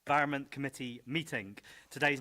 Environment Committee meeting. Today's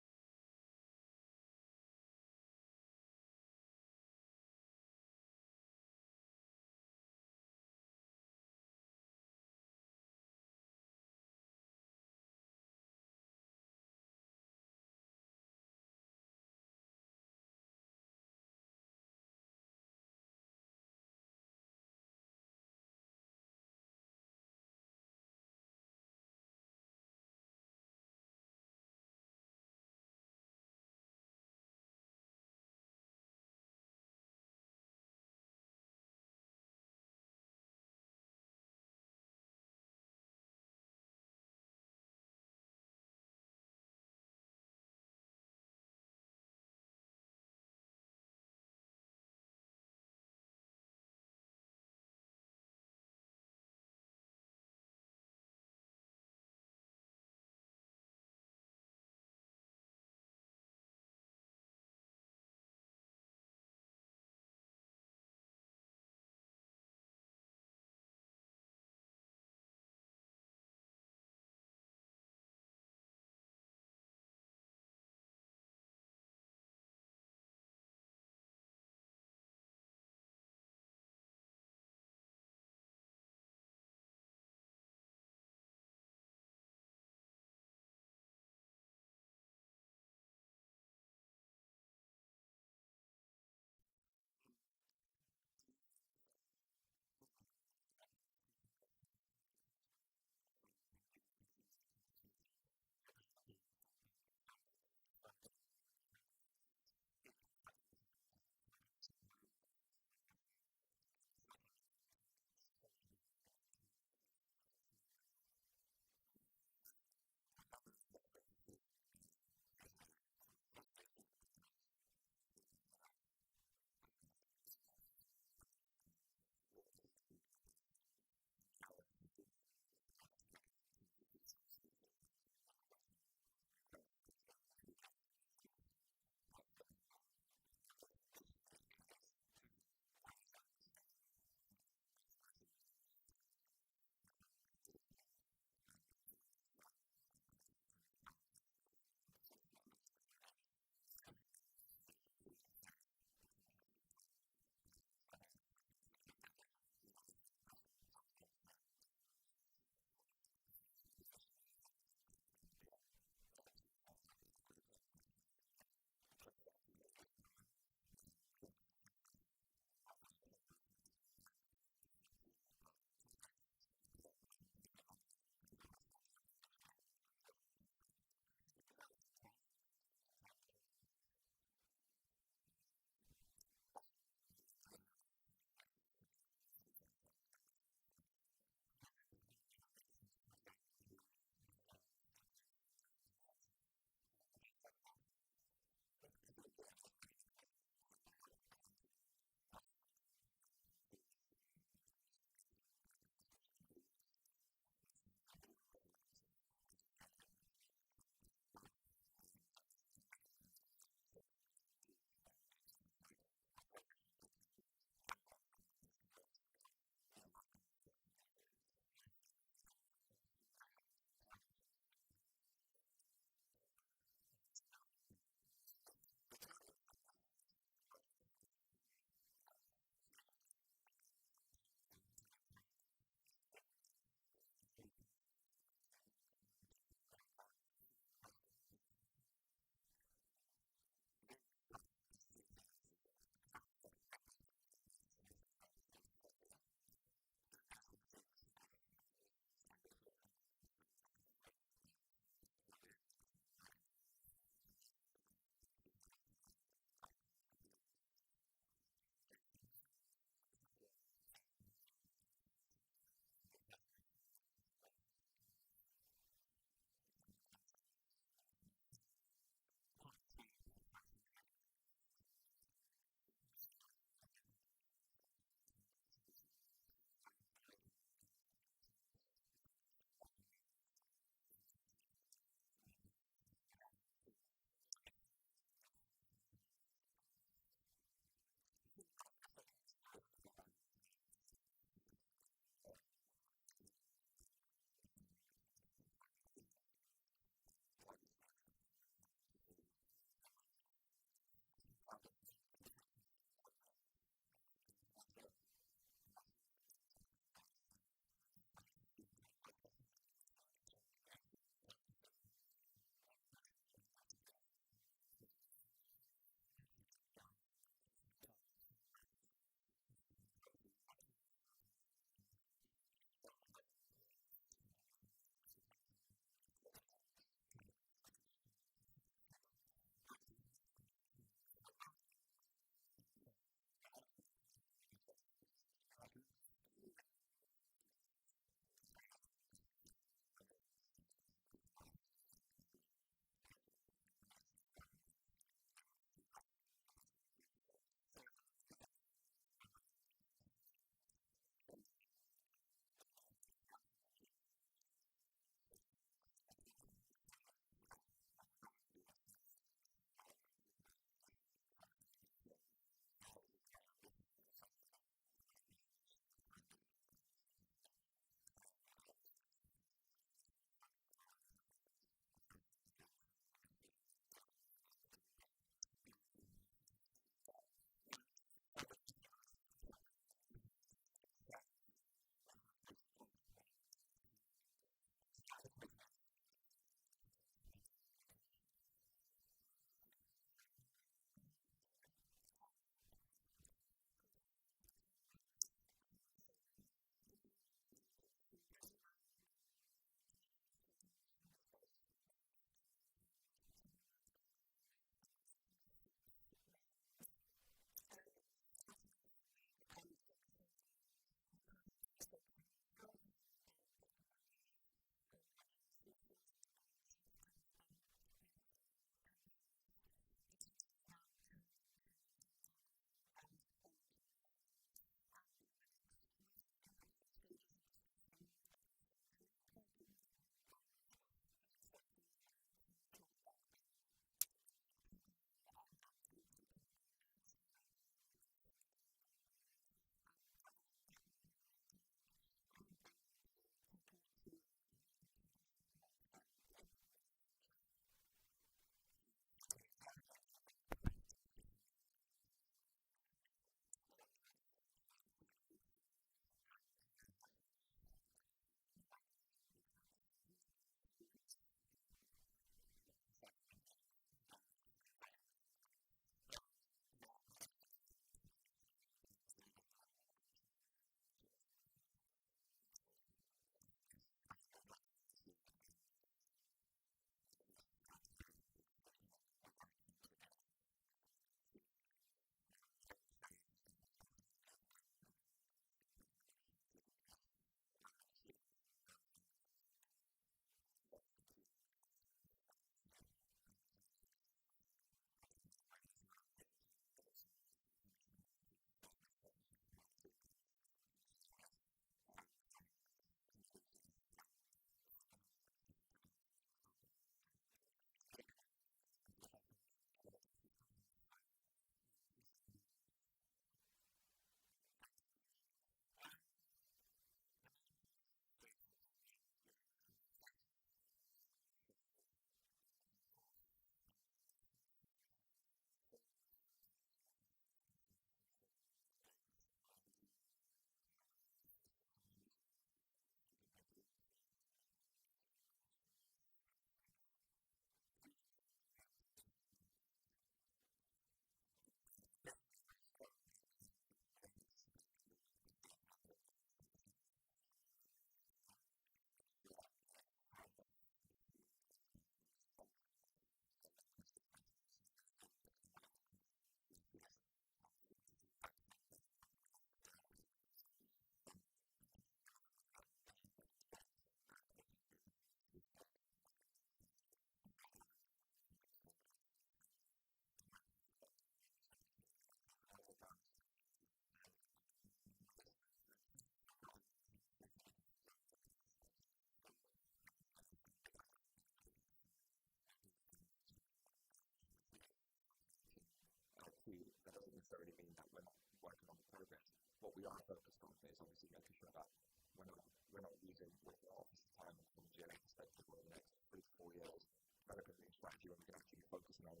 necessarily mean that we're not working on the progress. What we are focused on is obviously making sure that we're not using with our office's time from a GLA perspective over the next 3 to 4 years, developing a new strategy where we can actually focus on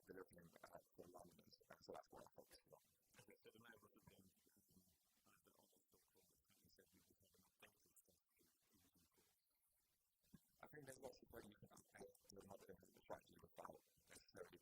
delivering for Londoners. So that's what I'm focusing on. Okay, so the mayor wasn't going to the almost doctor that said we would have an updated strategy in due course. I think there's lots of ways you can update the London strategy without necessarily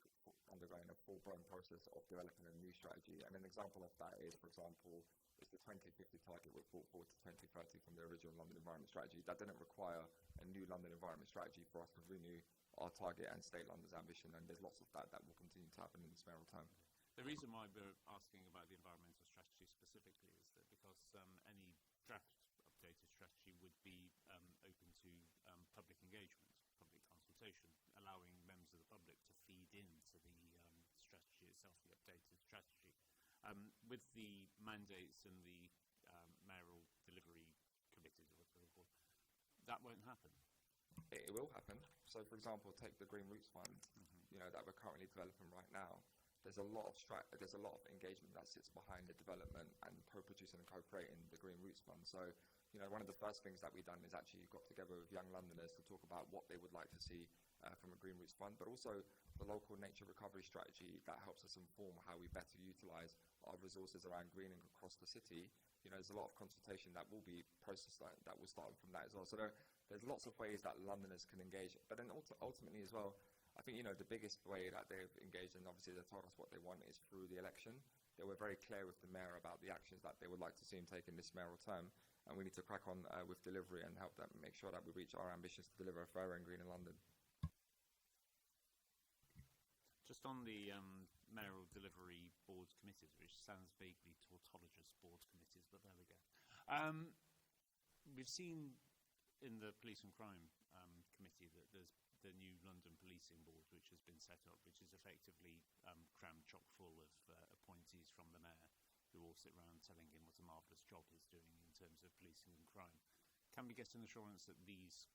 undergoing a full-blown process of developing a new strategy. And an example of that is, for example, is the 2050 target we brought forward to 2030 from the original London Environment Strategy. That didn't require a new London Environment Strategy for us to renew our target and state London's ambition, and there's lots of that will continue to happen in this mayoral term. The reason why we're asking about the environmental strategy specifically is that because any draft updated strategy would be open to public engagement, public consultation, allowing members of the public to feed into the strategy itself, the updated strategy. With the mandates and the mayoral delivery committees, or whatever they're called, that won't happen. It will happen. So, for example, take the Green Routes Fund, that we're currently developing right now. There's a lot of engagement that sits behind the development and co-producing and co-creating the Green Routes Fund. So, one of the first things that we've done is actually got together with young Londoners to talk about what they would like to see from a Green Routes Fund, but also the local nature recovery strategy that helps us inform how we better utilise our resources around greening across the city. There's a lot of consultation that will be processed that will start from that as well. So there's lots of ways that Londoners can engage, but then ultimately as well, I think, the biggest way that they've engaged, and obviously they've told us what they want, is through the election. They were very clear with the mayor about the actions that they would like to see him take in this mayoral term, and we need to crack on with delivery and help them make sure that we reach our ambitions to deliver a fairer and greener London. Just on the mayoral delivery board committees, which sounds vaguely tautologous board committees, but there we go. We've seen in the Police and Crime Committee that there's the new London Policing Board, which has been set up, which is effectively crammed chock full of appointees from the mayor, who all sit around telling him what a marvellous job he's doing in terms of policing and crime. Can we get an assurance that these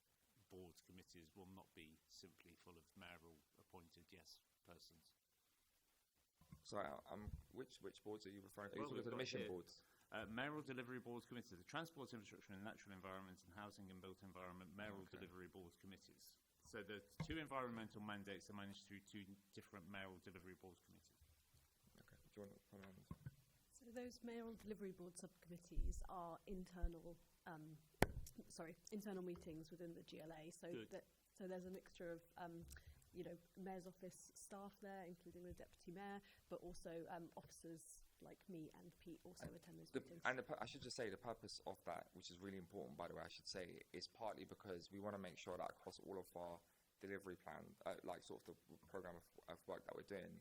board committees will not be simply full of mayoral appointed yes persons? Sorry, which boards are you referring to? Are you talking to the mission boards? Mayoral Delivery Board Committee, the Transport, Infrastructure and Natural Environment and Housing and Built Environment Mayoral Delivery Board Committees. So the two environmental mandates are managed through two different Mayoral Delivery Board Committees. Okay, do you want to comment on this? So those Mayoral Delivery Board subcommittees are internal meetings within the GLA. So there's a mixture of mayor's office staff there, including the deputy mayor, but also officers like me and Pete also attend those meetings. I should just say the purpose of that, which is really important, by the way, I should say, is partly because we want to make sure that across all of our delivery plan, like sort of the program of work that we're doing,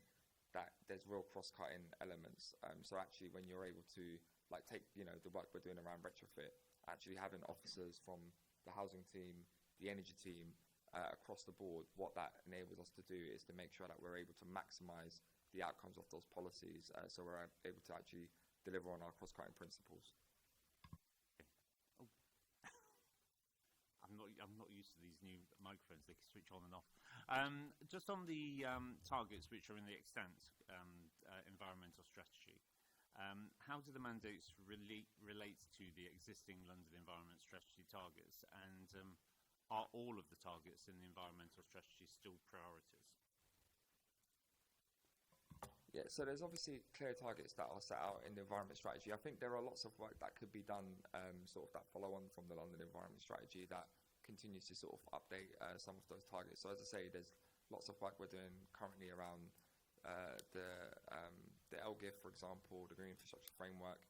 that there's real cross-cutting elements. So actually, when you're able to take the work we're doing around retrofit, actually having officers from the housing team, the energy team, across the board, what that enables us to do is to make sure that we're able to maximise the outcomes of those policies, so we're able to actually deliver on our cross-cutting principles. Oh. I'm not used to these new microphones; they can switch on and off. Just on the targets, which are in the extant environmental strategy, how do the mandates relate to the existing London Environment Strategy targets, and are all of the targets in the environmental strategy still priorities? Yeah, so there's obviously clear targets that are set out in the environment strategy. I think there are lots of work that could be done, sort of that follow on from the London Environment Strategy that continues to sort of update some of those targets. So as I say, there's lots of work we're doing currently around the LGIF, for example, the Green Infrastructure Framework,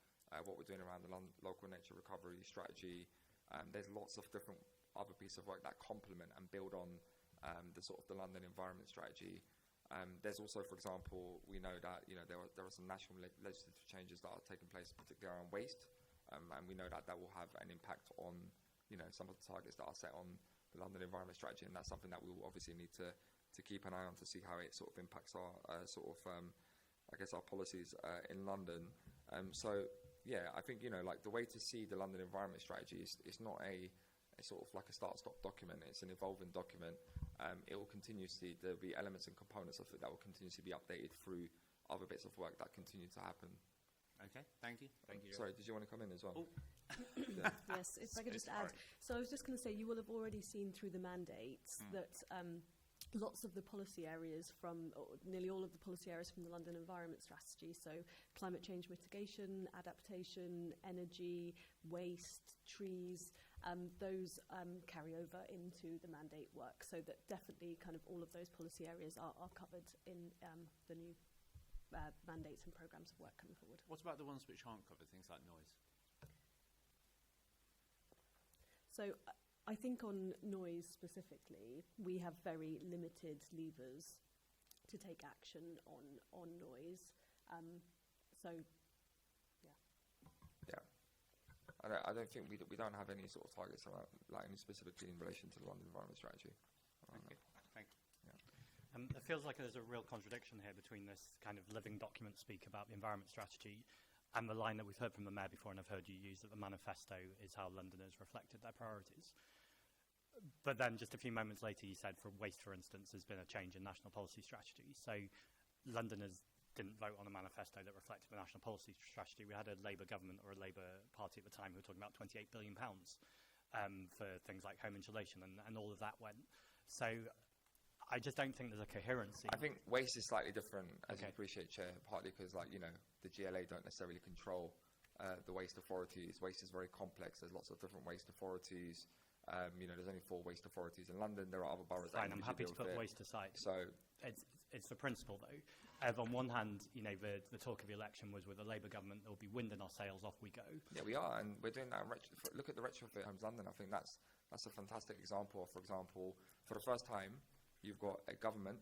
what we're doing around the Local Nature Recovery Strategy. There's lots of different other pieces of work that complement and build on the sort of the London Environment Strategy. There's also, for example, we know that there are some national legislative changes that are taking place, particularly around waste, and we know that will have an impact on some of the targets that are set on the London Environment Strategy, and that's something that we will obviously need to keep an eye on to see how it sort of impacts our our policies in London. So yeah, I think the way to see the London Environment Strategy is not a sort of like a start-stop document. It's an evolving document. It will continuously, there'll be elements and components of it that will continuously be updated through other bits of work that continue to happen. Okay, thank you. Thank you. Sorry, did you want to come in as well? Oh. Yes, if I could just add. So I was just going to say, you will have already seen through the mandates that lots of the policy areas or nearly all of the policy areas from the London Environment Strategy, so climate change mitigation, adaptation, energy, waste, trees, those carry over into the mandate work, so that definitely kind of all of those policy areas are covered in the new mandates and programmes of work coming forward. What about the ones which aren't covered, things like noise? So I think on noise specifically, we have very limited levers to take action on noise. So, yeah. Yeah. I don't think we don't have any sort of targets like any specifically in relation to the London Environment Strategy. Okay, thank you. It feels like there's a real contradiction here between this kind of living document speak about the environment strategy and the line that we've heard from the Mayor before and I've heard you use, that the manifesto is how Londoners reflected their priorities. But then just a few moments later you said for waste, for instance, there's been a change in national policy strategy. So Londoners didn't vote on a manifesto that reflected the national policy strategy. We had a Labour government or a Labour party at the time who were talking about £28 billion for things like home insulation, and all of that went. So I just don't think there's a coherency. I think waste is slightly different, as you appreciate, Chair, partly because, like, you know, the GLA don't necessarily control the waste authorities. Waste is very complex. There's lots of different waste authorities. You know, there's only 4 waste authorities in London. There are other boroughs. Fine, I'm happy to put waste aside. So it's the principle, though. On one hand, you know, the talk of the election was with a Labour government, there will be wind in our sails, off we go. Yeah, we are, and we're doing that. Look at the retrofit Homes London. I think that's a fantastic example. For example, for the first time, you've got a government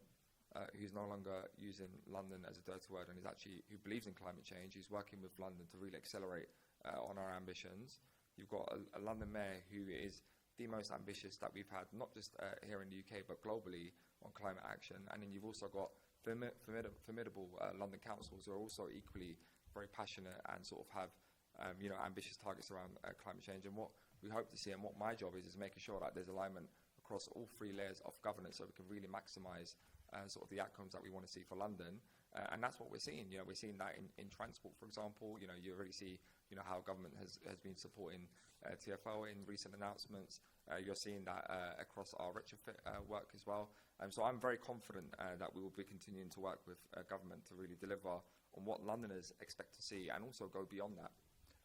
who's no longer using London as a dirty word and who believes in climate change. He's working with London to really accelerate on our ambitions. You've got a London mayor who is the most ambitious that we've had, not just here in the UK, but globally on climate action. And then you've also got formidable London councils who are also equally very passionate and sort of have, you know, ambitious targets around climate change. And what we hope to see, and what my job is making sure that there's alignment across all 3 layers of governance so we can really maximise sort of the outcomes that we want to see for London. And that's what we're seeing. You know, we're seeing that in transport, for example. You know, you already see, you know, how government has been supporting TfL in recent announcements. You're seeing that across our retrofit work as well. So I'm very confident that we will be continuing to work with government to really deliver on what Londoners expect to see and also go beyond that.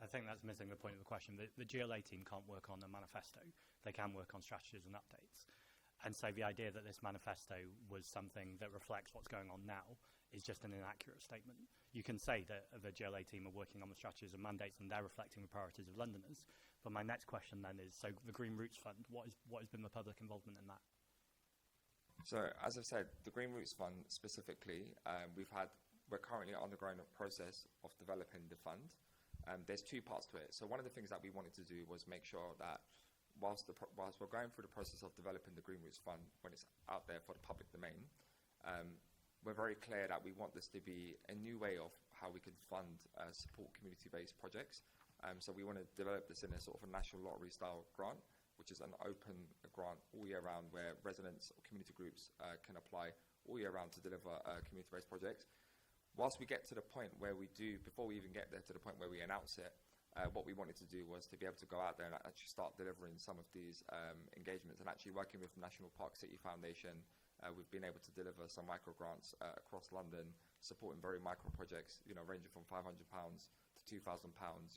I think that's missing the point of the question. The GLA team can't work on a manifesto. They can work on strategies and updates. And so the idea that this manifesto was something that reflects what's going on now is just an inaccurate statement. You can say that the GLA team are working on the strategies and mandates and they're reflecting the priorities of Londoners. But my next question then is, so the Green Routes Fund, what has been the public involvement in that? So, as I've said, the Green Routes Fund specifically, we're currently undergoing a process of developing the fund. There's 2 parts to it. So one of the things that we wanted to do was make sure that whilst we're going through the process of developing the Green Routes Fund, when it's out there for the public domain, we're very clear that we want this to be a new way of how we can fund support community-based projects. So we want to develop this in a sort of a national lottery-style grant, which is an open grant all year round where residents or community groups can apply all year round to deliver community-based projects. Whilst we get to the point where before we even get there to the point where we announce it, what we wanted to do was to be able to go out there and actually start delivering some of these engagements, and actually working with National Park City Foundation. We've been able to deliver some micro grants across London, supporting very micro projects, you know, ranging from £500 to £2,000,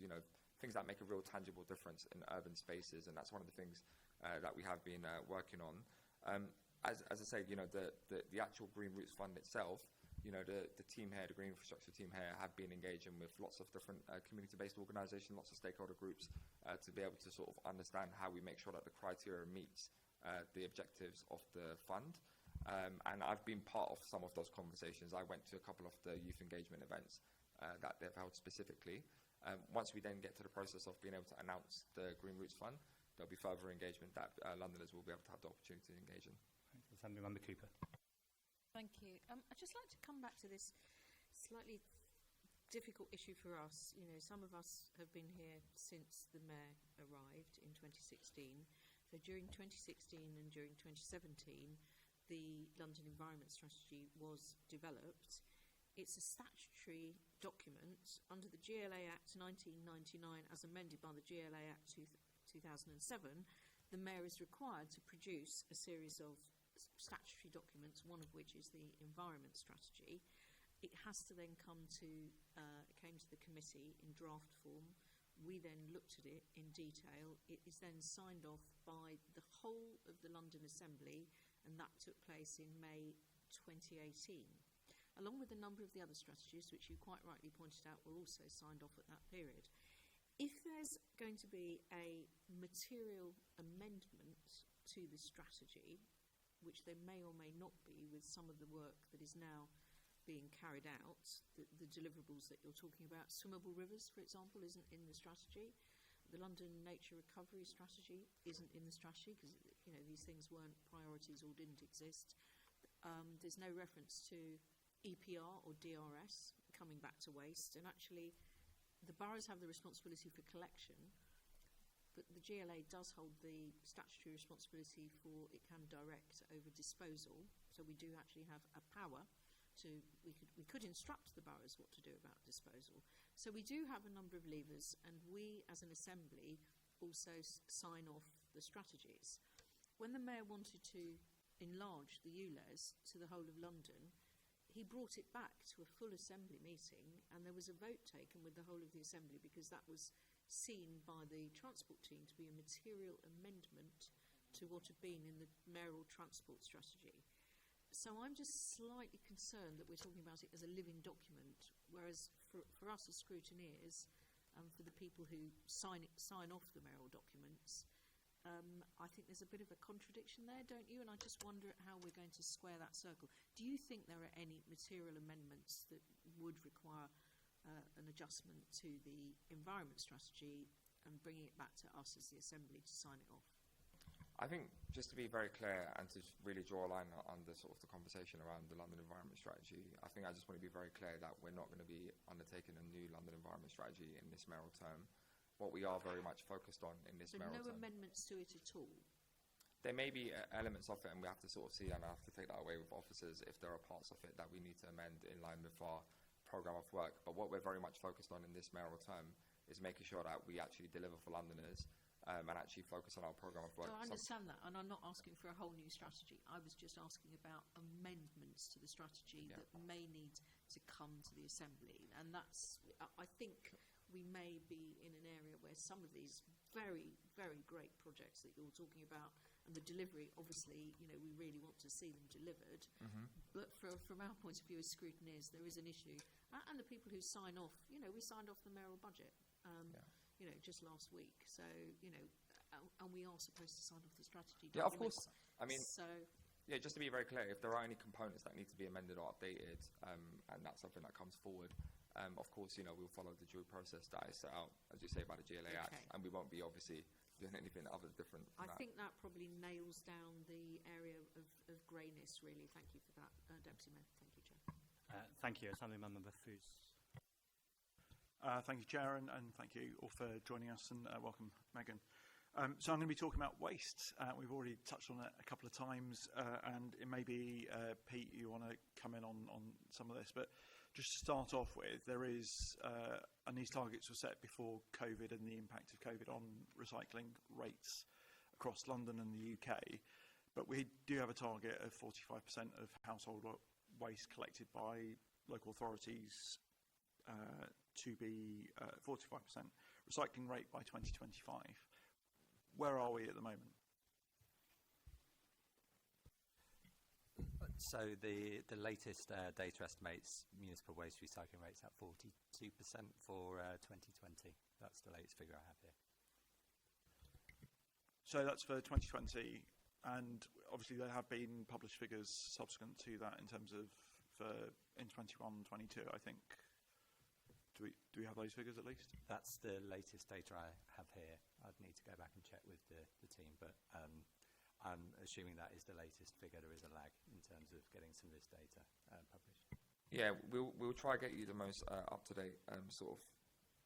you know, things that make a real tangible difference in urban spaces. And that's one of the things that we have been working on. As I say, you know, the actual Green Routes Fund itself, you know, the team here, the Green Infrastructure team here, have been engaging with lots of different community-based organisations, lots of stakeholder groups, to be able to sort of understand how we make sure that the criteria meets the objectives of the fund. And I've been part of some of those conversations. I went to a couple of the youth engagement events that they've held specifically. Once we then get to the process of being able to announce the Green Routes Fund, there'll be further engagement that Londoners will be able to have the opportunity to engage in. Assembly Member Cooper. Thank you. I'd just like to come back to this slightly difficult issue for us. You know, some of us have been here since the Mayor arrived in 2016. So during 2016 and during 2017, the London Environment Strategy was developed. it's a statutory document under the GLA Act 1999 as amended by the GLA Act 2007. The Mayor is required to produce a series of statutory documents, one of which is the Environment Strategy. It has to then come to, it came to the committee in draft form. We then looked at it in detail. It is then signed off by the whole of the London Assembly, and that took place in May 2018, along with a number of the other strategies, which you quite rightly pointed out were also signed off at that period. If there's going to be a material amendment to the strategy, which there may or may not be with some of the work that is now being carried out, the deliverables that you're talking about, swimmable rivers, for example, isn't in the strategy. The London Nature Recovery Strategy isn't in the strategy because, you know, these things weren't priorities or didn't exist. There's no reference to EPR or DRS, coming back to waste, and actually the boroughs have the responsibility for collection, but the GLA does hold the statutory responsibility for, it can direct over disposal, so we do actually have a power to, we could instruct the boroughs what to do about disposal. So we do have a number of levers, and we as an assembly also sign off the strategies. When the Mayor wanted to enlarge the ULEZ to the whole of London, he brought it back to a full Assembly meeting, and there was a vote taken with the whole of the Assembly because that was seen by the Transport team to be a material amendment to what had been in the mayoral transport strategy. So I'm just slightly concerned that we're talking about it as a living document, whereas for us as scrutineers, for the people who sign off the mayoral documents, I think there's a bit of a contradiction there, don't you? And I just wonder how we're going to square that circle. Do you think there are any material amendments that would require an adjustment to the environment strategy and bringing it back to us as the Assembly to sign it off? I think, just to be very clear and to really draw a line under sort of the conversation around the London Environment Strategy, I think I just want to be very clear that we're not going to be undertaking a new London Environment Strategy in this mayoral term. What we are very much focused on in this mayoral term. No amendments to it at all? There may be elements of it, and we have to sort of see, and I have to take that away with officers, if there are parts of it that we need to amend in line with our programme of work. But what we're very much focused on in this mayoral term is making sure that we actually deliver for Londoners, and actually focus on our programme of work. So I understand that, and I'm not asking for a whole new strategy. I was just asking about amendments to the strategy that may need to come to the Assembly. And that's, I think we may be in an area where some of these very, very great projects that you're talking about, and the delivery, obviously, you know, we really want to see them delivered. But from our point of view as scrutineers, there is an issue. And the people who sign off, you know, we signed off the mayoral budget. You know, just last week. So, you know, and we are supposed to sign off the strategy. Yeah, of course. I mean, so yeah, just to be very clear, if there are any components that need to be amended or updated, and that's something that comes forward, of course, you know, we'll follow the due process that is set out, as you say, by the GLA Act, and we won't be obviously doing anything other different. I think that probably nails down the area of greyness, really. Thank you for that, Deputy Mayor. Thank you, Chair. Thank you. Assembly Member Bafous. Thank you, Chair, and thank you all for joining us, and welcome, Megan. So I'm going to be talking about waste. We've already touched on it a couple of times, and it may be, Pete, you want to come in on some of this, but just to start off with, there is, and these targets were set before COVID and the impact of COVID on recycling rates across London and the UK, but we do have a target of 45% of household waste collected by local authorities to be 45% recycling rate by 2025. Where are we at the moment? So the latest data estimates municipal waste recycling rates at 42% for 2020. That's the latest figure I have here. So that's for 2020, and obviously there have been published figures subsequent to that in terms of in 21-22, I think. Do we have those figures at least? That's the latest data I have here. I'd need to go back and check with the team, but I'm assuming that is the latest figure. There is a lag in terms of getting some of this data published. Yeah, we'll try to get you the most up-to-date sort of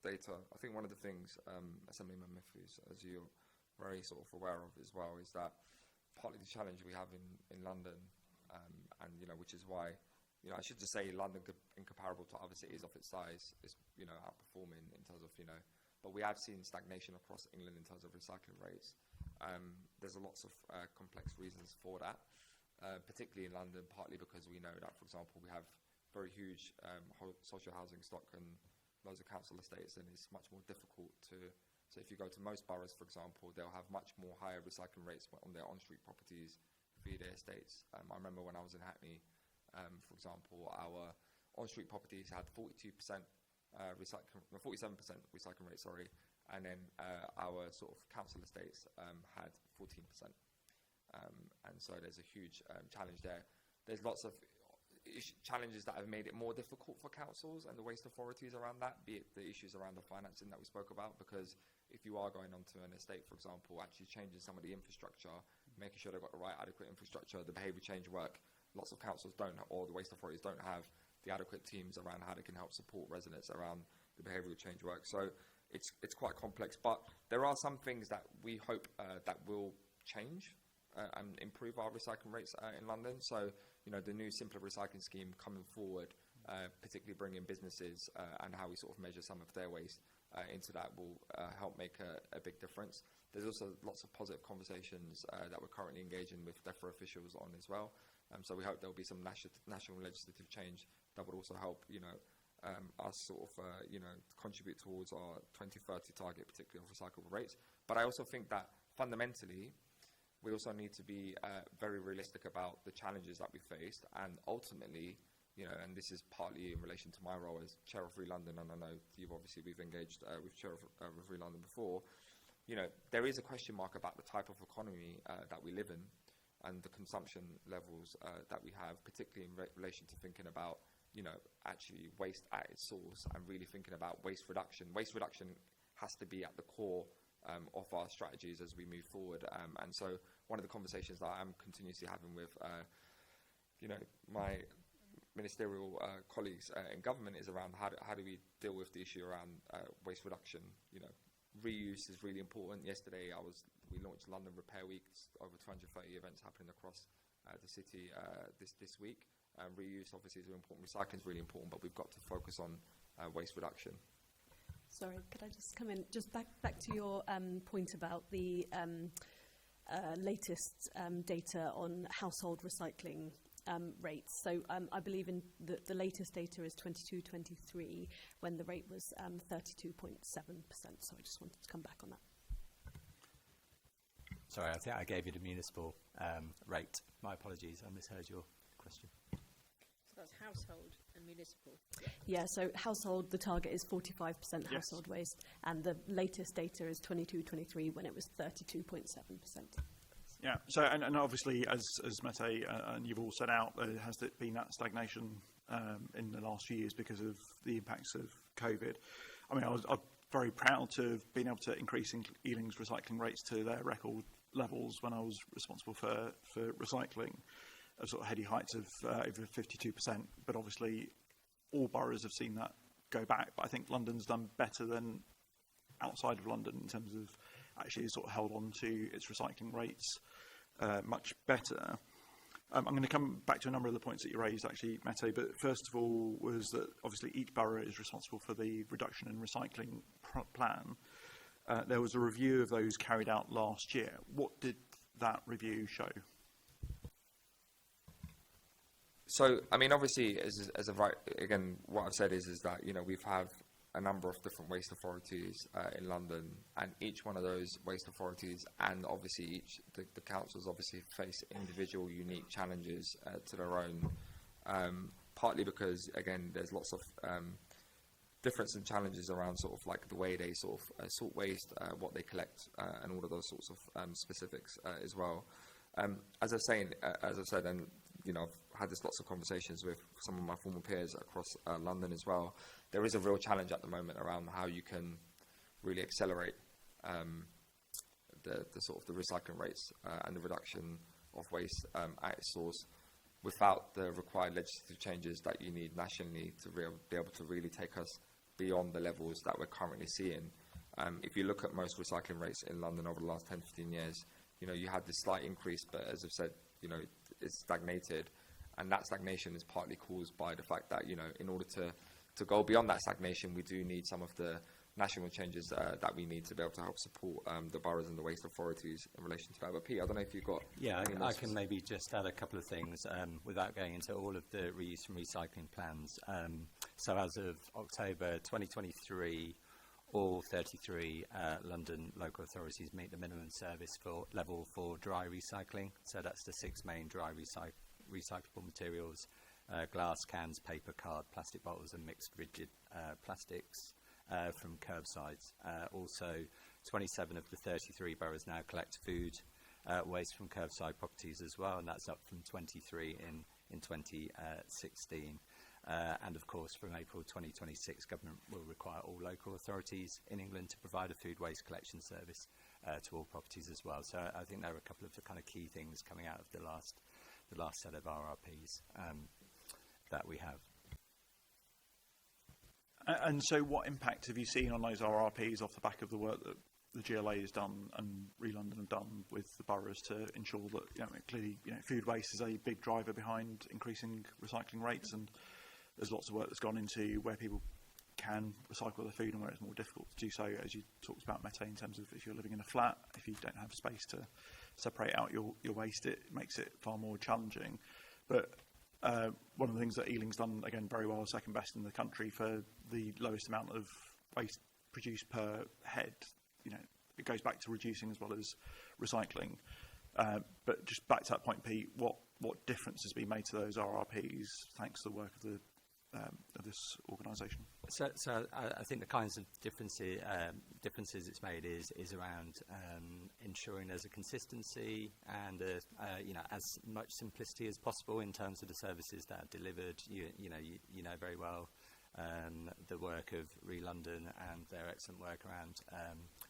data. I think one of the things, Assemblyman Matthews, as you're very sort of aware of as well, is that partly the challenge we have in London, and you know, which is why you know, I should just say London, in comparable to other cities of its size, is, you know, outperforming in terms of, you know, but we have seen stagnation across England in terms of recycling rates. There's lots of complex reasons for that, particularly in London, partly because we know that, for example, we have very huge social housing stock and loads of council estates, and it's much more difficult to. So if you go to most boroughs, for example, they'll have much more higher recycling rates on their on-street properties via their estates. I remember when I was in Hackney, for example, our on-street properties had 42% 47% recycling rate, sorry, and then our sort of council estates had 14%. And so there's a huge challenge there. There's lots of challenges that have made it more difficult for councils and the waste authorities around that, be it the issues around the financing that we spoke about, because if you are going onto an estate, for example, actually changing some of the infrastructure, making sure they've got the right adequate infrastructure, the behaviour change work, lots of councils don't, or the waste authorities don't have the adequate teams around how they can help support residents around the behavioural change work. So it's quite complex, but there are some things that we hope that will change and improve our recycling rates in London. So, you know, the new simpler recycling scheme coming forward, particularly bringing businesses and how we sort of measure some of their waste into that will help make a big difference. There's also lots of positive conversations that we're currently engaging with DEFRA officials on as well. So we hope there'll be some national legislative change that would also help, you know, us sort of, you know, contribute towards our 2030 target, particularly of recyclable rates. But I also think that fundamentally, we also need to be very realistic about the challenges that we faced, and ultimately, you know, and this is partly in relation to my role as Chair of Free London, and I know we've engaged with Chair of Free London before, you know, there is a question mark about the type of economy that we live in and the consumption levels that we have, particularly in relation to thinking about, you know, actually waste at its source and really thinking about waste reduction. Waste reduction has to be at the core of our strategies as we move forward. And so one of the conversations that I'm continuously having with, you know, my ministerial colleagues in government is around how do we deal with the issue around waste reduction. You know, reuse is really important. Yesterday we launched London Repair Week, over 230 events happening across the city this week. Reuse obviously is really important, recycling is really important, but we've got to focus on waste reduction. Sorry, could I just come in? Just back to your point about the latest data on household recycling rates. So I believe in the latest data is 22-23, when the rate was 32.7%. So I just wanted to come back on that. Sorry, I think I gave you the municipal rate. My apologies, I misheard your question. So that's household and municipal. Yeah, so household, the target is 45% household waste, and the latest data is 22-23, when it was 32.7%. Yeah, so and obviously, as Mette and you've all set out, there has been that stagnation in the last few years because of the impacts of COVID. I mean, I'm very proud to have been able to increase Ealing's recycling rates to their record levels when I was responsible for recycling, sort of heady heights of over 52%. But obviously, all boroughs have seen that go back. But I think London's done better than outside of London in terms of actually sort of held on to its recycling rates much better. I'm going to come back to a number of the points that you raised, actually, Mette, but first of all was that obviously each borough is responsible for the reduction in recycling plan. There was a review of those carried out last year. What did that review show? So, I mean, obviously, again, what I've said is that, you know, we've had a number of different waste authorities in London, and each one of those waste authorities and obviously the councils obviously face individual unique challenges to their own, partly because, again, there's lots of difference in challenges around sort of like the way they sort of sort waste, what they collect, and all of those sorts of specifics as well. As I've said, and you know, I've had lots of conversations with some of my former peers across London as well. There is a real challenge at the moment around how you can really accelerate the sort of the recycling rates and the reduction of waste at its source without the required legislative changes that you need nationally to be able to really take us beyond the levels that we're currently seeing. If you look at most recycling rates in London over the last 10-15 years, you know, you had this slight increase, but as I've said, you know, it's stagnated. And that stagnation is partly caused by the fact that, in order to go beyond that stagnation, we do need some of the national changes that we need to be able to help support the boroughs and the waste authorities in relation to that. But Pete, I don't know if you've got... Yeah, any more I can maybe just add a couple of things without going into all of the reuse and recycling plans. So as of October 2023, all 33 London local authorities meet the minimum service level for dry recycling. So that's the 6 main dry recyclable materials: glass, cans, paper, card, plastic bottles and mixed rigid plastics from curbsides. Also, 27 of the 33 boroughs now collect food waste from curbside properties as well, and that's up from 23 in 2016. And of course, from April 2026, government will require all local authorities in England to provide a food waste collection service to all properties as well. So I think there are a couple of the kind of key things coming out of the last set of RRPs that we have. And so what impact have you seen on those RRPs off the back of the work that the GLA has done and Re-London have done with the boroughs to ensure that, clearly, food waste is a big driver behind increasing recycling rates, and there's lots of work that's gone into where people can recycle their food and where it's more difficult to do so, as you talked about, Mette, in terms of if you're living in a flat, if you don't have space to separate out your waste, it makes it far more challenging. But one of the things that Ealing's done, again, very well, second best in the country for the lowest amount of waste produced per head. It goes back to reducing as well as recycling. But just back to that point, Pete, what difference has been made to those RRPs thanks to the work of this organisation? So I think the kinds of differences it's made is around ensuring there's a consistency and as much simplicity as possible in terms of the services that are delivered. You know very well the work of Re-London and their excellent work around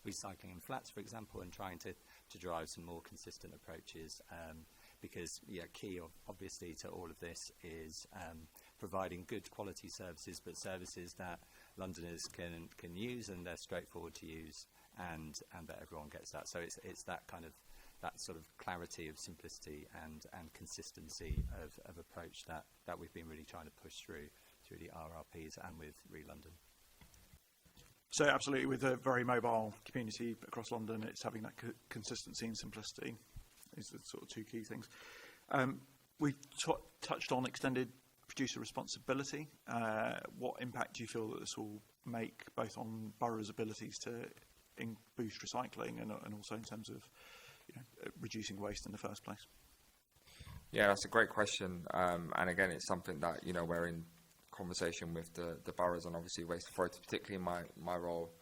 recycling in flats, for example, and trying to drive some more consistent approaches. Because key obviously to all of this is providing good quality services, but services that Londoners can use and they're straightforward to use, and that everyone gets that. So it's that sort of clarity of simplicity and consistency of approach that we've been really trying to push through the RRPs and with Re-London. So absolutely, with a very mobile community across London, it's having that consistency and simplicity is the sort of two key things. We touched on extended producer responsibility. What impact do you feel that this will make both on boroughs' abilities to boost recycling and also in terms of reducing waste in the first place? Yeah, that's a great question. And again, it's something that, we're in conversation with the boroughs and obviously waste authority, particularly in my role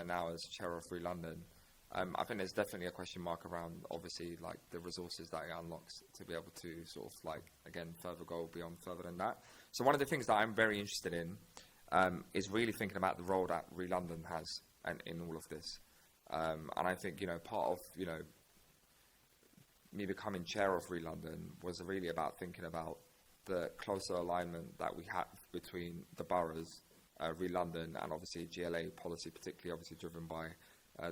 now as chair of Re-London. I think there's definitely a question mark around, obviously, like the resources that it unlocks to be able to sort of again, further than that. So one of the things that I'm very interested in is really thinking about the role that Re-London has in all of this. And I think, part of, me becoming chair of Re-London was really about thinking about the closer alignment that we have between the boroughs, Re-London, and obviously GLA policy, particularly obviously driven by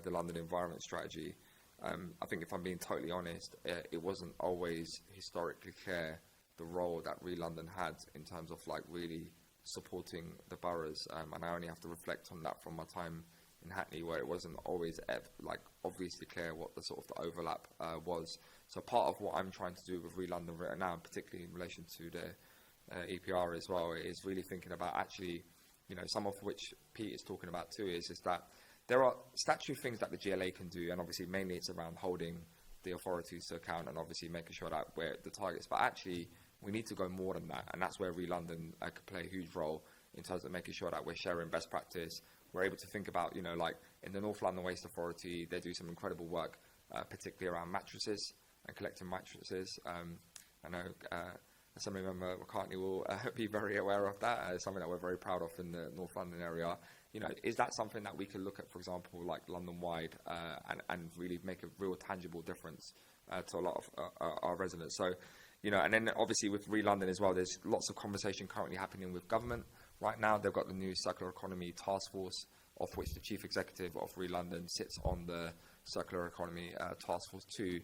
the London Environment Strategy. I think if I'm being totally honest, it wasn't always historically clear the role that Re-London had in terms of really supporting the boroughs. And I only have to reflect on that from my time in Hackney, where it wasn't always obviously clear what the sort of the overlap was. So part of what I'm trying to do with Re-London right now, particularly in relation to the EPR as well, is really thinking about actually, some of which Pete is talking about too, is that there are statutory things that the GLA can do, and obviously mainly it's around holding the authorities to account and obviously making sure that we're at the targets. But actually, we need to go more than that, and that's where Re-London could play a huge role in terms of making sure that we're sharing best practice. We're able to think about, in the North London Waste Authority, they do some incredible work, particularly around mattresses and collecting mattresses. I know Assembly Member McCartney will be very aware of that. It's something that we're very proud of in the North London area. Is that something that we could look at, for example, like London-wide, and really make a real tangible difference to a lot of our residents? So, and then obviously with Re-London as well, there's lots of conversation currently happening with government. Right now, they've got the new Circular Economy Task Force, of which the Chief Executive of Re-London sits on the Circular Economy Task Force too.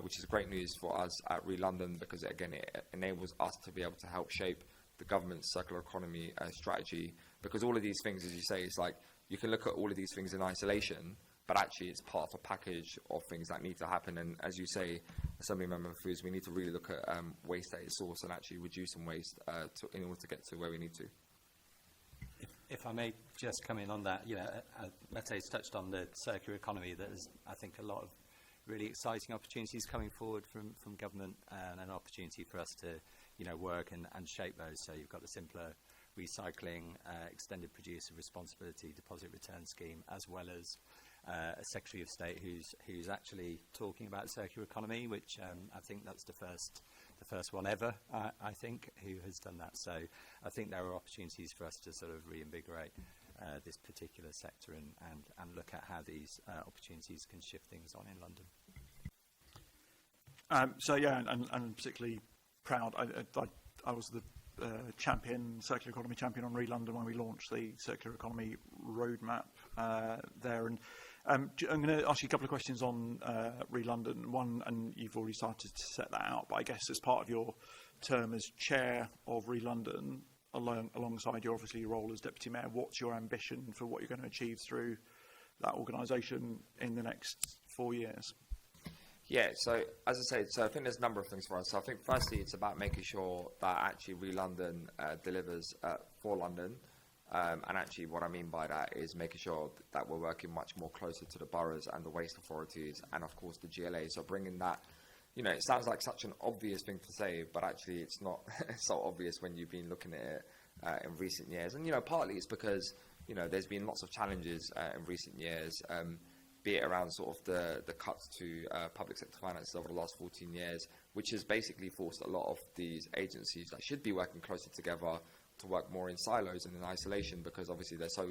which is great news for us at Re-London, because again, it enables us to be able to help shape the government's circular economy strategy. Because all of these things, as you say, it's like you can look at all of these things in isolation, but actually it's part of a package of things that need to happen. And as you say, Assembly Member Foods, we need to really look at waste at its source and actually reducing waste in order to get to where we need to. If I may just come in on that, Mate's touched on the circular economy. There's, I think, a lot of really exciting opportunities coming forward from government, and an opportunity for us to, work and shape those. So you've got the simpler recycling, extended producer responsibility deposit return scheme, as well as a Secretary of State who's actually talking about circular economy, which I think that's the first one ever, I think, who has done that. So I think there are opportunities for us to sort of reinvigorate this particular sector and look at how these opportunities can shift things on in London. And particularly proud. I was the circular economy champion on Re-London when we launched the circular economy roadmap there. And I'm going to ask you a couple of questions on Re-London. One, and you've already started to set that out, but I guess as part of your term as chair of Re-London, alongside your obviously role as deputy mayor, what's your ambition for what you're going to achieve through that organisation in the next 4 years? Yeah, so as I say, I think there's a number of things for us. So I think firstly, it's about making sure that actually Re-London delivers for London. And actually what I mean by that is making sure that we're working much more closer to the boroughs and the waste authorities and, of course, the GLA. So bringing that, it sounds like such an obvious thing to say, but actually it's not so obvious when you've been looking at it in recent years. And, partly it's because, there's been lots of challenges in recent years, be it around sort of the cuts to public sector finances over the last 14 years, which has basically forced a lot of these agencies that should be working closer together to work more in silos and in isolation, because obviously they're so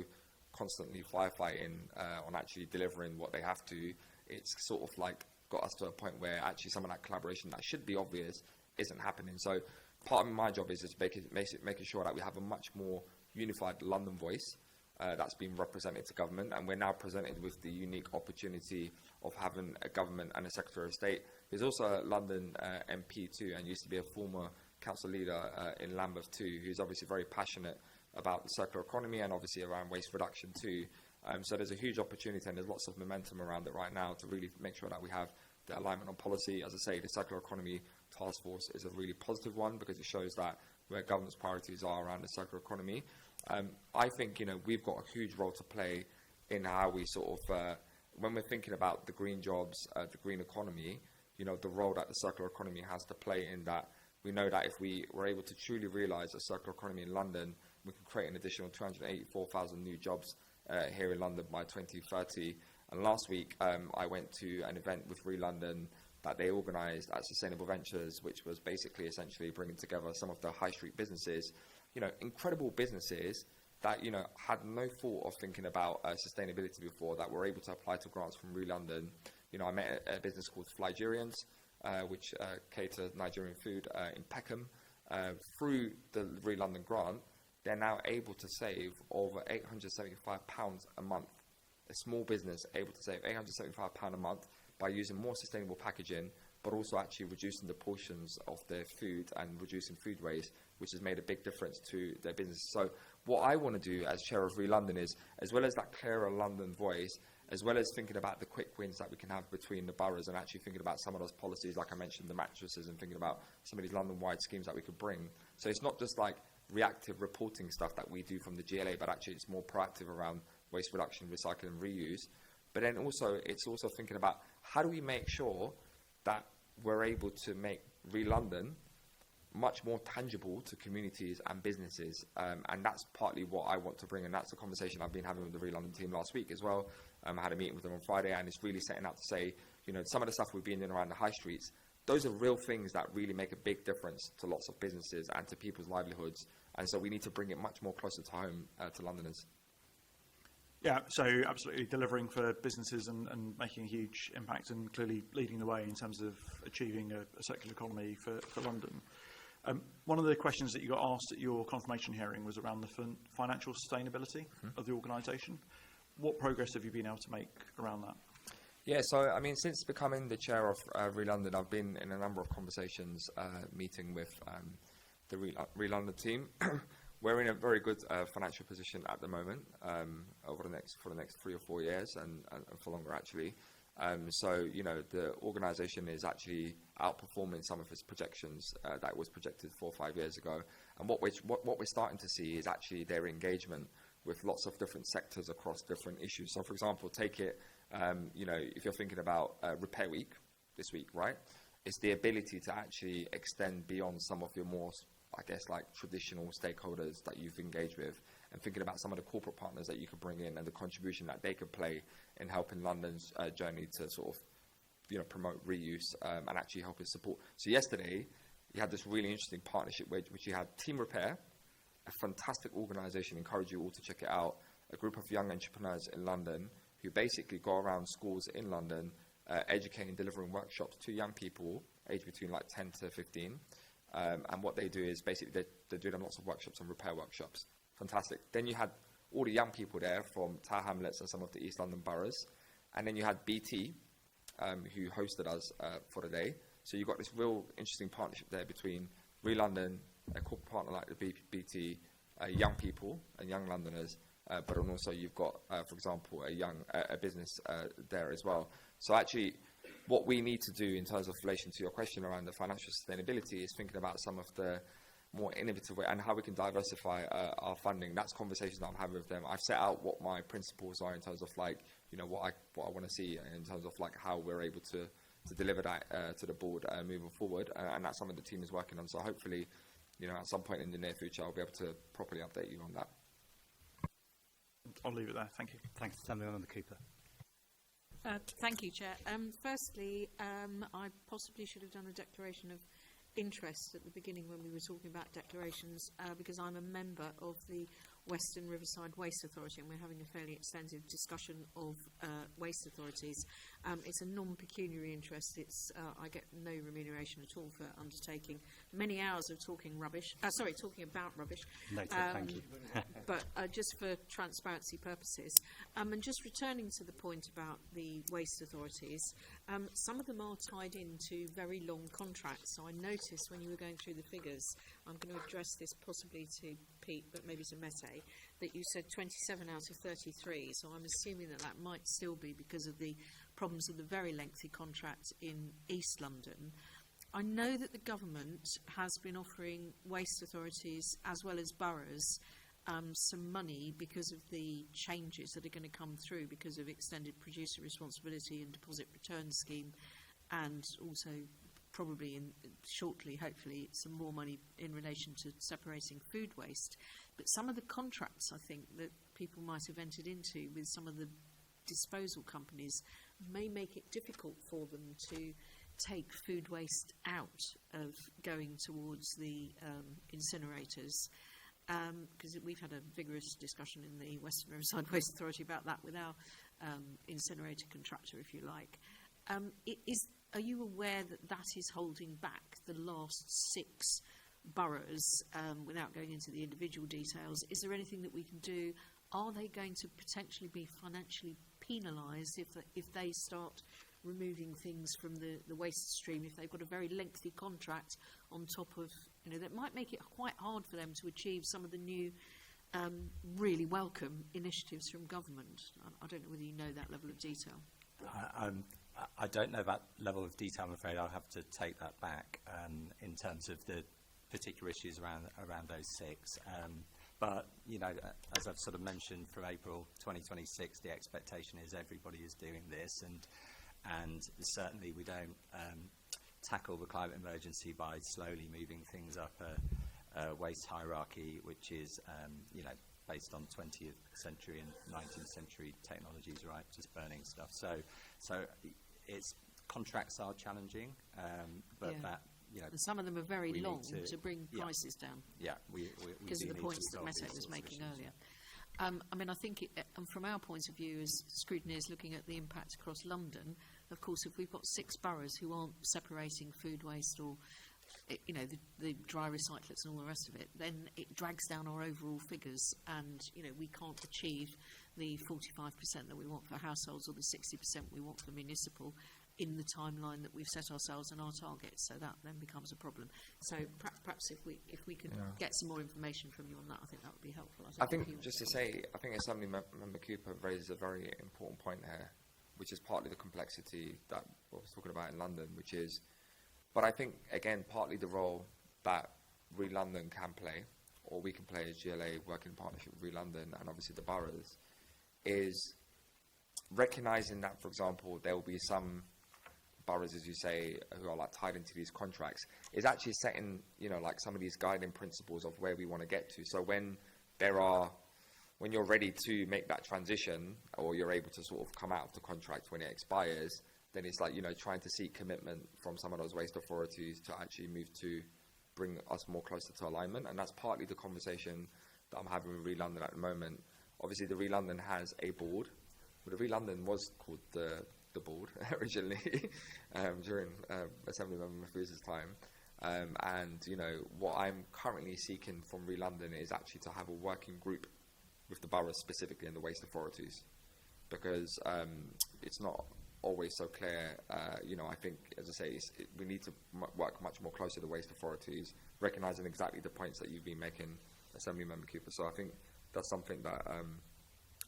constantly firefighting on actually delivering what they have to. It's sort of like got us to a point where actually some of that collaboration that should be obvious isn't happening. So part of my job is making sure that we have a much more unified London voice that's been represented to government, and we're now presented with the unique opportunity of having a government and a Secretary of State who's also a London MP too, and used to be a former council leader in Lambeth too, who's obviously very passionate about the circular economy and obviously around waste reduction too. So there's a huge opportunity, and there's lots of momentum around it right now to really make sure that we have the alignment on policy. As I say, the circular economy task force is a really positive one because it shows that where government's priorities are around the circular economy. I think, we've got a huge role to play in how we sort of, when we're thinking about the green jobs, the green economy, the role that the circular economy has to play in that. We know that if we were able to truly realise a circular economy in London, we can create an additional 284,000 new jobs here in London by 2030. And last week, I went to an event with Re-London that they organised at Sustainable Ventures, which was basically essentially bringing together some of the high street businesses, incredible businesses that, had no thought of thinking about sustainability before, that were able to apply to grants from Re-London. I met a business called Flygerians, which cater Nigerian food in Peckham. Through the Re-London grant, they're now able to save over £875 a month. A small business able to save £875 a month by using more sustainable packaging, but also actually reducing the portions of their food and reducing food waste, which has made a big difference to their business. So what I want to do as chair of Re-London is, as well as that clearer London voice, as well as thinking about the quick wins that we can have between the boroughs and actually thinking about some of those policies, like I mentioned, the mattresses, and thinking about some of these London-wide schemes that we could bring. So it's not just like reactive reporting stuff that we do from the GLA, but actually it's more proactive around waste reduction, recycling, and reuse. But then also, it's also thinking about how do we make sure that we're able to make Re-London much more tangible to communities and businesses. And that's partly what I want to bring, and that's the conversation I've been having with the Re-London team last week as well. I had a meeting with them on Friday, and it's really setting out to say, some of the stuff we've been doing around the high streets, those are real things that really make a big difference to lots of businesses and to people's livelihoods. And so we need to bring it much more closer to home to Londoners. Yeah, so absolutely delivering for businesses and making a huge impact, and clearly leading the way in terms of achieving a circular economy for London. One of the questions that you got asked at your confirmation hearing was around the financial sustainability of the organisation. What progress have you been able to make around that? Yeah, so I mean, since becoming the chair of Re-London, I've been in a number of conversations, meeting with the Re-London team. We're in a very good financial position at the moment, for the next 3 or 4 years, and for longer actually. So you know, the organisation is actually outperforming some of its projections that was projected 4 or 5 years ago. And what we're starting to see is actually their engagement with lots of different sectors across different issues. So, for example, take it, you know, if you're thinking about Repair Week this week, right? It's the ability to actually extend beyond some of your more, I guess, like traditional stakeholders that you've engaged with, and thinking about some of the corporate partners that you could bring in and the contribution that they could play in helping London's journey to sort of, you know, promote reuse and actually help it support. So yesterday, you had this really interesting partnership which you had Team Repair, a fantastic organisation, encourage you all to check it out, a group of young entrepreneurs in London who basically go around schools in London, educating, delivering workshops to young people aged between like 10 to 15. And what they do is basically they're doing lots of workshops and repair workshops. Fantastic. Then you had all the young people there from Tower Hamlets and some of the East London boroughs. And then you had BT, who hosted us for the day. So you've got this real interesting partnership there between Re-London, a corporate partner like the BT, young people and young Londoners, but then also you've got, for example, a business there as well. So actually, what we need to do in terms of relation to your question around the financial sustainability is thinking about some of the more innovative way and how we can diversify our funding. That's conversations that I'm having with them. I've set out what my principles are in terms of like, you know, what I want to see in terms of like how we're able to deliver that to the board moving forward, and that's something the team is working on. So hopefully, you know, at some point in the near future, I'll be able to properly update you on that. I'll leave it there. Thank you. Thanks, Assemblyman Cooper. Thank you, Chair. Firstly, I possibly should have done a declaration of interest at the beginning when we were talking about declarations, because I'm a member of the Western Riverside Waste Authority, and we're having a fairly extensive discussion of waste authorities. It's a non-pecuniary interest. I get no remuneration at all for undertaking many hours of talking about rubbish. Noted, thank you. But just for transparency purposes, and just returning to the point about the waste authorities, some of them are tied into very long contracts. So I noticed when you were going through the figures, I'm going to address this possibly to Pete, but maybe to Mette, that you said 27 out of 33. So I'm assuming that might still be because of the problems of the very lengthy contract in East London. I know that the government has been offering waste authorities as well as boroughs some money because of the changes that are going to come through because of extended producer responsibility and deposit return scheme, and also probably shortly, hopefully, some more money in relation to separating food waste. But some of the contracts, I think, that people might have entered into with some of the disposal companies may make it difficult for them to take food waste out of going towards the incinerators. Because we've had a vigorous discussion in the Western Riverside Waste Authority about that with our incinerator contractor, if you like. Are you aware that is holding back the last 6 boroughs, without going into the individual details? Is there anything that we can do? Are they going to potentially be financially penalised if they start removing things from the waste stream, if they've got a very lengthy contract on top of, you know, that might make it quite hard for them to achieve some of the new really welcome initiatives from government? I don't know whether you know that level of detail. I don't know that level of detail, I'm afraid. I'll have to take that back in terms of the particular issues around those 6. But, you know, as I've sort of mentioned, for April 2026, the expectation is everybody is doing this, and certainly we don't tackle the climate emergency by slowly moving things up a waste hierarchy, which is, you know, based on 20th century and 19th century technologies, right, just burning stuff. So it's contracts are challenging, but Yeah. that, you know, And some of them are very we need long to- to bring yeah. prices down. yeah, we Because do of the need to points that solve these Mette was sorts of making issues. earlier. I mean, I think from our point of view as scrutineers looking at the impact across London, of course, if we've got 6 boroughs who aren't separating food waste or, you know, the dry recyclates and all the rest of it, then it drags down our overall figures, and, you know, we can't achieve the 45% that we want for households or the 60% we want for municipal in the timeline that we've set ourselves and our targets. So that then becomes a problem. So perhaps if we could get some more information from you on that, I think that would be helpful. I think just to say, I think Assembly Member Cooper raises a very important point here, which is partly the complexity that I was talking about in London, which is, but I think, again, partly the role that Re-London can play, or we can play as GLA working in partnership with Re-London and obviously the boroughs, is recognising that, for example, there will be some boroughs, as you say, who are like tied into these contracts, is actually setting, like some of these guiding principles of where we want to get to. So when you're ready to make that transition, or you're able to sort of come out of the contract when it expires, then it's like, trying to seek commitment from some of those waste authorities to actually move to bring us more closer to alignment. And that's partly the conversation that I'm having with Re-London at the moment. Obviously, the Re-London has a board, but the Re-London was called the board originally during Assembly Member Mafusa's time. And, what I'm currently seeking from Re-London is actually to have a working group with the boroughs specifically and the waste authorities, because it's not always so clear. I think, as I say, we need to work much more closely with the waste authorities, recognising exactly the points that you've been making, Assembly Member Cooper. So I think that's something that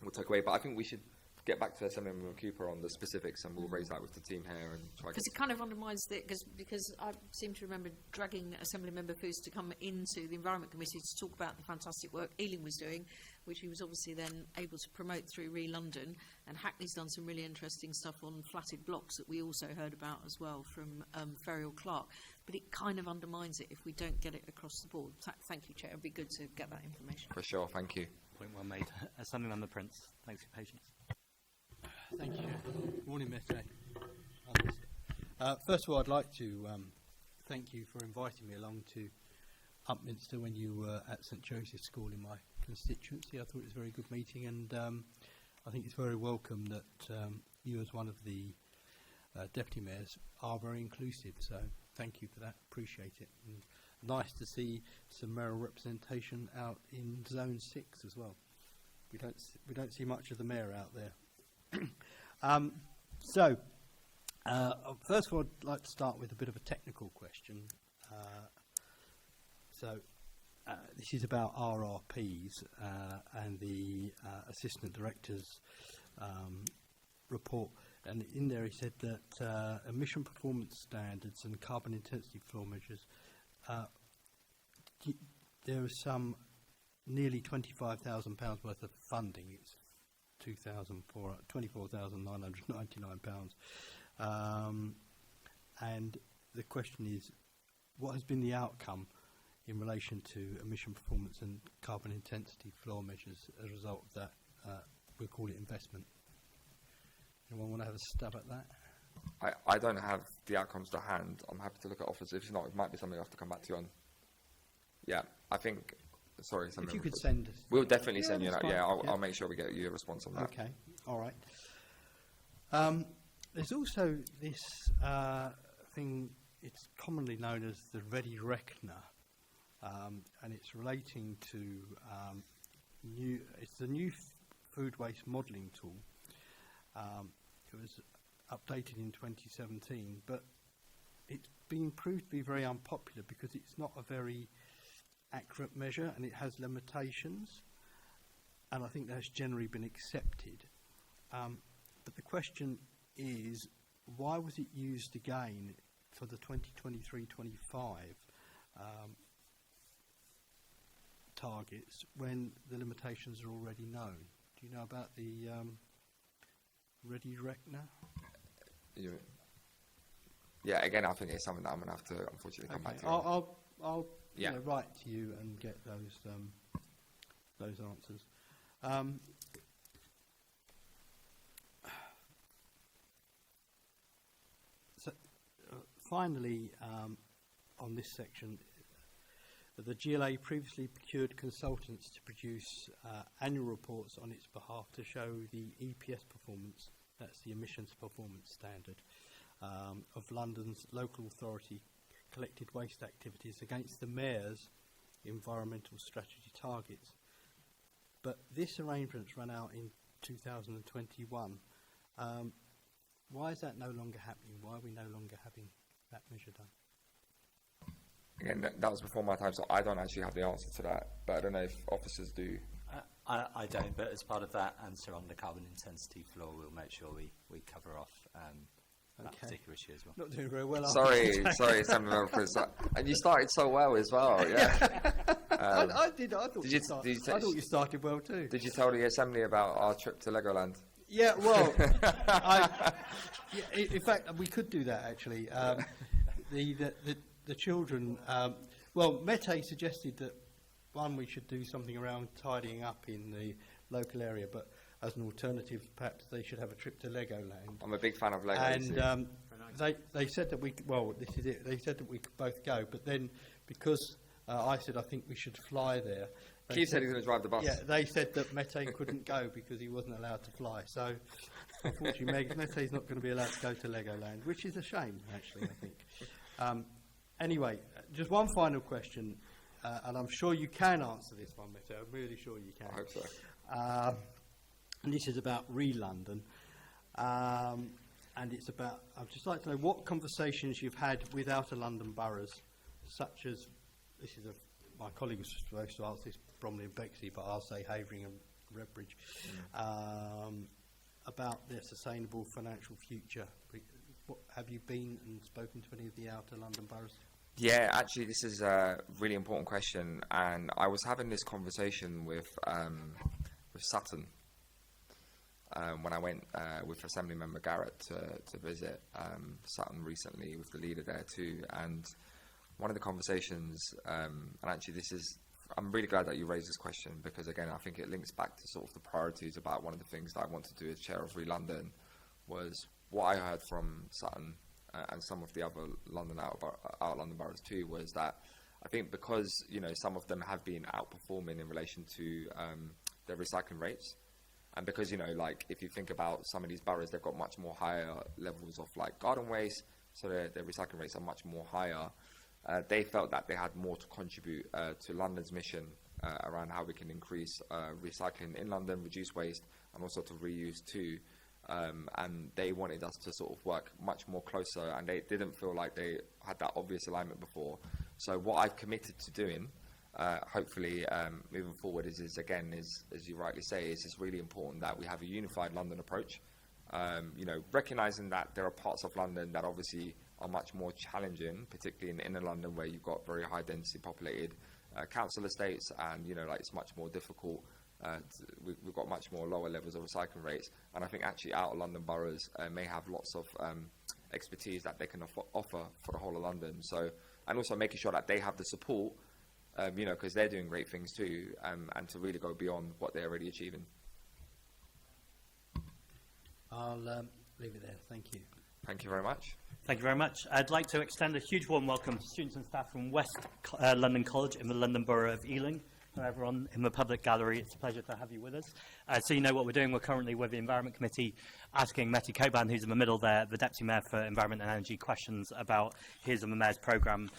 we'll take away. But I think we should get back to Assembly Member Cooper on the specifics, and we'll raise that with the team here and try. Because it kind of undermines because I seem to remember dragging Assembly Member Foos to come into the Environment Committee to talk about the fantastic work Ealing was doing, which he was obviously then able to promote through Re-London, and Hackney's done some really interesting stuff on flatted blocks that we also heard about as well from Ferriol Clark. But it kind of undermines it if we don't get it across the board. Thank you, Chair. It would be good to get that information. For sure, thank you. Point well made. Assembly Member Prince, thanks for your patience. Thank you. Morning, Mr. First of all, I'd like to thank you for inviting me along to Upminster when you were at St Joseph's School in my constituency. I thought it was a very good meeting, and I think it's very welcome that you, as one of the deputy mayors, are very inclusive. So thank you for that. Appreciate it. And nice to see some mayoral representation out in Zone 6 as well. We don't see much of the mayor out there. First of all, I'd like to start with a bit of a technical question. This is about RRPs and the Assistant Director's report. And in there he said that emission performance standards and carbon intensity floor measures, there is some nearly £25,000 worth of funding. It's £24,999. And the question is, what has been the outcome in relation to emission performance and carbon intensity floor measures as a result of that? We'll call it investment. Anyone want to have a stab at that? I don't have the outcomes to hand. I'm happy to look at offers. If not, it might be something I have to come back to you on. Yeah, I think. Sorry, if you could send us. We'll definitely send you that. Fine. Yeah, I'll make sure we get you a response on that. Okay, all right. There's also this thing, it's commonly known as the Ready Reckoner, and it's relating to it's the new food waste modelling tool. It was updated in 2017, but it's been proved to be very unpopular because it's not a very accurate measure and it has limitations, and I think that's generally been accepted. But the question is, why was it used again for the 2023-25 targets when the limitations are already known? Do you know about the Ready Reckoner? Yeah, again, I think it's something that I'm going to have to unfortunately come back to. I'll write to you and get those answers. Finally, on this section, the GLA previously procured consultants to produce annual reports on its behalf to show the EPS performance, that's the emissions performance standard, of London's local authority collected waste activities against the Mayor's environmental strategy targets. But this arrangement ran out in 2021. Why is that no longer happening? Why are we no longer having that measure done? Again, that was before my time, so I don't actually have the answer to that. But I don't know if officers do. I don't, but as part of that answer on the carbon intensity floor, we'll make sure we cover off that particular issue as well. Not doing very well. Sorry, Assembly Member Fraser. And you started so well as well, yeah. I did. I thought Did you you- started. did you I thought you started well too. Did you tell the Assembly about our trip to Legoland? Yeah, well, in fact, we could do that actually. The children, well, Mete suggested that we should do something around tidying up in the local area, but as an alternative, perhaps they should have a trip to Legoland. I'm a big fan of Lego. And they said that this is it. They said that we could both go, but then because I said I think we should fly there. Keith said he's going to drive the bus. Yeah, they said that Mete couldn't go because he wasn't allowed to fly. So, unfortunately, Mete's not going to be allowed to go to Legoland, which is a shame, actually, I think. Anyway, just one final question, and I'm sure you can answer this one, Mete. I'm really sure you can. I hope so. And this is about Re-London. And it's about, I'd just like to know what conversations you've had with outer London boroughs, such as, my colleague was supposed to answer this, Bromley and Bexley, but I'll say Havering and Redbridge, about their sustainable financial future. Have you been and spoken to any of the outer London boroughs? Yeah, actually, this is a really important question, and I was having this conversation with Sutton when I went with Assembly Member Garrett to visit Sutton recently with the leader there too, and one of the conversations, and actually I'm really glad that you raised this question because again I think it links back to sort of the priorities about one of the things that I want to do as chair of Re-London was what I heard from Sutton and some of the other London out London boroughs too was that I think because some of them have been outperforming in relation to their recycling rates, and because like if you think about some of these boroughs, they've got much more higher levels of like garden waste, so their recycling rates are much more higher. They felt that they had more to contribute to London's mission around how we can increase recycling in London, reduce waste, and also to reuse too. And they wanted us to sort of work much more closer, and they didn't feel like they had that obvious alignment before. So what I've committed to doing, hopefully moving forward, is as you rightly say, is it's really important that we have a unified London approach. Recognising that there are parts of London that obviously are much more challenging, particularly in inner London where you've got very high density populated council estates, and it's much more difficult. We've got much more lower levels of recycling rates, and I think actually outer London boroughs may have lots of expertise that they can offer for the whole of London. So, and also making sure that they have the support, because they're doing great things too, and to really go beyond what they're already achieving. I'll leave it there. Thank you. Thank you very much. Thank you very much. I'd like to extend a huge warm welcome to students and staff from West London College in the London Borough of Ealing. For everyone in the public gallery, it's a pleasure to have you with us. So you know what we're doing. We're currently with the Environment Committee asking Mete Coban, who's in the middle there, the Deputy Mayor for Environment and Energy, questions about his and the Mayor's programme.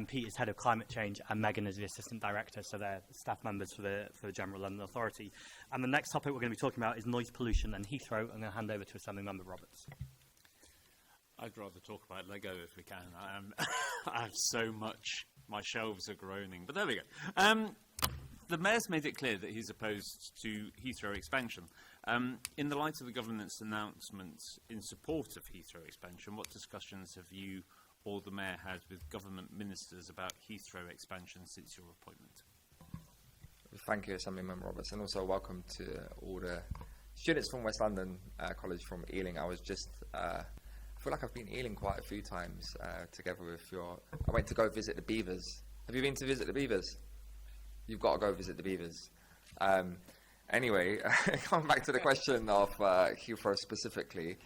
Pete is Head of Climate Change, and Megan is the Assistant Director, so they're staff members for the General London Authority. And the next topic we're going to be talking about is noise pollution and Heathrow. I'm going to hand over to Assembly Member Roberts. I'd rather talk about Lego if we can. I have so much, my shelves are groaning, but there we go. The Mayor's made it clear that he's opposed to Heathrow expansion. In the light of the government's announcements in support of Heathrow expansion, what discussions have you or the Mayor had with government ministers about Heathrow expansion since your appointment? Thank you, Assembly Member Roberts, and also welcome to all the students from West London College from Ealing. I was just, I feel like I've been Ealing quite a few times together with I went to go visit the Beavers. Have you been to visit the Beavers? You've got to go visit the Beavers. Anyway, coming back to the question of Heathrow specifically,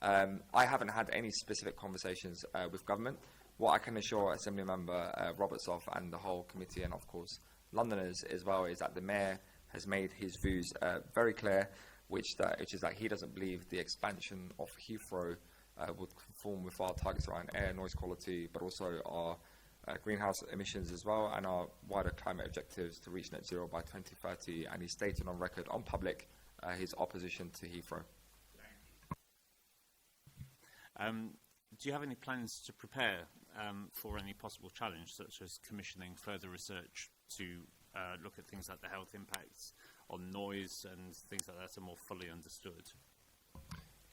I haven't had any specific conversations with government. What I can assure Assembly Member Roberts of, and the whole committee, and of course Londoners as well, is that the Mayor has made his views very clear, which is that he doesn't believe the expansion of Heathrow would conform with our targets around air, noise quality, but also our greenhouse emissions as well, and our wider climate objectives to reach net zero by 2030. And he's stated on record, on public, his opposition to Heathrow. Do you have any plans to prepare for any possible challenge, such as commissioning further research to look at things like the health impacts on noise and things like that are more fully understood?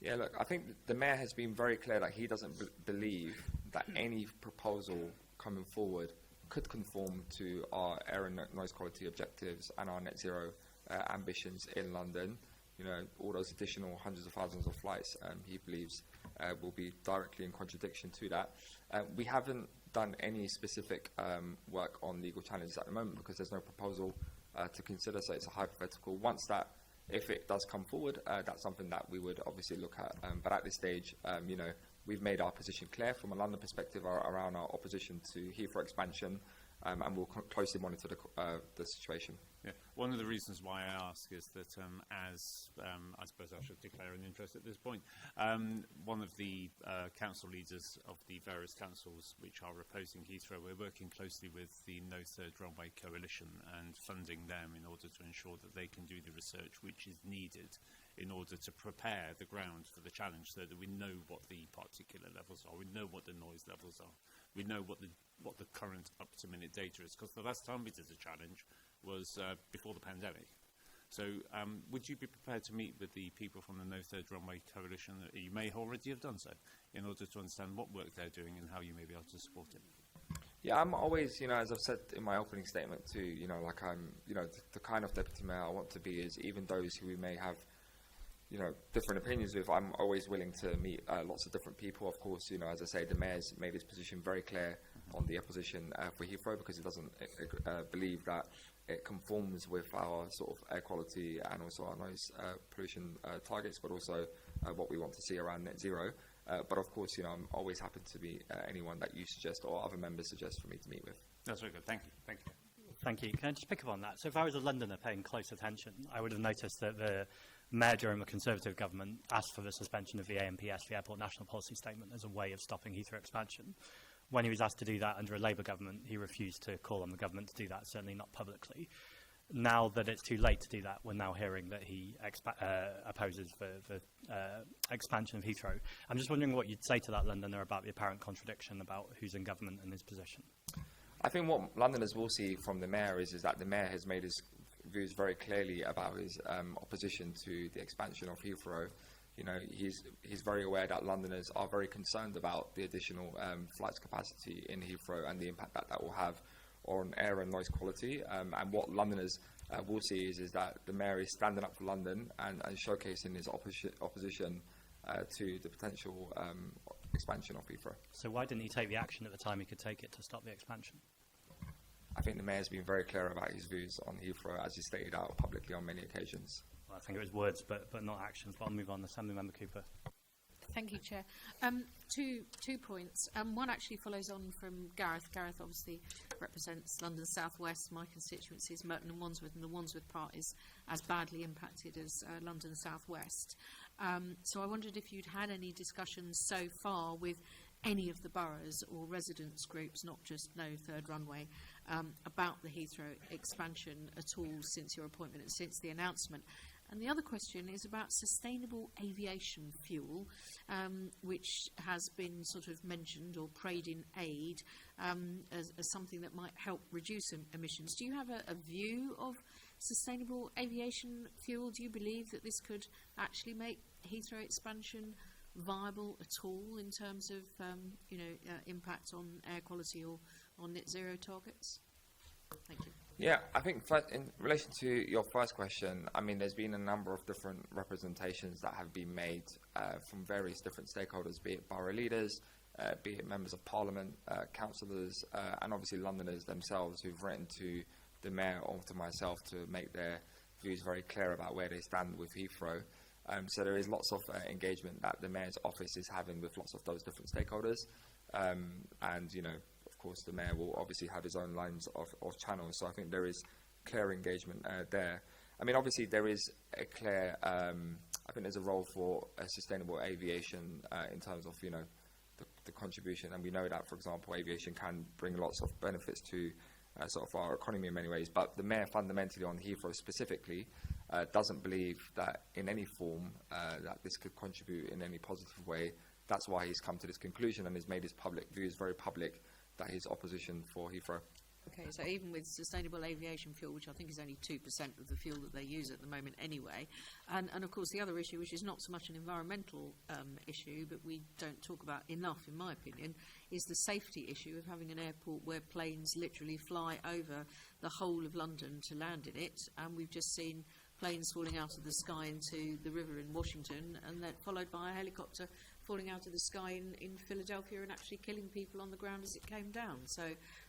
Yeah, look, I think the Mayor has been very clear that he doesn't believe that any proposal coming forward could conform to our air and noise quality objectives and our net zero ambitions in London. You know, all those additional hundreds of thousands of flights, he believes, will be directly in contradiction to that. We haven't done any specific work on legal challenges at the moment because there's no proposal to consider, so it's a hypothetical. Once that, if it does come forward, that's something that we would obviously look at. But at this stage, you know, we've made our position clear from a London perspective around our opposition to Heathrow expansion, and we'll closely monitor the situation. Yeah. One of the reasons why I ask is that I suppose I should declare an interest at this point. One of the council leaders of the various councils which are opposing Heathrow, we're working closely with the No Third Runway Coalition and funding them in order to ensure that they can do the research which is needed in order to prepare the ground for the challenge, so that we know what the particulate levels are, we know what the noise levels are, we know what the current up-to-minute data is, because the last time we did a challenge was before the pandemic. So would you be prepared to meet with the people from the No Third Runway Coalition? You may already have done so, in order to understand what work they're doing and how you may be able to support it. Yeah, I'm always, you know, as I've said in my opening statement too, you know, like the kind of deputy mayor I want to be is, even those who we may have, you know, different opinions with, I'm always willing to meet lots of different people. Of course, you know, as I say, the mayor's made his position very clear on the opposition for Heathrow, because he doesn't believe that it conforms with our sort of air quality and also our noise pollution targets, but also what we want to see around net zero. But of course, you know, I'm always happy to meet anyone that you suggest or other members suggest for me to meet with. That's very good. Thank you. Thank you. Thank you. Can I just pick up on that? So if I was a Londoner paying close attention, I would have noticed that the Mayor during the Conservative government asked for the suspension of the ANPS, the Airport National Policy Statement, as a way of stopping Heathrow expansion. When he was asked to do that under a Labour government, he refused to call on the government to do that, certainly not publicly. Now that it's too late to do that, we're now hearing that he opposes the expansion of Heathrow. I'm just wondering what you'd say to that Londoner about the apparent contradiction about who's in government and his position. I think what Londoners will see from the Mayor is that the Mayor has made his views very clearly about his opposition to the expansion of Heathrow. You know, he's very aware that Londoners are very concerned about the additional flights capacity in Heathrow and the impact that that will have on air and noise quality. And what Londoners will see is that the Mayor is standing up for London and showcasing his opposition to the potential expansion of Heathrow. So why didn't he take the action at the time he could take it to stop the expansion? I think the Mayor's been very clear about his views on Heathrow, as he stated out publicly on many occasions. Well, I think it was words, but not actions. But I'll move on. Assembly Member Cooper. Thank you, Chair. Two points. One actually follows on from Gareth. Gareth obviously represents London South West. My constituency is Merton and Wandsworth, and the Wandsworth part is as badly impacted as London South West. So I wondered if you'd had any discussions so far with any of the boroughs or residents groups, not just No Third Runway, about the Heathrow expansion at all since your appointment and since the announcement. And the other question is about sustainable aviation fuel, which has been sort of mentioned or prayed in aid as something that might help reduce emissions. Do you have a view of sustainable aviation fuel? Do you believe that this could actually make Heathrow expansion viable at all in terms of impact on air quality or on net zero targets? Thank you. Yeah, I think in relation to your first question, I mean, there's been a number of different representations that have been made from various different stakeholders, be it borough leaders, be it members of parliament, councillors, and obviously Londoners themselves who've written to the Mayor or to myself to make their views very clear about where they stand with Heathrow. So there is lots of engagement that the Mayor's office is having with lots of those different stakeholders. And, you know, of course, the Mayor will obviously have his own lines of channels. So I think there is clear engagement there. I mean, obviously, there is a clear, I think there's a role for sustainable aviation in terms of, you know, the contribution. And we know that, for example, aviation can bring lots of benefits to sort of our economy in many ways. But the Mayor fundamentally on Heathrow specifically doesn't believe that in any form that this could contribute in any positive way. That's why he's come to this conclusion and has made his public views very public that his opposition for Heathrow. Okay, so even with sustainable aviation fuel, which I think is only 2% of the fuel that they use at the moment anyway, and of course the other issue, which is not so much an environmental issue, but we don't talk about enough, in my opinion, is the safety issue of having an airport where planes literally fly over the whole of London to land in it, and we've just seen planes falling out of the sky into the river in Washington, and then followed by a helicopter falling out of the sky in Philadelphia and actually killing people on the ground as it came down. So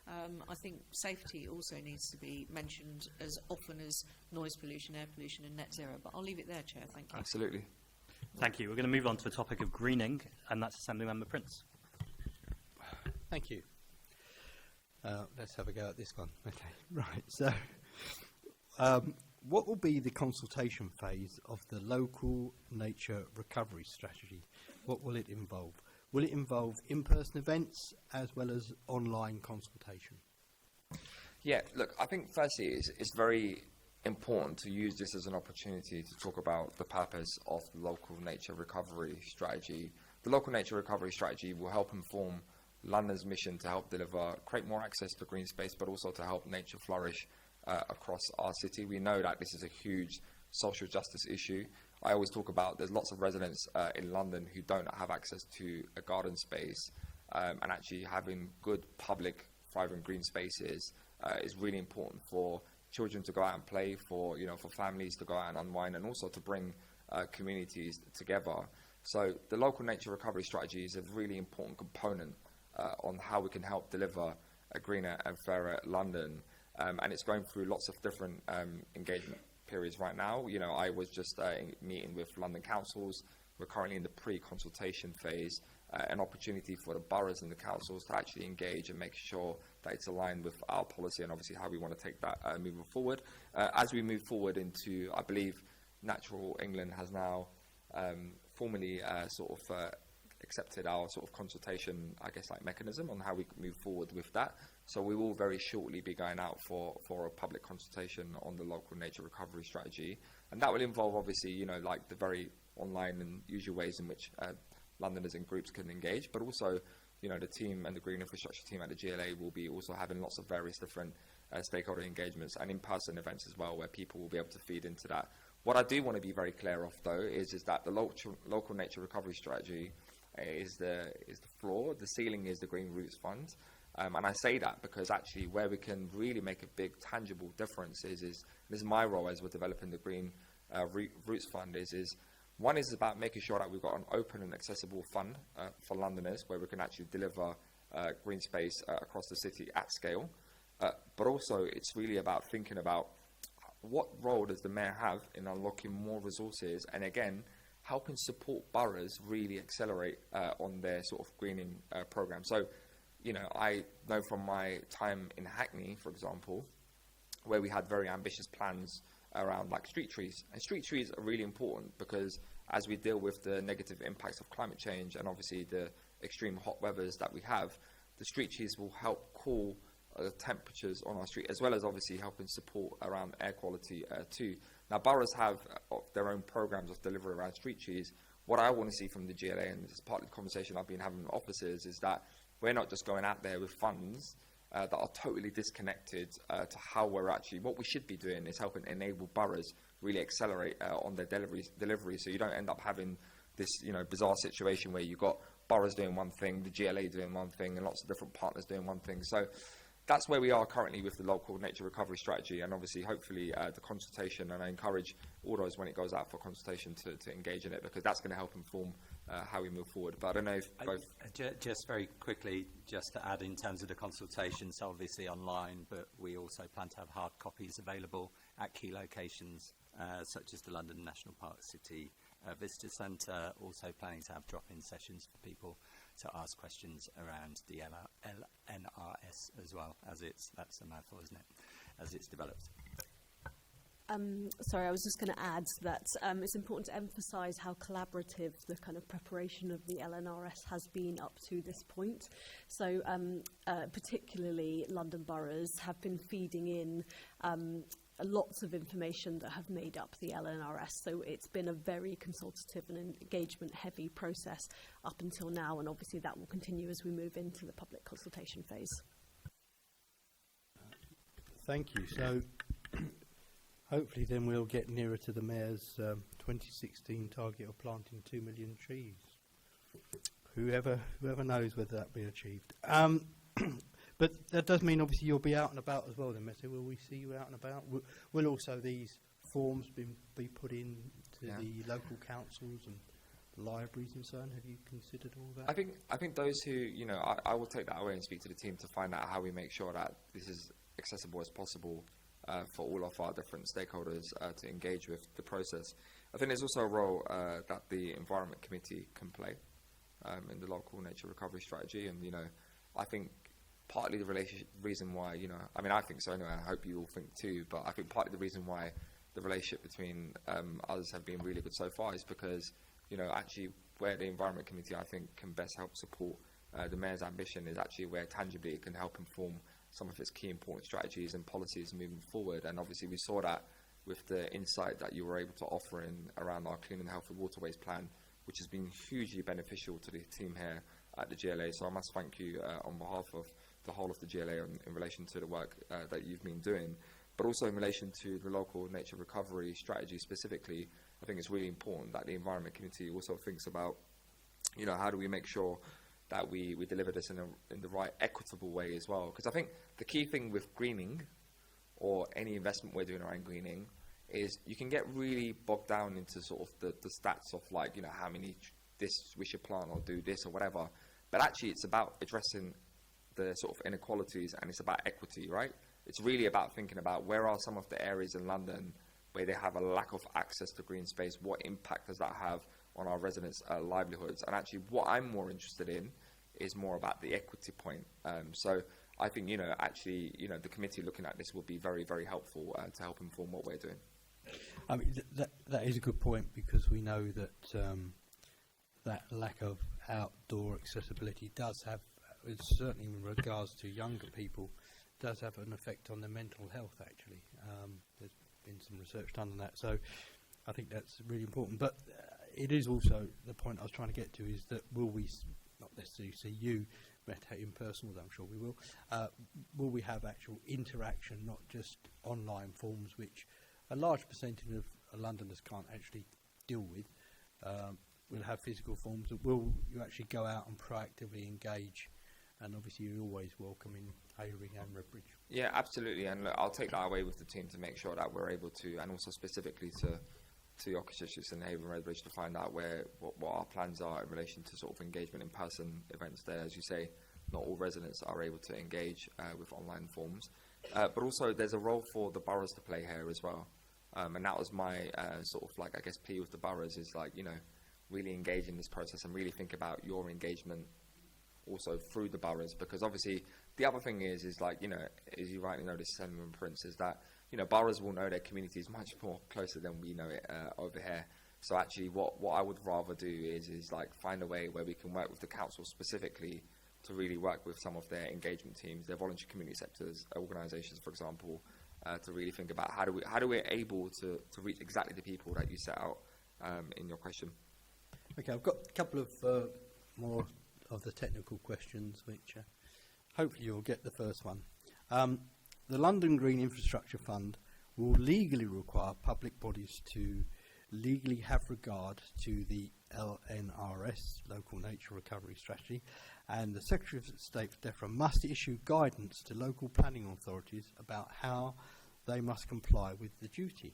I think safety also needs to be mentioned as often as noise pollution, air pollution and net zero. But I'll leave it there, Chair. Thank you. Absolutely. Thank you. We're going to move on to the topic of greening, and that's Assemblymember Prince. Thank you. Let's have a go at this one. Okay, right. So, what will be the consultation phase of the local nature recovery strategy? What will it involve? Will it involve in-person events as well as online consultation? Yeah, look, I think firstly it's very important to use this as an opportunity to talk about the purpose of the local nature recovery strategy. The local nature recovery strategy will help inform London's mission to help create more access to green space, but also to help nature flourish across our city. We know that this is a huge social justice issue. I always talk about there's lots of residents in London who don't have access to a garden space, and actually having good public, vibrant green spaces is really important for children to go out and play, for families to go out and unwind, and also to bring communities together. So the local nature recovery strategy is a really important component on how we can help deliver a greener and fairer London, and it's going through lots of different engagement periods right now. I was just meeting with London councils. We're currently in the pre-consultation phase, an opportunity for the boroughs and the councils to actually engage and make sure that it's aligned with our policy and obviously how we want to take that moving forward. As we move forward into, I believe, Natural England has now formally accepted our sort of consultation, mechanism on how we move forward with that. So we will very shortly be going out for a public consultation on the local nature recovery strategy. And that will involve, obviously, the very online and usual ways in which Londoners and groups can engage, but also, the team and the green infrastructure team at the GLA will be also having lots of various different stakeholder engagements and in-person events as well, where people will be able to feed into that. What I do want to be very clear of, though, is that the local nature recovery strategy is the floor. The ceiling is the Green Roots Fund. And I say that because actually where we can really make a big tangible difference is this is my role as we're developing the Green Roots Fund is one is about making sure that we've got an open and accessible fund for Londoners where we can actually deliver green space across the city at scale. But also it's really about thinking about what role does the mayor have in unlocking more resources and again helping support boroughs really accelerate on their sort of greening program. So I know from my time in Hackney, for example, where we had very ambitious plans around street trees. And street trees are really important because as we deal with the negative impacts of climate change and obviously the extreme hot weathers that we have, the street trees will help cool the temperatures on our street, as well as obviously helping support around air quality too. Now, boroughs have their own programs of delivery around street trees. What I want to see from the GLA, and this is part of the conversation I've been having with officers, is that we're not just going out there with funds that are totally disconnected to how we're actually, what we should be doing is helping enable boroughs really accelerate on their delivery, so you don't end up having this bizarre situation where you've got boroughs doing one thing, the GLA doing one thing, and lots of different partners doing one thing. So that's where we are currently with the local nature recovery strategy, and obviously hopefully the consultation, and I encourage all those when it goes out for consultation to engage in it, because that's going to help inform how we move forward. But I don't know if both... Just very quickly, just to add in terms of the consultations, obviously online, but we also plan to have hard copies available at key locations such as the London National Park City Visitor Centre, also planning to have drop-in sessions for people to ask questions around the NRS as well, as that's a mouthful, isn't it, as it's developed. Sorry, I was just going to add that it's important to emphasise how collaborative the kind of preparation of the LNRS has been up to this point. So particularly London boroughs have been feeding in lots of information that have made up the LNRS. So it's been a very consultative and engagement-heavy process up until now, and obviously that will continue as we move into the public consultation phase. Thank you. So hopefully then we'll get nearer to the Mayor's 2016 target of planting 2 million trees. Whoever knows whether that will be achieved. But that does mean obviously you'll be out and about as well then, Messi. Will we see you out and about? Will also these forms be put in to the local councils and libraries and so on? Have you considered all that? I think those who, you know, I will take that away and speak to the team to find out how we make sure that this is accessible as possible for all of our different stakeholders to engage with the process. I think there's also a role that the Environment Committee can play in the local nature recovery strategy, and, you know, I think partly the reason why, you know, I mean, I think so anyway, I hope you all think too, but I think partly the reason why the relationship between us have been really good so far is because, you know, actually where the Environment Committee, I think, can best help support the Mayor's ambition is actually where tangibly it can help inform some of its key important strategies and policies moving forward. And obviously we saw that with the insight that you were able to offer in around our Clean and Healthy Waterways plan, which has been hugely beneficial to the team here at the GLA. So I must thank you on behalf of the whole of the GLA in relation to the work that you've been doing. But also in relation to the local nature recovery strategy specifically, I think it's really important that the Environment Committee also thinks about, you know, how do we make sure that we deliver this in the right equitable way as well. Because I think the key thing with greening, or any investment we're doing around greening, is you can get really bogged down into sort of the stats of, like, you know, how many this we should plant or do this or whatever. But actually it's about addressing the sort of inequalities, and it's about equity, right? It's really about thinking about where are some of the areas in London where they have a lack of access to green space, what impact does that have on our residents' livelihoods? And actually what I'm more interested in is more about the equity point. So I think, you know, actually, you know, the committee looking at this will be very, very helpful to help inform what we're doing. I mean, that is a good point, because we know that that lack of outdoor accessibility does have, certainly in regards to younger people, does have an effect on their mental health, actually. There's been some research done on that, so I think that's really important. But it is also, the point I was trying to get to is that will we, not necessarily see you Meta in person, although I'm sure we will we have actual interaction, not just online forms, which a large percentage of Londoners can't actually deal with. We'll have physical forms. Will you actually go out and proactively engage? And obviously you're always welcome in Havering and Redbridge. Yeah, absolutely. And look, I'll take that away with the team to make sure that we're able to, and also specifically to your constituents in Havering and Redbridge, to find out what our plans are in relation to sort of engagement in person events there. As you say, not all residents are able to engage with online forms. But also there's a role for the boroughs to play here as well. And that was my sort of, like, I guess, plea with the boroughs is, like, you know, really engage in this process and really think about your engagement also through the boroughs, because obviously the other thing is like, you know, as you rightly know, this Senator Prince, is that, you know, boroughs will know their communities much more closer than we know it over here. So actually what I would rather do is like find a way where we can work with the council specifically to really work with some of their engagement teams, their voluntary community sectors, organisations, for example, to really think about how do we able to reach exactly the people that you set out in your question. Okay, I've got a couple of more of the technical questions, which hopefully you'll get the first one. The London Green Infrastructure Fund will legally require public bodies to legally have regard to the LNRS, Local Nature Recovery Strategy, and the Secretary of State for DEFRA must issue guidance to local planning authorities about how they must comply with the duty.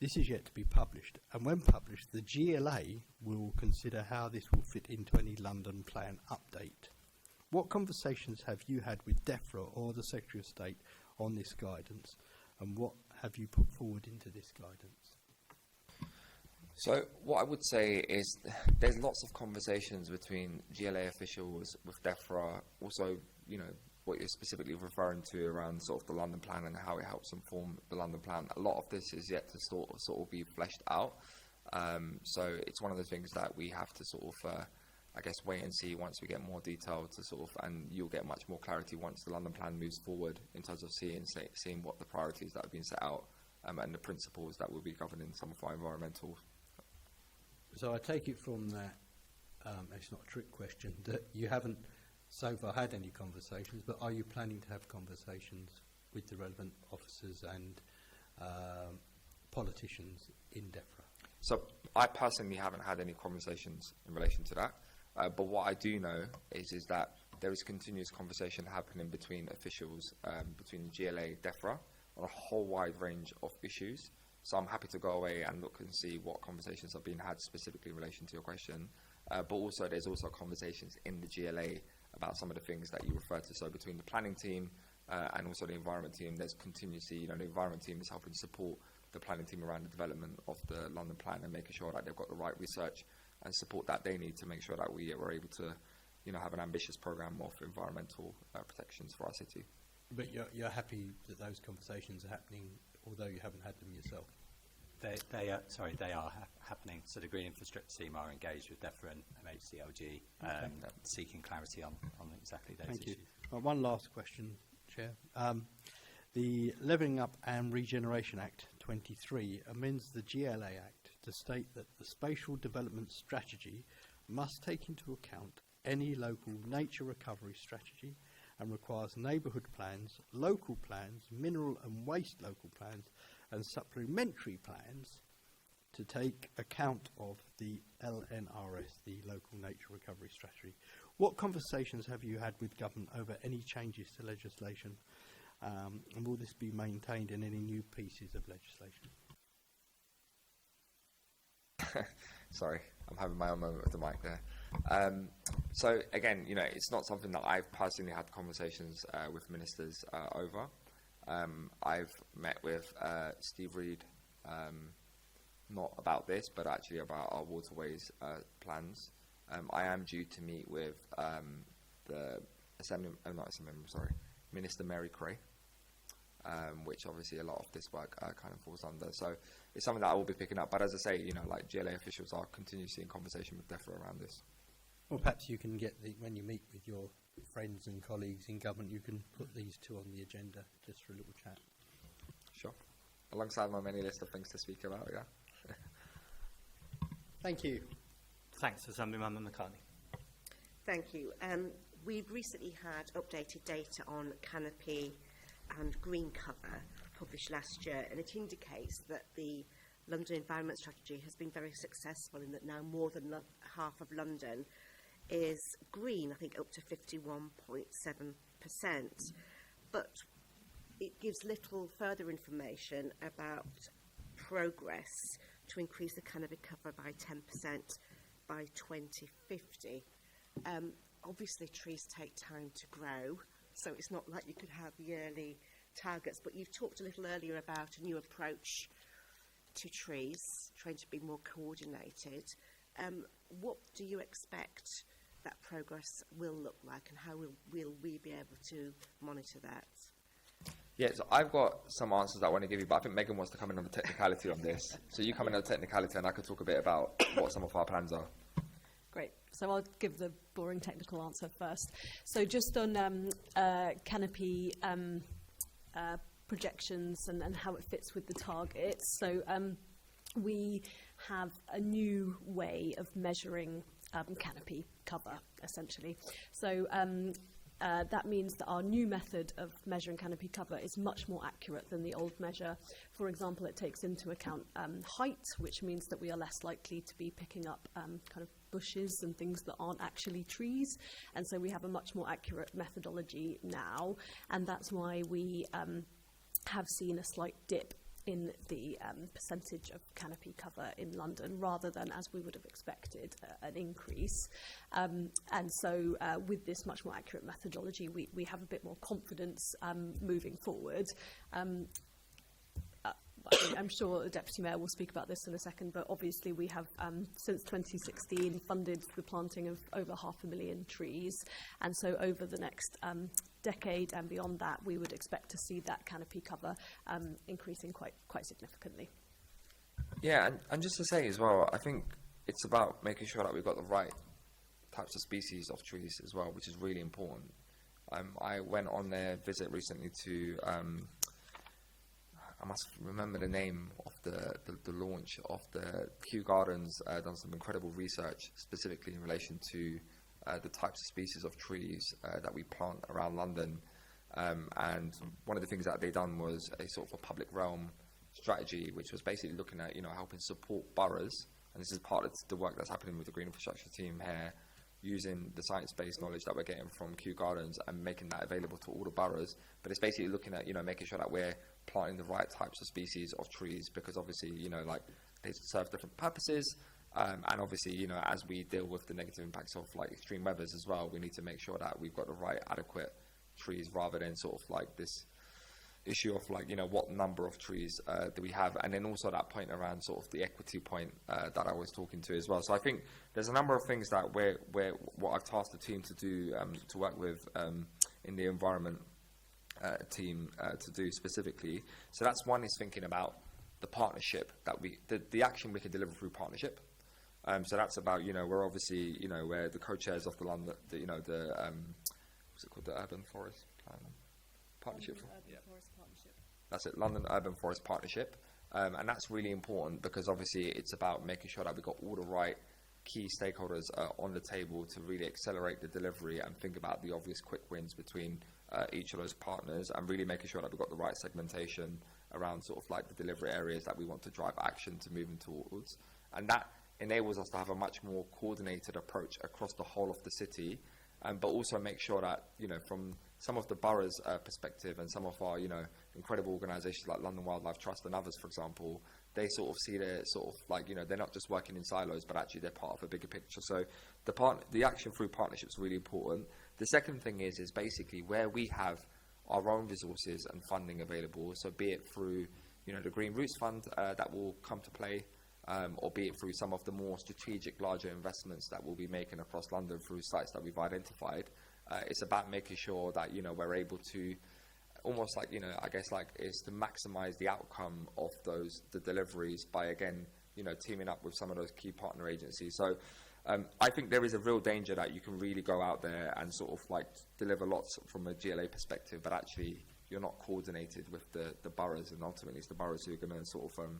This is yet to be published, and when published, the GLA will consider how this will fit into any London plan update. What conversations have you had with DEFRA or the Secretary of State on this guidance, and what have you put forward into this guidance? So what I would say is there's lots of conversations between GLA officials with DEFRA, also, you know, what you're specifically referring to around sort of the London plan and how it helps inform the London plan. A lot of this is yet to sort of be fleshed out. So it's one of the things that we have to sort of I guess, wait and see once we get more detail to sort of, and you'll get much more clarity once the London plan moves forward in terms of seeing what the priorities that have been set out and the principles that will be governing some of our environmental. So I take it from that, it's not a trick question, that you haven't so far had any conversations, but are you planning to have conversations with the relevant officers and politicians in DEFRA? So I personally haven't had any conversations in relation to that. But what I do know is that there is continuous conversation happening between officials, between GLA, DEFRA, on a whole wide range of issues. So I'm happy to go away and look and see what conversations are being had specifically in relation to your question. But also there's also conversations in the GLA about some of the things that you refer to. So between the planning team and also the environment team, there's continuously, the environment team is helping support the planning team around the development of the London plan and making sure that they've got the right research and support that they need to make sure that we are able to, have an ambitious programme of environmental protections for our city. But you're happy that those conversations are happening, although you haven't had them yourself? They are happening. So the Green Infrastructure team are engaged with DEFRA and MHCLG, seeking clarity on exactly those Thank issues. you. One last question, Chair. The Levelling Up and Regeneration Act 23 amends the GLA Act to state that the spatial development strategy must take into account any local nature recovery strategy and requires neighbourhood plans, local plans, mineral and waste local plans and supplementary plans to take account of the LNRS, the Local Nature Recovery Strategy. What conversations have you had with government over any changes to legislation, and will this be maintained in any new pieces of legislation? Sorry, I'm having my own moment with the mic there. So again, it's not something that I've personally had conversations with ministers over. I've met with Steve Reed, not about this, but actually about our waterways plans. I am due to meet with the Minister Mary Cray, which obviously a lot of this work kind of falls under. So it's something that I will be picking up. But as I say, GLA officials are continuously in conversation with DEFRA around this. Well, perhaps you can get when you meet with your friends and colleagues in government, you can put these two on the agenda just for a little chat. Sure. Alongside my many list of things to speak about, yeah. Thank you. Thanks, Assemblyman McCartney. Thank you. We've recently had updated data on canopy and green cover published last year, and it indicates that the London Environment Strategy has been very successful in that now more than half of London is green, I think up to 51.7%. But it gives little further information about progress to increase the canopy cover by 10% by 2050. Obviously, trees take time to grow, so it's not like you could have yearly targets, but you've talked a little earlier about a new approach to trees, trying to be more coordinated. What do you expect that progress will look like, and how will we be able to monitor that? Yeah, so I've got some answers that I want to give you, but I think Megan wants to come in on the technicality on this. So you come in on the technicality, and I could talk a bit about what some of our plans are. Great. So I'll give the boring technical answer first. So just on canopy projections and how it fits with the targets. So we have a new way of measuring canopy cover, essentially. So that means that our new method of measuring canopy cover is much more accurate than the old measure. For example, it takes into account height, which means that we are less likely to be picking up kind of bushes and things that aren't actually trees. And so we have a much more accurate methodology now, and that's why we have seen a slight dip in the percentage of canopy cover in London, rather than, as we would have expected, an increase. And so with this much more accurate methodology, we have a bit more confidence moving forward. I'm sure the Deputy Mayor will speak about this in a second, but obviously we have, since 2016, funded the planting of over 500,000 trees. And so over the next decade and beyond that, we would expect to see that canopy cover increasing quite significantly. Yeah, and just to say as well, I think it's about making sure that we've got the right types of species of trees as well, which is really important. I went on their visit recently to, I must remember the name of the launch of the Kew Gardens, done some incredible research specifically in relation to the types of species of trees that we plant around London. And one of the things that they done was a sort of a public realm strategy, which was basically looking at, helping support boroughs. And this is part of the work that's happening with the Green Infrastructure team here, using the science-based knowledge that we're getting from Kew Gardens and making that available to all the boroughs. But it's basically looking at, making sure that we're planting the right types of species of trees, because obviously, they serve different purposes. And obviously, as we deal with the negative impacts of extreme weathers as well, we need to make sure that we've got the right adequate trees, rather than sort of this issue of what number of trees do we have, and then also that point around sort of the equity point that I was talking to as well. So I think there's a number of things that what I've tasked the team to do, to work with in the environment team to do specifically. So that's one, is thinking about the partnership that the action we can deliver through partnership. So that's about, we're obviously, we're the co-chairs of the London, what's it called, the Urban Forest Plan Partnership. Forest Partnership. That's it, London Urban Forest Partnership. And that's really important, because obviously it's about making sure that we've got all the right key stakeholders on the table to really accelerate the delivery and think about the obvious quick wins between each of those partners, and really making sure that we've got the right segmentation around sort of the delivery areas that we want to drive action to moving towards. And that enables us to have a much more coordinated approach across the whole of the city, but also make sure that, from some of the boroughs' perspective, and some of our, incredible organisations like London Wildlife Trust and others, for example, they sort of see their sort of they're not just working in silos, but actually they're part of a bigger picture. So the action through partnerships is really important. The second thing is basically where we have our own resources and funding available. So be it through, the Green Roots Fund that will come to play, or be it through some of the more strategic, larger investments that we'll be making across London through sites that we've identified. It's about making sure that, we're able to almost is to maximize the outcome of the deliveries by, again, teaming up with some of those key partner agencies. So I think there is a real danger that you can really go out there and sort of deliver lots from a GLA perspective, but actually you're not coordinated with the boroughs, and ultimately it's the boroughs who are going to sort of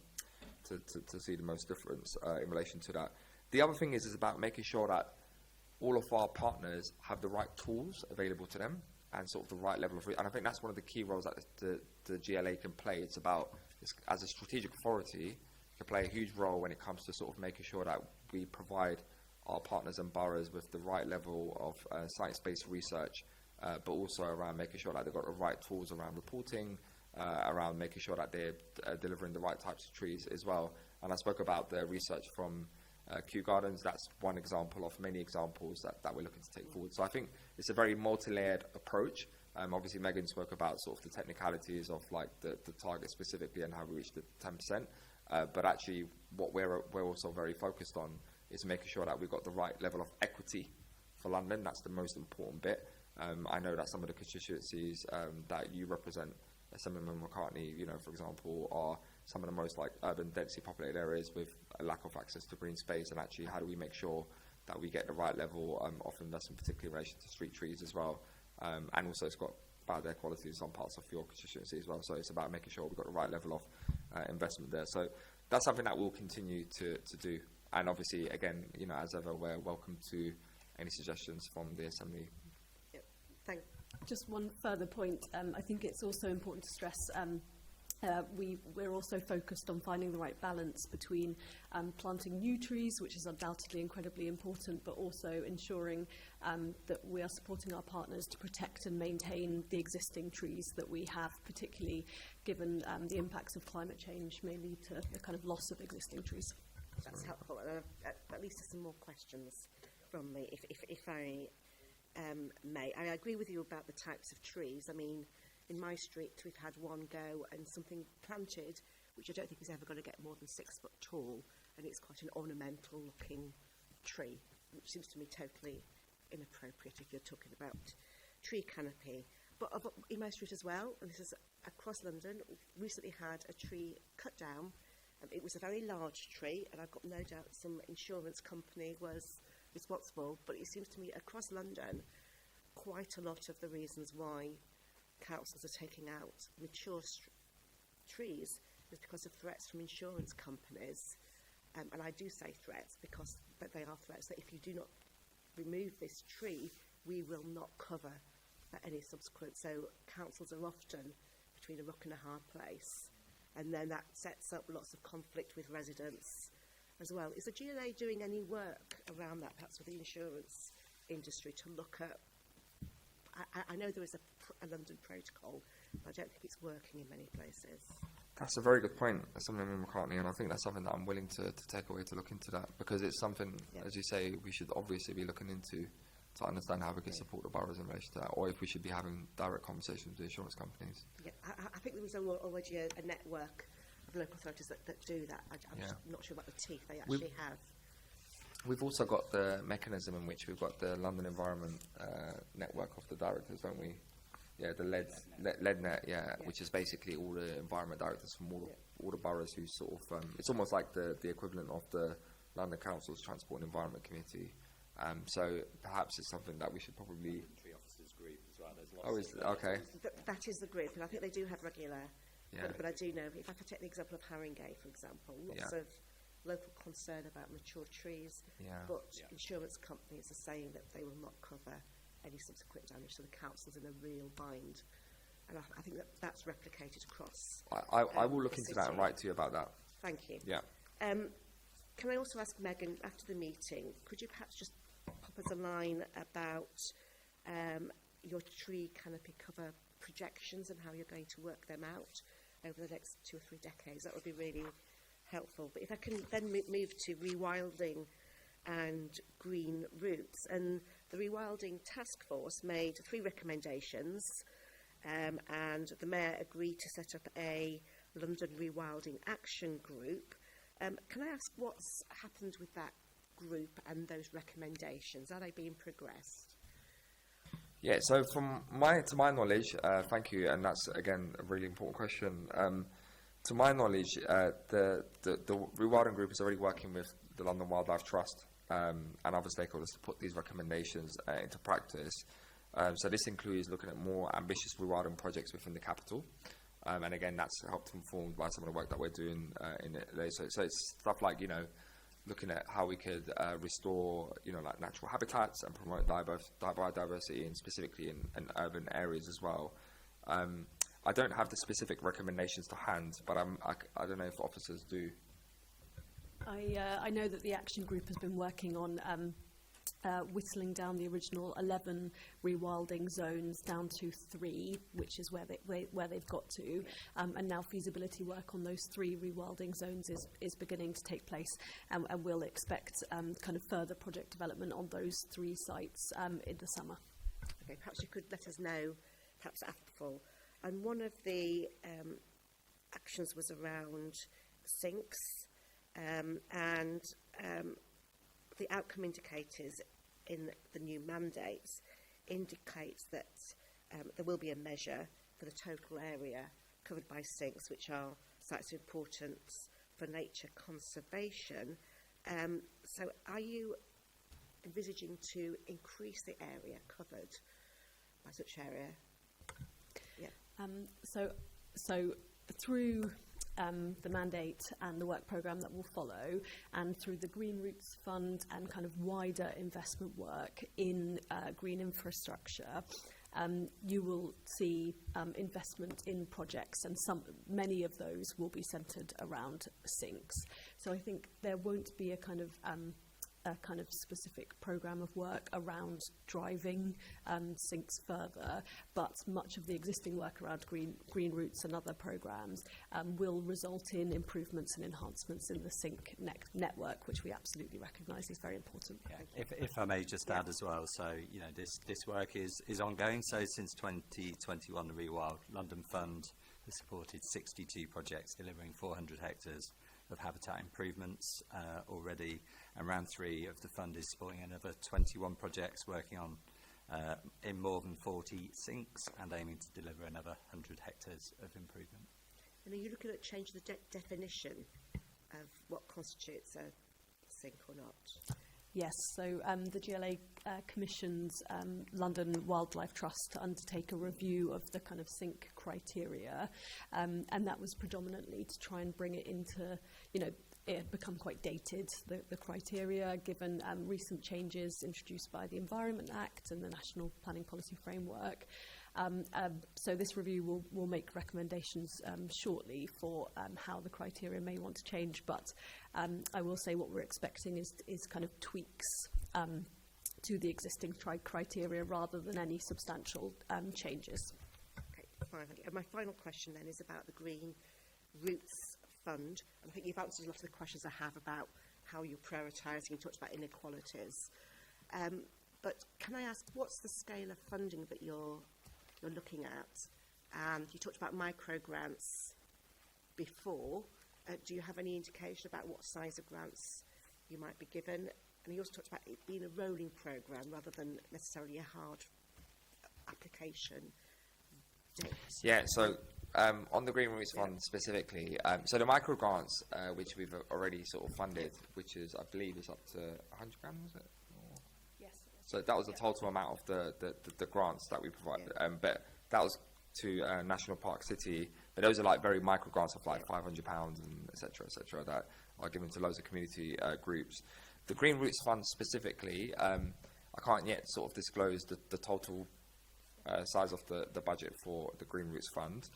to see the most difference in relation to that. The other thing is about making sure that all of our partners have the right tools available to them, and sort of the right level of, and I think that's one of the key roles that the GLA can play. It's about, as a strategic authority, it can play a huge role when it comes to sort of making sure that we provide our partners and boroughs with the right level of science-based research, but also around making sure that they've got the right tools around reporting, around making sure that they're delivering the right types of trees as well. And I spoke about the research from Kew Gardens. That's one example of many examples that we're looking to take forward. So I think it's a very multi-layered approach. Obviously, Megan spoke about sort of the technicalities of the target specifically and how we reached the 10%. But actually, what we're also very focused on is making sure that we've got the right level of equity for London. That's the most important bit. I know that some of the constituencies that you represent, Assemblyman McCartney, for example, are some of the most urban densely populated areas with a lack of access to green space. And actually, how do we make sure that we get the right level of investment, particularly in relation to street trees as well? And also, it's got bad air qualities on parts of your constituency as well. So it's about making sure we've got the right level of investment there. So that's something that we'll continue to do. And obviously, again, as ever, we're welcome to any suggestions from the Assembly. Yep. Thank. Just one further point. I think it's also important to stress we're also focused on finding the right balance between planting new trees, which is undoubtedly incredibly important, but also ensuring that we are supporting our partners to protect and maintain the existing trees that we have, particularly given the impacts of climate change may lead to the kind of loss of existing trees. That's helpful. At least there's some more questions from me, if I may. I agree with you about the types of trees. I mean, in my street, we've had one go and something planted, which I don't think is ever going to get more than 6 foot tall, and it's quite an ornamental-looking tree, which seems to me totally inappropriate if you're talking about tree canopy. But in my street as well, and this is across London, we've recently had a tree cut down. It was a very large tree, and I've got no doubt some insurance company was responsible, but it seems to me across London, quite a lot of the reasons why councils are taking out mature trees is because of threats from insurance companies. And I do say threats because they are threats that if you do not remove this tree, we will not cover any subsequent. So councils are often between a rock and a hard place, and then that sets up lots of conflict with residents as well. Is the GLA doing any work around that, perhaps with the insurance industry, to look at? I know there is a London protocol, but I don't think it's working in many places. That's a very good point, something from McCartney, and I think that's something that I'm willing to take away to look into that, because it's something, as you say, we should obviously be looking into to understand how we can support the boroughs in relation to that, or if we should be having direct conversations with insurance companies. Yeah, I think there was already a network of local authorities that do that. I'm just not sure about the teeth they actually have. We've also got the mechanism in which we've got the London Environment network of the directors, don't we? Yeah, the LEDNet, which is basically all the environment directors from all the boroughs who sort of, it's almost like the equivalent of the London Council's Transport and Environment Committee. So perhaps it's something that we should probably... Tree officers group as well. There's lots okay. That is the group, and I think they do have regular. But I do know, if I could take the example of Haringey, for example, lots of local concern about mature trees, but insurance companies are saying that they will not cover any subsequent damage, so the council's in a real bind. And I think that's replicated across. I will look into that and write to you about that. Thank you. Yeah. Can I also ask Megan, after the meeting, could you perhaps just pop us a line about your tree canopy cover projections and how you're going to work them out over the next 2 or 3 decades? That would be really helpful. But if I can then move to rewilding and green routes. And the Rewilding Task Force made 3 recommendations, and the Mayor agreed to set up a London Rewilding Action Group. Can I ask what's happened with that group and those recommendations? Are they being progressed? Yeah, so to my knowledge, thank you, and that's, again, a really important question. To my knowledge, the Rewilding Group is already working with the London Wildlife Trust and other stakeholders to put these recommendations into practice. So this includes looking at more ambitious rewilding projects within the capital. And again, that's helped informed by some of the work that we're doing in it today. So it's stuff like, looking at how we could restore, like natural habitats and promote biodiversity, and specifically in urban areas as well. I don't have the specific recommendations to hand, but I don't know if officers do. I know that the action group has been working on whittling down the original 11 rewilding zones down to 3, which is where they've got to, and now feasibility work on those 3 rewilding zones is beginning to take place, and we'll expect kind of further project development on those 3 sites in the summer. Okay, perhaps you could let us know, perhaps after fall. And one of the actions was around sinks, and the outcome indicators in the new mandates indicates that there will be a measure for the total area covered by sinks, which are sites of importance for nature conservation. So are you envisaging to increase the area covered by such area? Yeah. So through the mandate and the work programme that will follow, and through the Green Routes Fund and kind of wider investment work in green infrastructure, you will see investment in projects, and many of those will be centred around sinks. So I think there won't be a kind of specific programme of work around driving sinks further, but much of the existing work around green routes and other programmes will result in improvements and enhancements in the sink network, which we absolutely recognise is very important. Yeah. If I may just add as well, so this work is ongoing. So since 2021, the Rewild London Fund has supported 62 projects delivering 400 hectares of habitat improvements already, and round 3 of the fund is supporting another 21 projects working on in more than 40 sinks and aiming to deliver another 100 hectares of improvement. And are you looking at changing the definition of what constitutes a sink or not? Yes, so the GLA commissions London Wildlife Trust to undertake a review of the kind of SYNC criteria, and that was predominantly to try and bring it into, it had become quite dated, the criteria, given recent changes introduced by the Environment Act and the National Planning Policy Framework. So this review will make recommendations shortly for how the criteria may want to change, but I will say what we're expecting is kind of tweaks to the existing criteria rather than any substantial changes. Okay, fine. And my final question then is about the Green Roots Fund. I think you've answered a lot of the questions I have about how you're prioritising. You talked about inequalities. But can I ask, what's the scale of funding that you're looking at? And you talked about micro grants before. Do you have any indication about what size of grants you might be given? And you also talked about it being a rolling programme rather than necessarily a hard application date. Yeah, so on the Green Routes Fund specifically, so the micro grants, which we've already sort of funded, which is, I believe, is up to 100 grand, was it? Yes. So that was the total amount of the grants that we provided, but that was to National Park City. But those are like very micro grants of like £500 and et cetera, that are given to loads of community groups. The Green Routes Fund specifically, I can't yet sort of disclose the total size of the budget for the Green Routes Fund.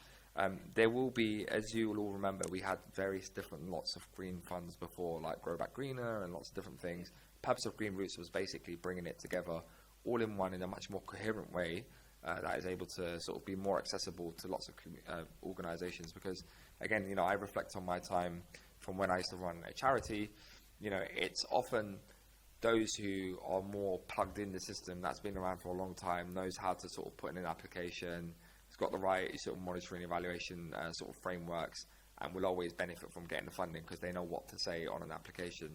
There will be, as you will all remember, we had various different lots of green funds before, like Grow Back Greener and lots of different things. The purpose of Green Routes was basically bringing it together all in one in a much more coherent way that is able to sort of be more accessible to lots of organisations. Because, again, I reflect on my time from when I used to run a charity. It's often those who are more plugged in the system, that's been around for a long time, knows how to sort of put in an application, it's got the right sort of monitoring evaluation sort of frameworks, and will always benefit from getting the funding because they know what to say on an application.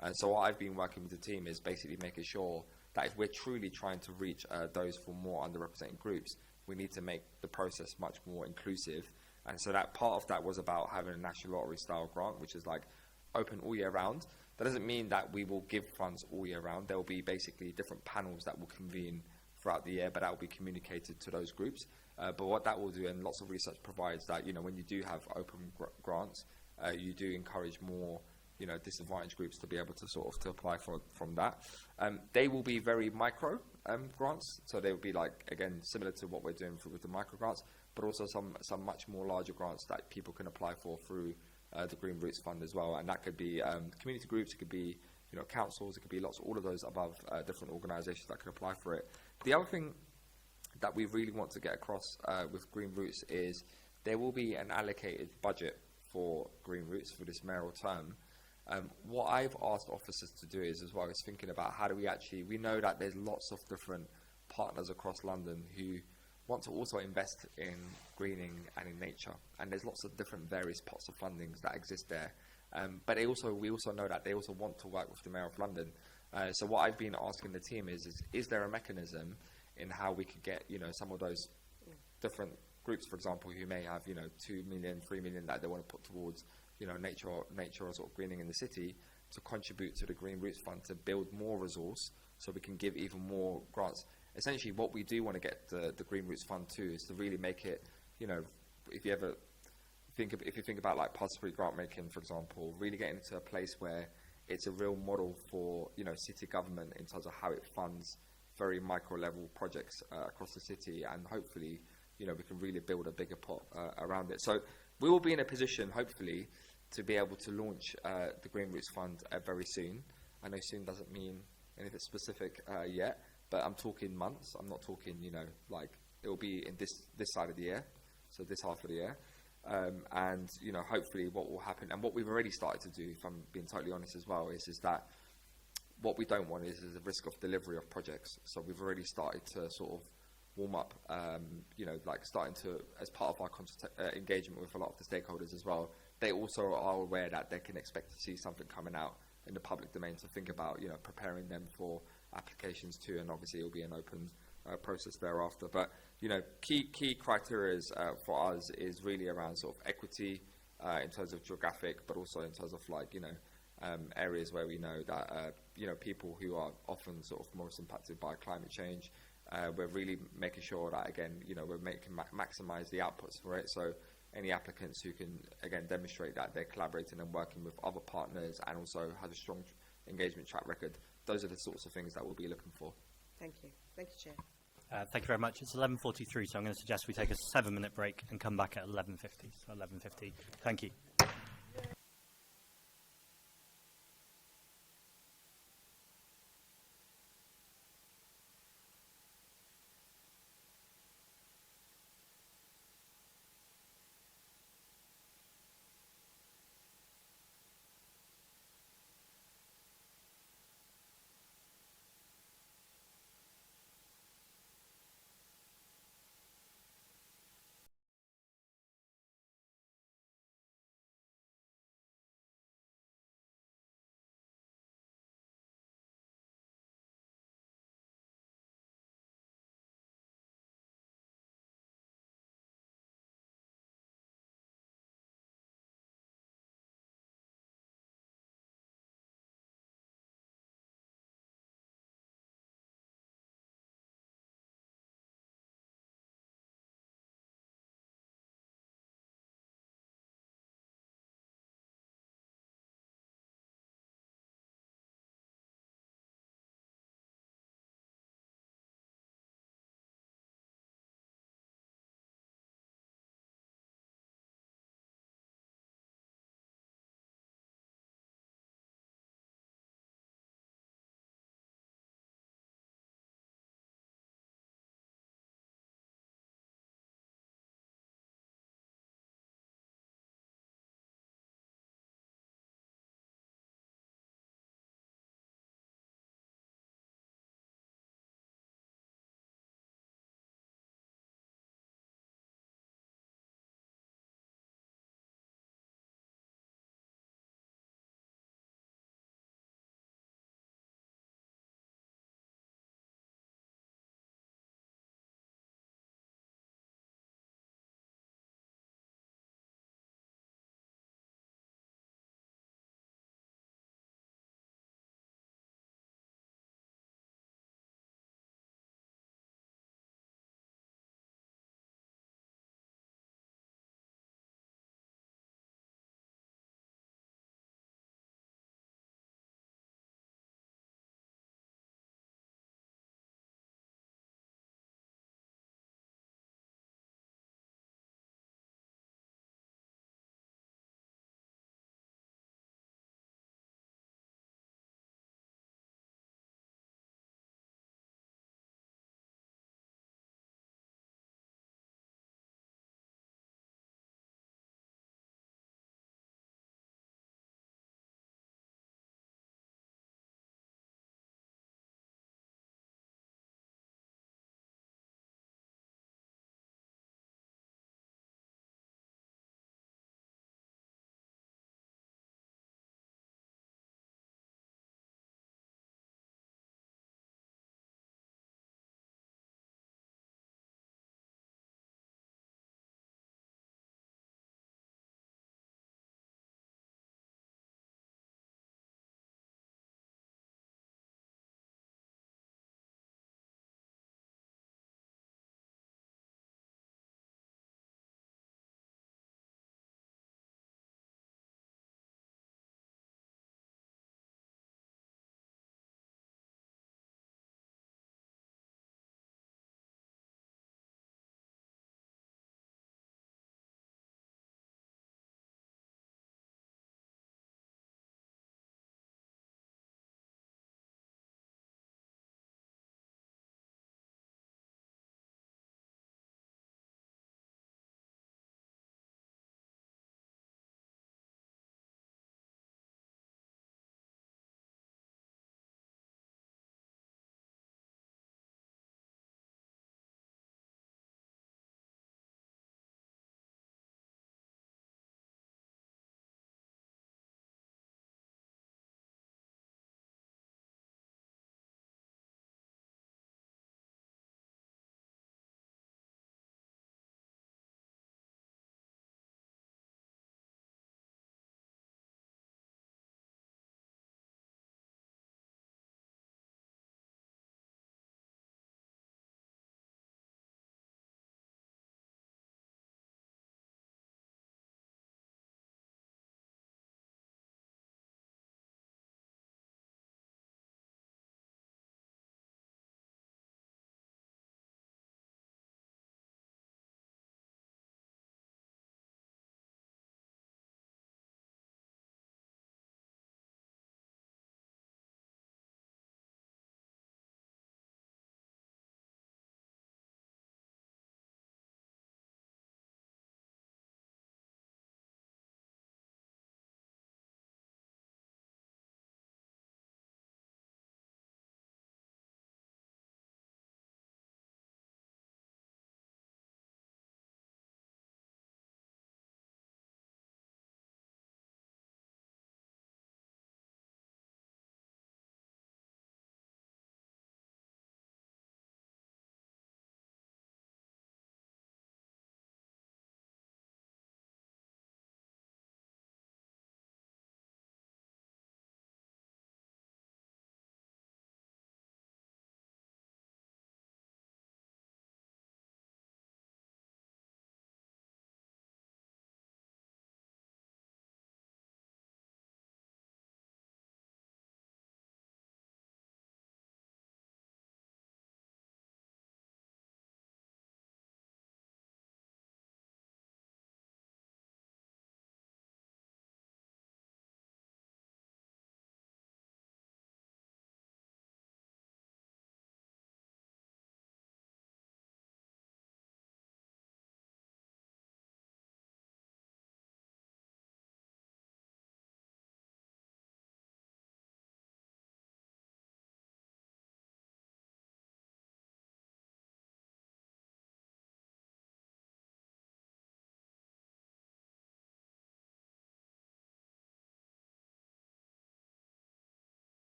And so what I've been working with the team is basically making sure that if we're truly trying to reach those for more underrepresented groups, we need to make the process much more inclusive. And so that part of that was about having a national lottery style grant, which is like open all year round. That doesn't mean that we will give funds all year round. There will be basically different panels that will convene throughout the year, but that will be communicated to those groups. But what that will do, and lots of research provides that, when you do have open grants, you do encourage more, disadvantaged groups to be able to sort of to apply from that. They will be very micro grants, so they will be like, again, similar to what we're doing with the micro grants, but also some much more larger grants that people can apply for through the Green Routes Fund as well. And that could be community groups, it could be councils, it could be all of those above different organisations that can apply for it. The other thing that we really want to get across with Green Routes is there will be an allocated budget for Green Routes for this mayoral term. What I've asked officers to do is thinking about how do we know that there's lots of different partners across London who want to also invest in greening and in nature, and there's lots of different various pots of fundings that exist there. But we also know that they also want to work with the Mayor of London. So what I've been asking the team is there a mechanism in how we could get some of those different groups, for example, who may have 2 million, 3 million that they want to put towards nature or sort of greening in the city, to contribute to the Green Routes Fund to build more resource so we can give even more grants. Essentially, what we do want to get the Green Routes Fund to is to really make it, if you think about like participatory grant making, for example, really getting into a place where it's a real model for city government in terms of how it funds very micro level projects across the city, and hopefully we can really build a bigger pot around it. So we will be in a position, hopefully, to be able to launch the Green Routes Fund very soon. I know soon doesn't mean anything specific yet, but I'm talking months. I'm not talking, like it will be in this side of the year, so this half of the year. And, hopefully what will happen, and what we've already started to do, if I'm being totally honest as well, is that what we don't want is the risk of delivery of projects. So we've already started to sort of warm up, starting to, as part of our engagement with a lot of the stakeholders as well, they also are aware that they can expect to see something coming out in the public domain, to think about, preparing them for applications too, and obviously it will be an open process thereafter. But, key criteria for us is really around sort of equity in terms of geographic, but also in terms of areas where we know that people who are often sort of most impacted by climate change. We're really making sure that again, we're making maximise the outputs for it. So any applicants who can again demonstrate that they're collaborating and working with other partners and also has a strong engagement track record, those are the sorts of things that we'll be looking for. Thank you. Thank you, Chair. Thank you very much. It's 11:43, so I'm going to suggest we take a 7-minute break and come back at 11:50. So 11:50. Thank you.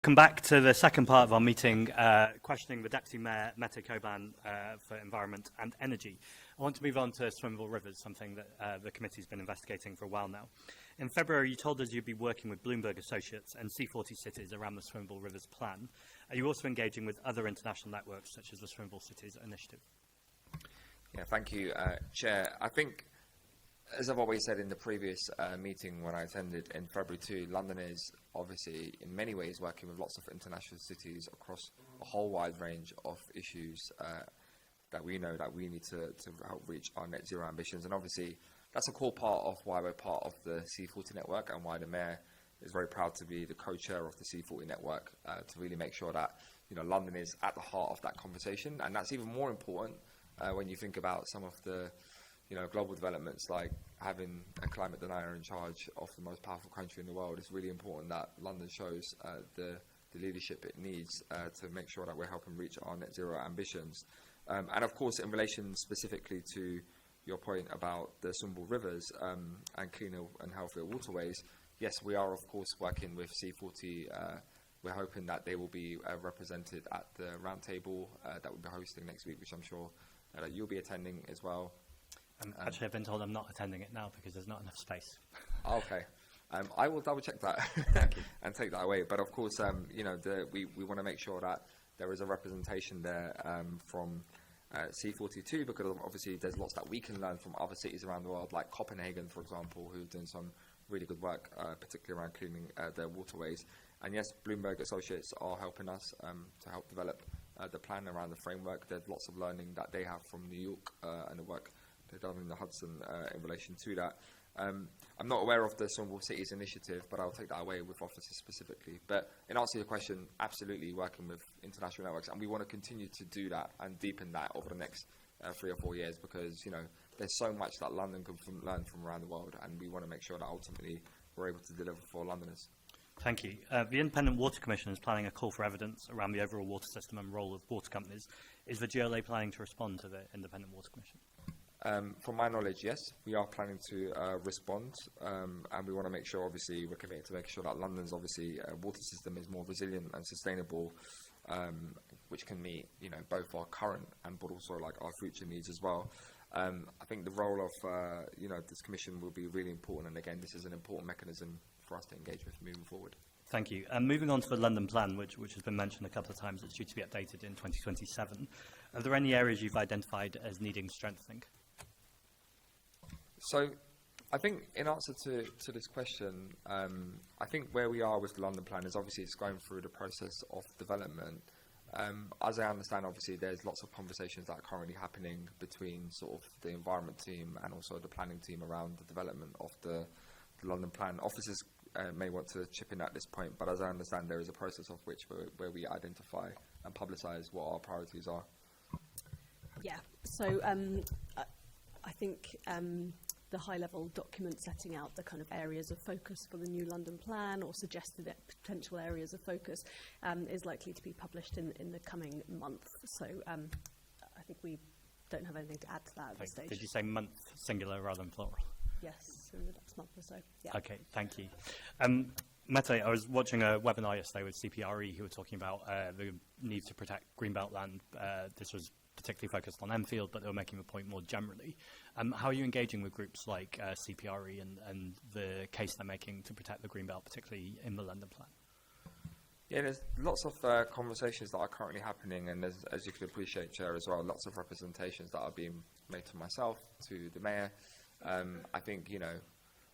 Come back to the second part of our meeting, questioning the Deputy Mayor, Mette Coban, for Environment and Energy. I want to move on to swimmable rivers, something that the committee's been investigating for a while now. In February, you told us you'd be working with Bloomberg Associates and C40 cities around the Swimmable Rivers Plan. Are you also engaging with other international networks, such as the Swimmable Cities Initiative? Yeah, thank you, Chair. I think, as I've always said in the previous meeting when I attended in February too, London is obviously in many ways working with lots of international cities across a whole wide range of issues that we know that we need to help reach our net zero ambitions. And obviously that's a core part of why we're part of the C40 network and why the Mayor is very proud to be the co-chair of the C40 network, to really make sure that, you know, London is at the heart of that conversation. And that's even more important when you think about some of the, you know, global developments, like having a climate denier in charge of the most powerful country in the world. It's really important that London shows the leadership it needs to make sure that we're helping reach our net zero ambitions. And of course, in relation specifically to your point about the swimmable rivers and cleaner and healthier waterways, yes, we are of course working with C40. We're hoping that they will be represented at the roundtable that we'll be hosting next week, which I'm sure that you'll be attending as well. Actually, I've been told I'm not attending it now because there's not enough space. Okay. I will double check that and take that away. But of course, you know, we want to make sure that there is a representation there from C42, because obviously there's lots that we can learn from other cities around the world, like Copenhagen, for example, who've done some really good work, particularly around cleaning their waterways. And yes, Bloomberg Associates are helping us to help develop the plan around the framework. There's lots of learning that they have from New York and the work they've done in the Hudson in relation to that. I'm not aware of the Swimmable Cities Initiative, but I'll take that away with officers specifically. But in answer to your question, absolutely working with international networks, and we want to continue to do that and deepen that over the next 3 or 4 years, because, you know, there's so much that London can learn from around the world, and we want to make sure that ultimately we're able to deliver for Londoners. Thank you. The Independent Water Commission is planning a call for evidence around the overall water system and role of water companies. Is the GLA planning to respond to the Independent Water Commission? From my knowledge, yes, we are planning to respond, and we want to make sure, obviously, we're committed to make sure that London's, obviously, water system is more resilient and sustainable, which can meet, you know, both our current and but also like our future needs as well. I think the role of, you know, this commission will be really important, and again, this is an important mechanism for us to engage with moving forward. Thank you. Moving on to the London Plan, which has been mentioned a couple of times, it's due to be updated in 2027. Are there any areas you've identified as needing strengthening? So, I think in answer to this question, I think where we are with the London Plan is obviously it's going through the process of development. As I understand, obviously, there's lots of conversations that are currently happening between sort of the environment team and also the planning team around the development of the London Plan. Officers may want to chip in at this point, but as I understand, there is a process of which where we identify and publicise what our priorities are. Yeah, so I think the high-level document setting out the kind of areas of focus for the new London Plan, or suggested potential areas of focus, is likely to be published in the coming month. So I think we don't have anything to add to that at this stage. Did you say month, singular rather than plural? Yes, in the next month or so. Yeah. Okay, thank you. Mette, I was watching a webinar yesterday with CPRE who were talking about the need to protect greenbelt land. This was particularly focused on Enfield, but they were making the point more generally. How are you engaging with groups like CPRE and the case they're making to protect the greenbelt, particularly in the London Plan? Yeah, there's lots of conversations that are currently happening, and there's, as you can appreciate, Chair, as well, lots of representations that are being made to myself, to the Mayor. I think, you know,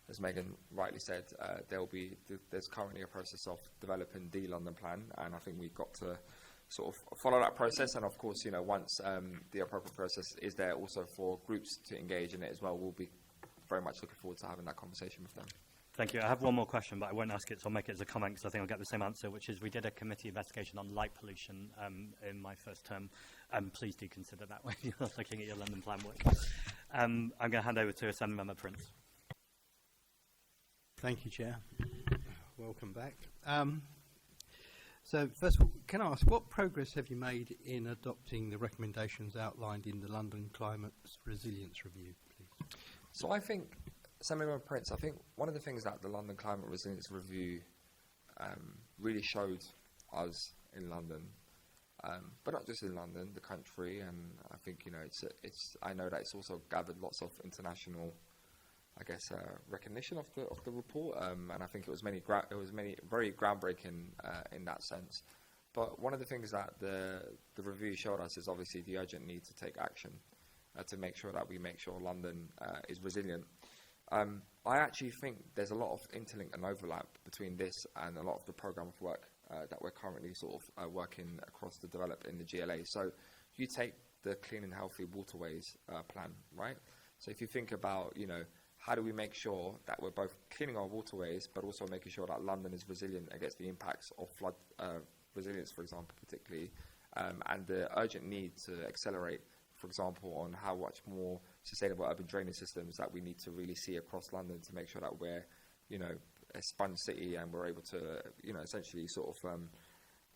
as Megan rightly said, there's currently a process of developing the London Plan, and I think we've got to sort of follow that process. And of course, you know, once the appropriate process is there also for groups to engage in it as well, we'll be very much looking forward to having that conversation with them. Thank you. I have one more question, but I won't ask it, so I'll make it as a comment because I think I'll get the same answer, which is we did a committee investigation on light pollution in my first term. Please do consider that when you're looking at your London Plan work. I'm going to hand over to Assemblymember Prince. Thank you, Chair. Welcome back. So, first of all, can I ask, what progress have you made in adopting the recommendations outlined in the London Climate Resilience Review, please? So I think, Assemblymember Prince, I think one of the things that the London Climate Resilience Review really showed us in London, but not just in London, the country. And I think, you know, I know that it's also gathered lots of international, I guess, recognition of the report, and I think it was many very groundbreaking in that sense. But one of the things that the review showed us is obviously the urgent need to take action to make sure that we make sure London is resilient. I actually think there's a lot of interlink and overlap between this and a lot of the programme of work that we're currently sort of working across to develop in the GLA. So you take the Clean and Healthy Waterways plan, right? So if you think about, you know, how do we make sure that we're both cleaning our waterways, but also making sure that London is resilient against the impacts of flood resilience, for example, particularly, and the urgent need to accelerate, for example, on how much more sustainable urban drainage systems that we need to really see across London to make sure that we're, you know, a sponge city and we're able to, you know, essentially sort of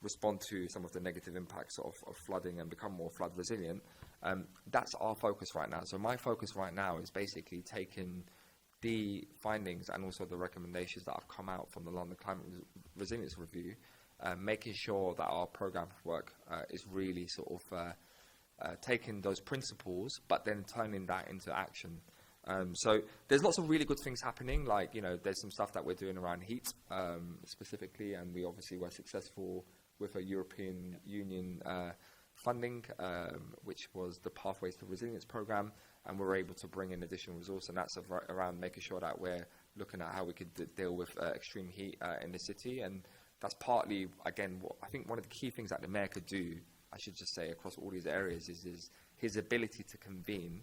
respond to some of the negative impacts of flooding and become more flood resilient. That's our focus right now. So my focus right now is basically taking the findings and also the recommendations that have come out from the London Climate Resilience Review, making sure that our programme of work is really sort of taking those principles, but then turning that into action. So there's lots of really good things happening, like, you know, there's some stuff that we're doing around heat specifically, and we obviously were successful with a European Union funding, which was the Pathways to Resilience programme, and we're able to bring in additional resource, and that's around making sure that we're looking at how we could deal with extreme heat in the city. And that's partly, again, I think one of the key things that the Mayor could do, I should just say, across all these areas is his ability to convene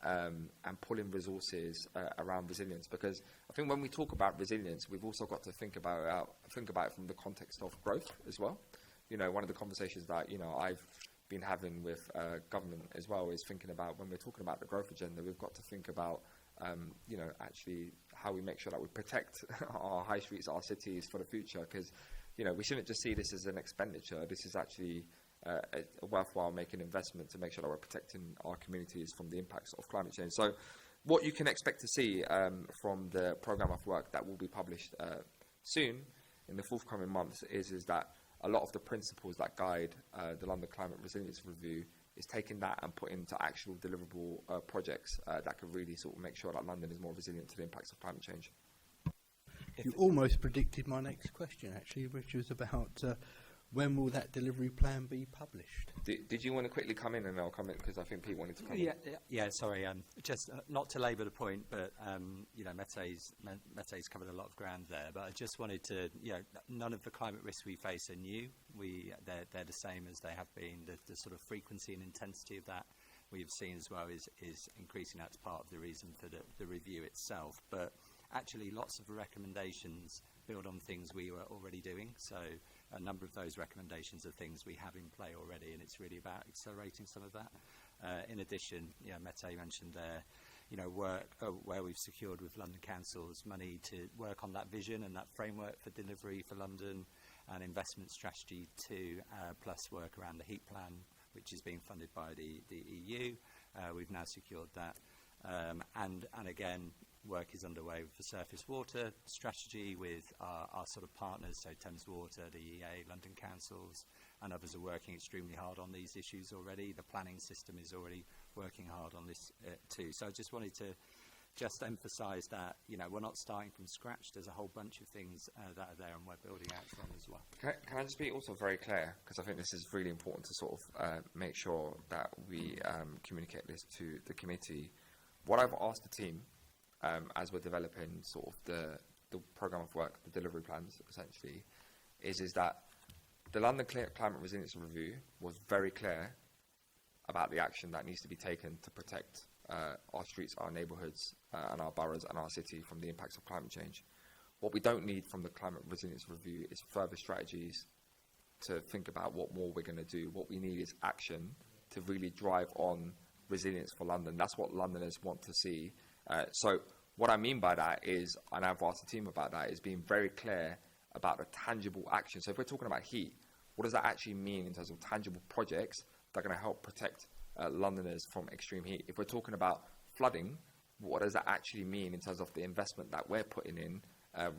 and pull in resources around resilience. Because I think when we talk about resilience, we've also got to think about it from the context of growth as well. You know, one of the conversations that, you know, I've been having with government as well is thinking about, when we're talking about the growth agenda, we've got to think about, you know, actually how we make sure that we protect our high streets, our cities for the future. Because, you know, we shouldn't just see this as an expenditure. This is actually a worthwhile making investment to make sure that we're protecting our communities from the impacts of climate change. So what you can expect to see from the programme of work that will be published soon in the forthcoming months is that a lot of the principles that guide the London Climate Resilience Review is taking that and putting into actual deliverable projects that can really sort of make sure that London is more resilient to the impacts of climate change. You almost predicted my next question, actually, which was about when will that delivery plan be published? Did you want to quickly come in, and I'll come in because I think Pete wanted to come in? Yeah, sorry. Just not to labour the point, but you know, Mete's covered a lot of ground there. But I just wanted to, you know, none of the climate risks we face are new. They're the same as they have been. The sort of frequency and intensity of that we've seen as well is increasing. That's part of the reason for the review itself. But actually, lots of the recommendations build on things we were already doing. So a number of those recommendations are things we have in play already, and it's really about accelerating some of that. In addition, you know, Mete mentioned there, you know, work where we've secured with London councils money to work on that vision and that framework for delivery for London, and investment strategy too, plus work around the heat plan, which is being funded by the EU. We've now secured that. And again, work is underway with the surface water strategy with our sort of partners, so Thames Water, the EA, London councils, and others are working extremely hard on these issues already. The planning system is already working hard on this too. So I just wanted to just emphasise that, you know, we're not starting from scratch. There's a whole bunch of things that are there, and we're building out from as well. Can I just be also very clear, because I think this is really important to sort of make sure that we communicate this to the committee. What I've asked the team as we're developing sort of the programme of work, the delivery plans, essentially, is that the London Climate Resilience Review was very clear about the action that needs to be taken to protect our streets, our neighbourhoods, and our boroughs and our city from the impacts of climate change. What we don't need from the Climate Resilience Review is further strategies to think about what more we're going to do. What we need is action to really drive on resilience for London. That's what Londoners want to see. So what I mean by that is, and I've asked the team about that, is being very clear about the tangible action. So if we're talking about heat, what does that actually mean in terms of tangible projects that are going to help protect Londoners from extreme heat? If we're talking about flooding, what does that actually mean in terms of the investment that we're putting in,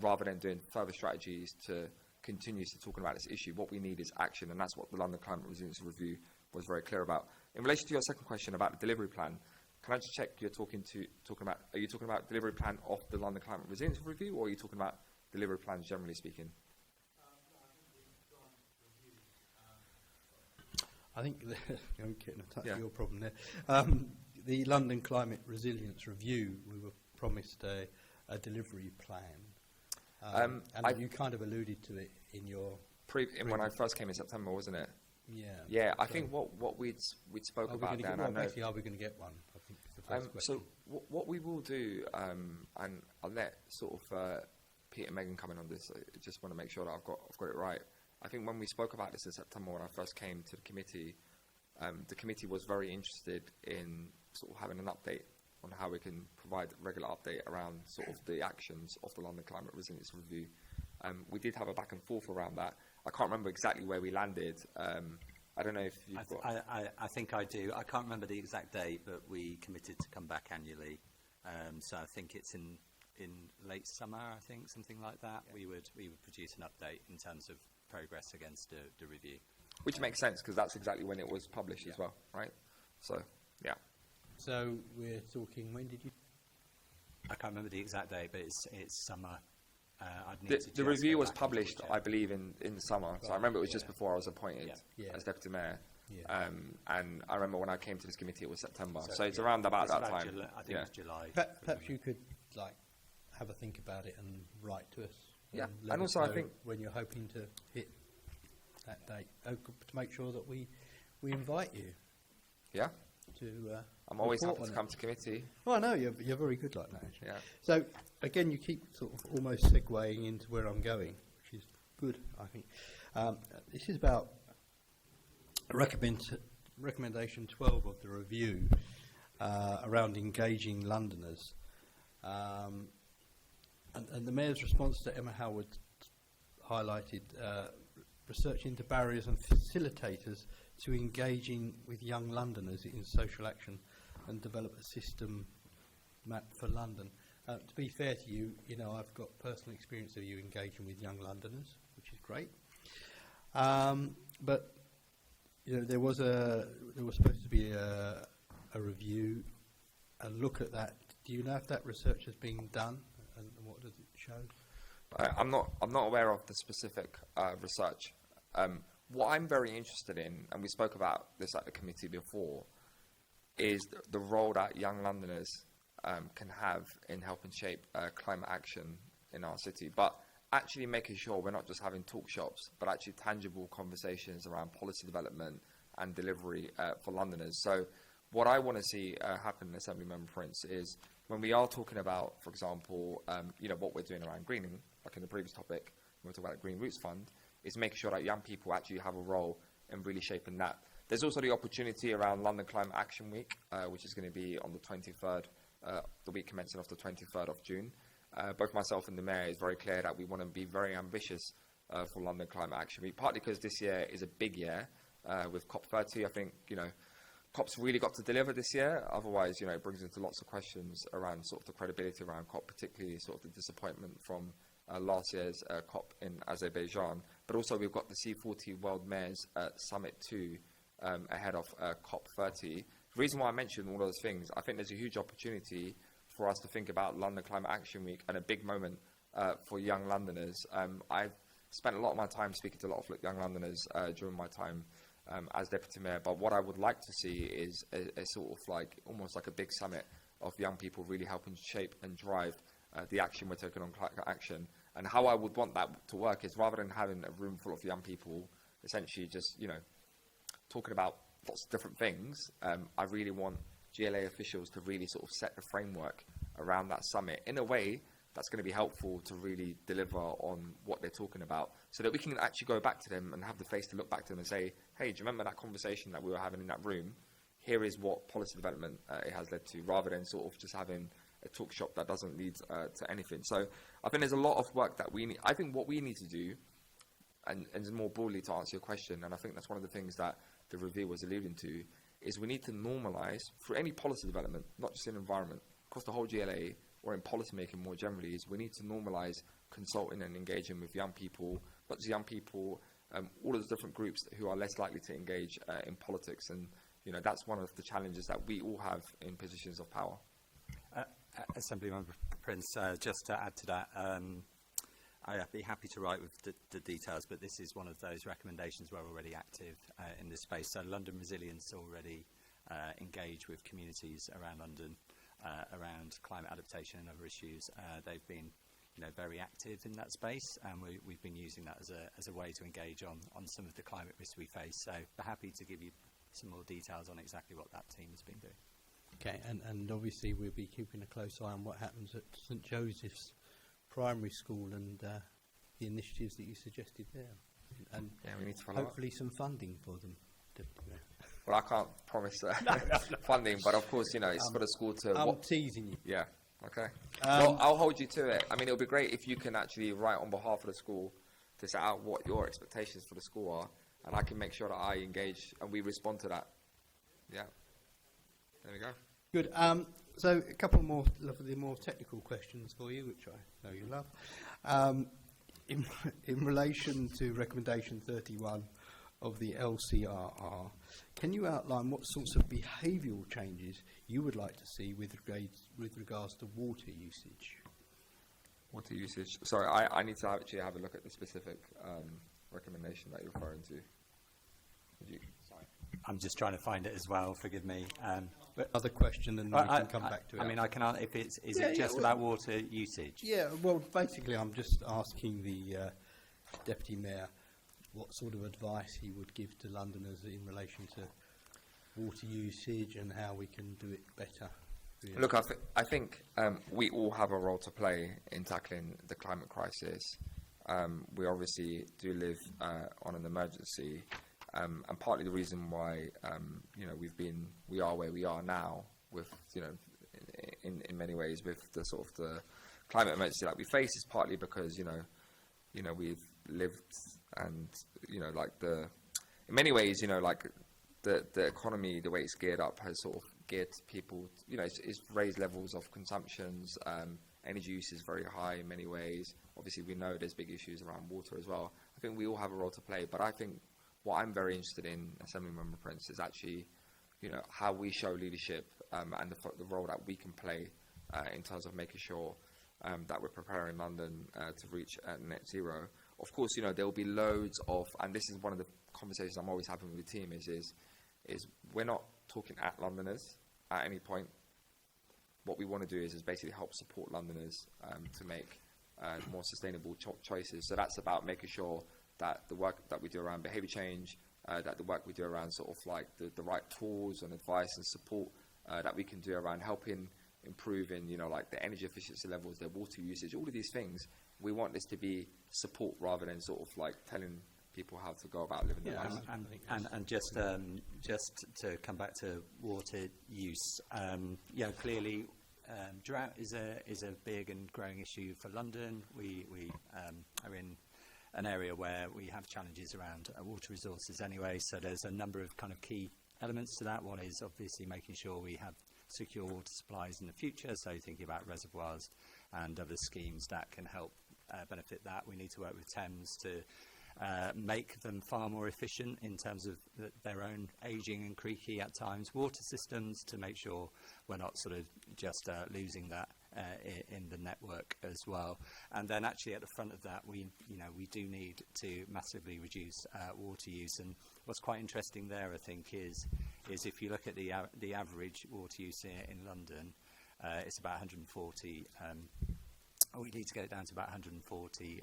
rather than doing further strategies to continues to talking about this issue. What we need is action, and that's what the London Climate Resilience Review was very clear about. In relation to your second question about the delivery plan, can I just check are you talking about delivery plan of the London Climate Resilience Review, or are you talking about delivery plans generally speaking? I think I'm getting a touch Yeah. of your problem there. The London Climate Resilience Review, we were promised a delivery plan, and you kind of alluded to it in your When I first came in September, wasn't it? yeah. Yeah, I So think what we'd spoke are we about going to there, get? and I Well, know. basically, are we going to get one? I think is the first question. So what we will do, and I'll let sort of Pete and Megan come in on this. I just want to make sure that I've got it right. I think when we spoke about this in September, when I first came to the committee was very interested in sort of having an update on how we can provide regular update around sort of the actions of the London Climate Resilience Review. We did have a back and forth around that. I can't remember exactly where we landed. I don't know if you've got... I think I do. I can't remember the exact date, but we committed to come back annually. So I think it's in late summer, I think, something like that. Yeah. We would produce an update in terms of progress against the review. Which makes sense, because that's exactly when it was published as well, right? So, yeah. So we're talking. When did you? I can't remember the exact date, but it's summer. I'd need to The just review go was back and published, double check. I believe, in the summer. So I remember it was just before I was appointed Yeah. as deputy mayor. Yeah. And I remember when I came to this committee, it was September. So it's yeah, around about it's that time. I think it's July. Perhaps you could have a think about it and write to us. Yeah, let and us also I know think- when you're hoping to hit that date, to make sure that we invite you Yeah, to. I'm always report happy to on come it. to committee. Well, no, you're very good like that. Actually. Yeah. So again, you keep sort of almost segueing into where I'm going, which is good, I think. This is about recommendation 12 of the review around engaging Londoners. And the Mayor's response to Emma Howard highlighted research into barriers and facilitators to engaging with young Londoners in social action and develop a system map for London. To be fair to you, I've got personal experience of you engaging with young Londoners, which is great. But there was supposed to be a review, a look at that. Do you know if that research has been done, and what does it show? I'm not aware of the specific research. What I'm very interested in, and we spoke about this at the committee before, is the role that young Londoners can have in helping shape climate action in our city, but actually making sure we're not just having talk shops, but actually tangible conversations around policy development and delivery for Londoners. So what I want to see happen, Assemblymember Prince, is when we are talking about, for example, what we're doing around greening, like in the previous topic, when we're talking about the Green Roots Fund, is making sure that young people actually have a role in really shaping that. There's also the opportunity around London Climate Action Week, which is going to be on the 23rd, the week commencing off the 23rd of June. Both myself and the Mayor is very clear that we want to be very ambitious for London Climate Action Week, partly because this year is a big year with COP30. I think, COP's really got to deliver this year. Otherwise, it brings into lots of questions around sort of the credibility around COP, particularly sort of the disappointment from last year's COP in Azerbaijan. But also we've got the C40 World Mayors Summit 2 ahead of COP30. The reason why I mentioned all those things, I think there's a huge opportunity for us to think about London Climate Action Week and a big moment for young Londoners. I've spent a lot of my time speaking to a lot of young Londoners during my time as Deputy Mayor, but what I would like to see is a sort of almost like a big summit of young people really helping shape and drive the action we're taking on climate action. And how I would want that to work is, rather than having a room full of young people essentially just, talking about lots of different things, I really want GLA officials to really sort of set the framework around that summit in a way that's going to be helpful to really deliver on what they're talking about, so that we can actually go back to them and have the face to look back to them and say, hey, do you remember that conversation that we were having in that room? Here is what policy development it has led to, rather than sort of just having a talk shop that doesn't lead to anything. So I think there's a lot of work that we need. I think what we need to do, and more broadly to answer your question, and I think that's one of the things that the review was alluding to, is we need to normalise, through any policy development, not just in environment, across the whole GLA, or in policy making more generally, is we need to normalise consulting and engaging with young people lots of young people, all of the different groups who are less likely to engage in politics. And, you know, that's one of the challenges that we all have in positions of power. Assemblymember Prince, just to add to that, I'd be happy to write with the details, but this is one of those recommendations we're already active in this space. So London Resilience already engage with communities around London around climate adaptation and other issues. They've been, you know, very active in that space, and we've been using that as a way to engage on some of the climate risks we face. So we're happy to give you some more details on exactly what that team has been doing. Okay, and obviously we'll be keeping a close eye on what happens at St Joseph's Primary School and the initiatives that you suggested there. And Yeah, we need to follow up. hopefully some funding for them. Deputy Mayor. Well, I can't promise funding, but of course, you know, it's for the school to... I'm teasing you. Yeah, okay. Well, I'll hold you to it. I mean, it would be great if you can actually write on behalf of the school to set out what your expectations for the school are, and I can make sure that I engage and we respond to that. Yeah. There we go. Good. So a couple more technical questions for you, which I know you love. In relation to recommendation 31 of the LCRR, can you outline what sorts of behavioural changes you would like to see with regards to water usage? Water usage. Sorry, I need to actually have a look at the specific recommendation that you're referring to. Sorry. I'm just trying to find it as well, forgive me. But Other question, and then we can come back to it. I mean, I can if it's is Yeah, it just yeah, about water usage? Yeah, well, basically, I'm just asking the Deputy Mayor what sort of advice he would give to Londoners in relation to water usage and how we can do it better. Really. Look, I think we all have a role to play in tackling the climate crisis. We obviously do live on an emergency, and partly the reason why you know we are where we are now, with you know in many ways with the sort of the climate emergency that we face, is partly because you know we've lived and you know like in many ways you know like the economy, the way it's geared up, has sort of geared people, you know, it's raised levels of consumptions. Energy use is very high in many ways. Obviously, we know there's big issues around water as well. I think we all have a role to play, but I think what I'm very interested in, Assemblymember Prince, is actually, you know, how we show leadership and the role that we can play in terms of making sure that we're preparing London to reach net zero. Of course, you know, there will be loads of, and this is one of the conversations I'm always having with the team, is we're not talking at Londoners at any point. What we want to do is basically help support Londoners to make more sustainable choices. So that's about making sure that the work that we do around behaviour change, that the work we do around sort of like the right tools and advice and support that we can do around helping improving, you know, like the energy efficiency levels, their water usage, all of these things. We want this to be support rather than sort of like telling people how to go about living their lives. And just to come back to water use, you know, clearly drought is a big and growing issue for London. We are in an area where we have challenges around water resources anyway, so there's a number of kind of key elements to that. One is obviously making sure we have secure water supplies in the future, so thinking about reservoirs and other schemes that can help benefit that. We need to work with Thames to make them far more efficient in terms of their own ageing and creaky at times water systems, to make sure we're not sort of just losing that in the network as well. And then actually at the front of that, we do need to massively reduce water use. And what's quite interesting there, I think, is if you look at the average water use in London, it's about 140. We need to get it down to about 140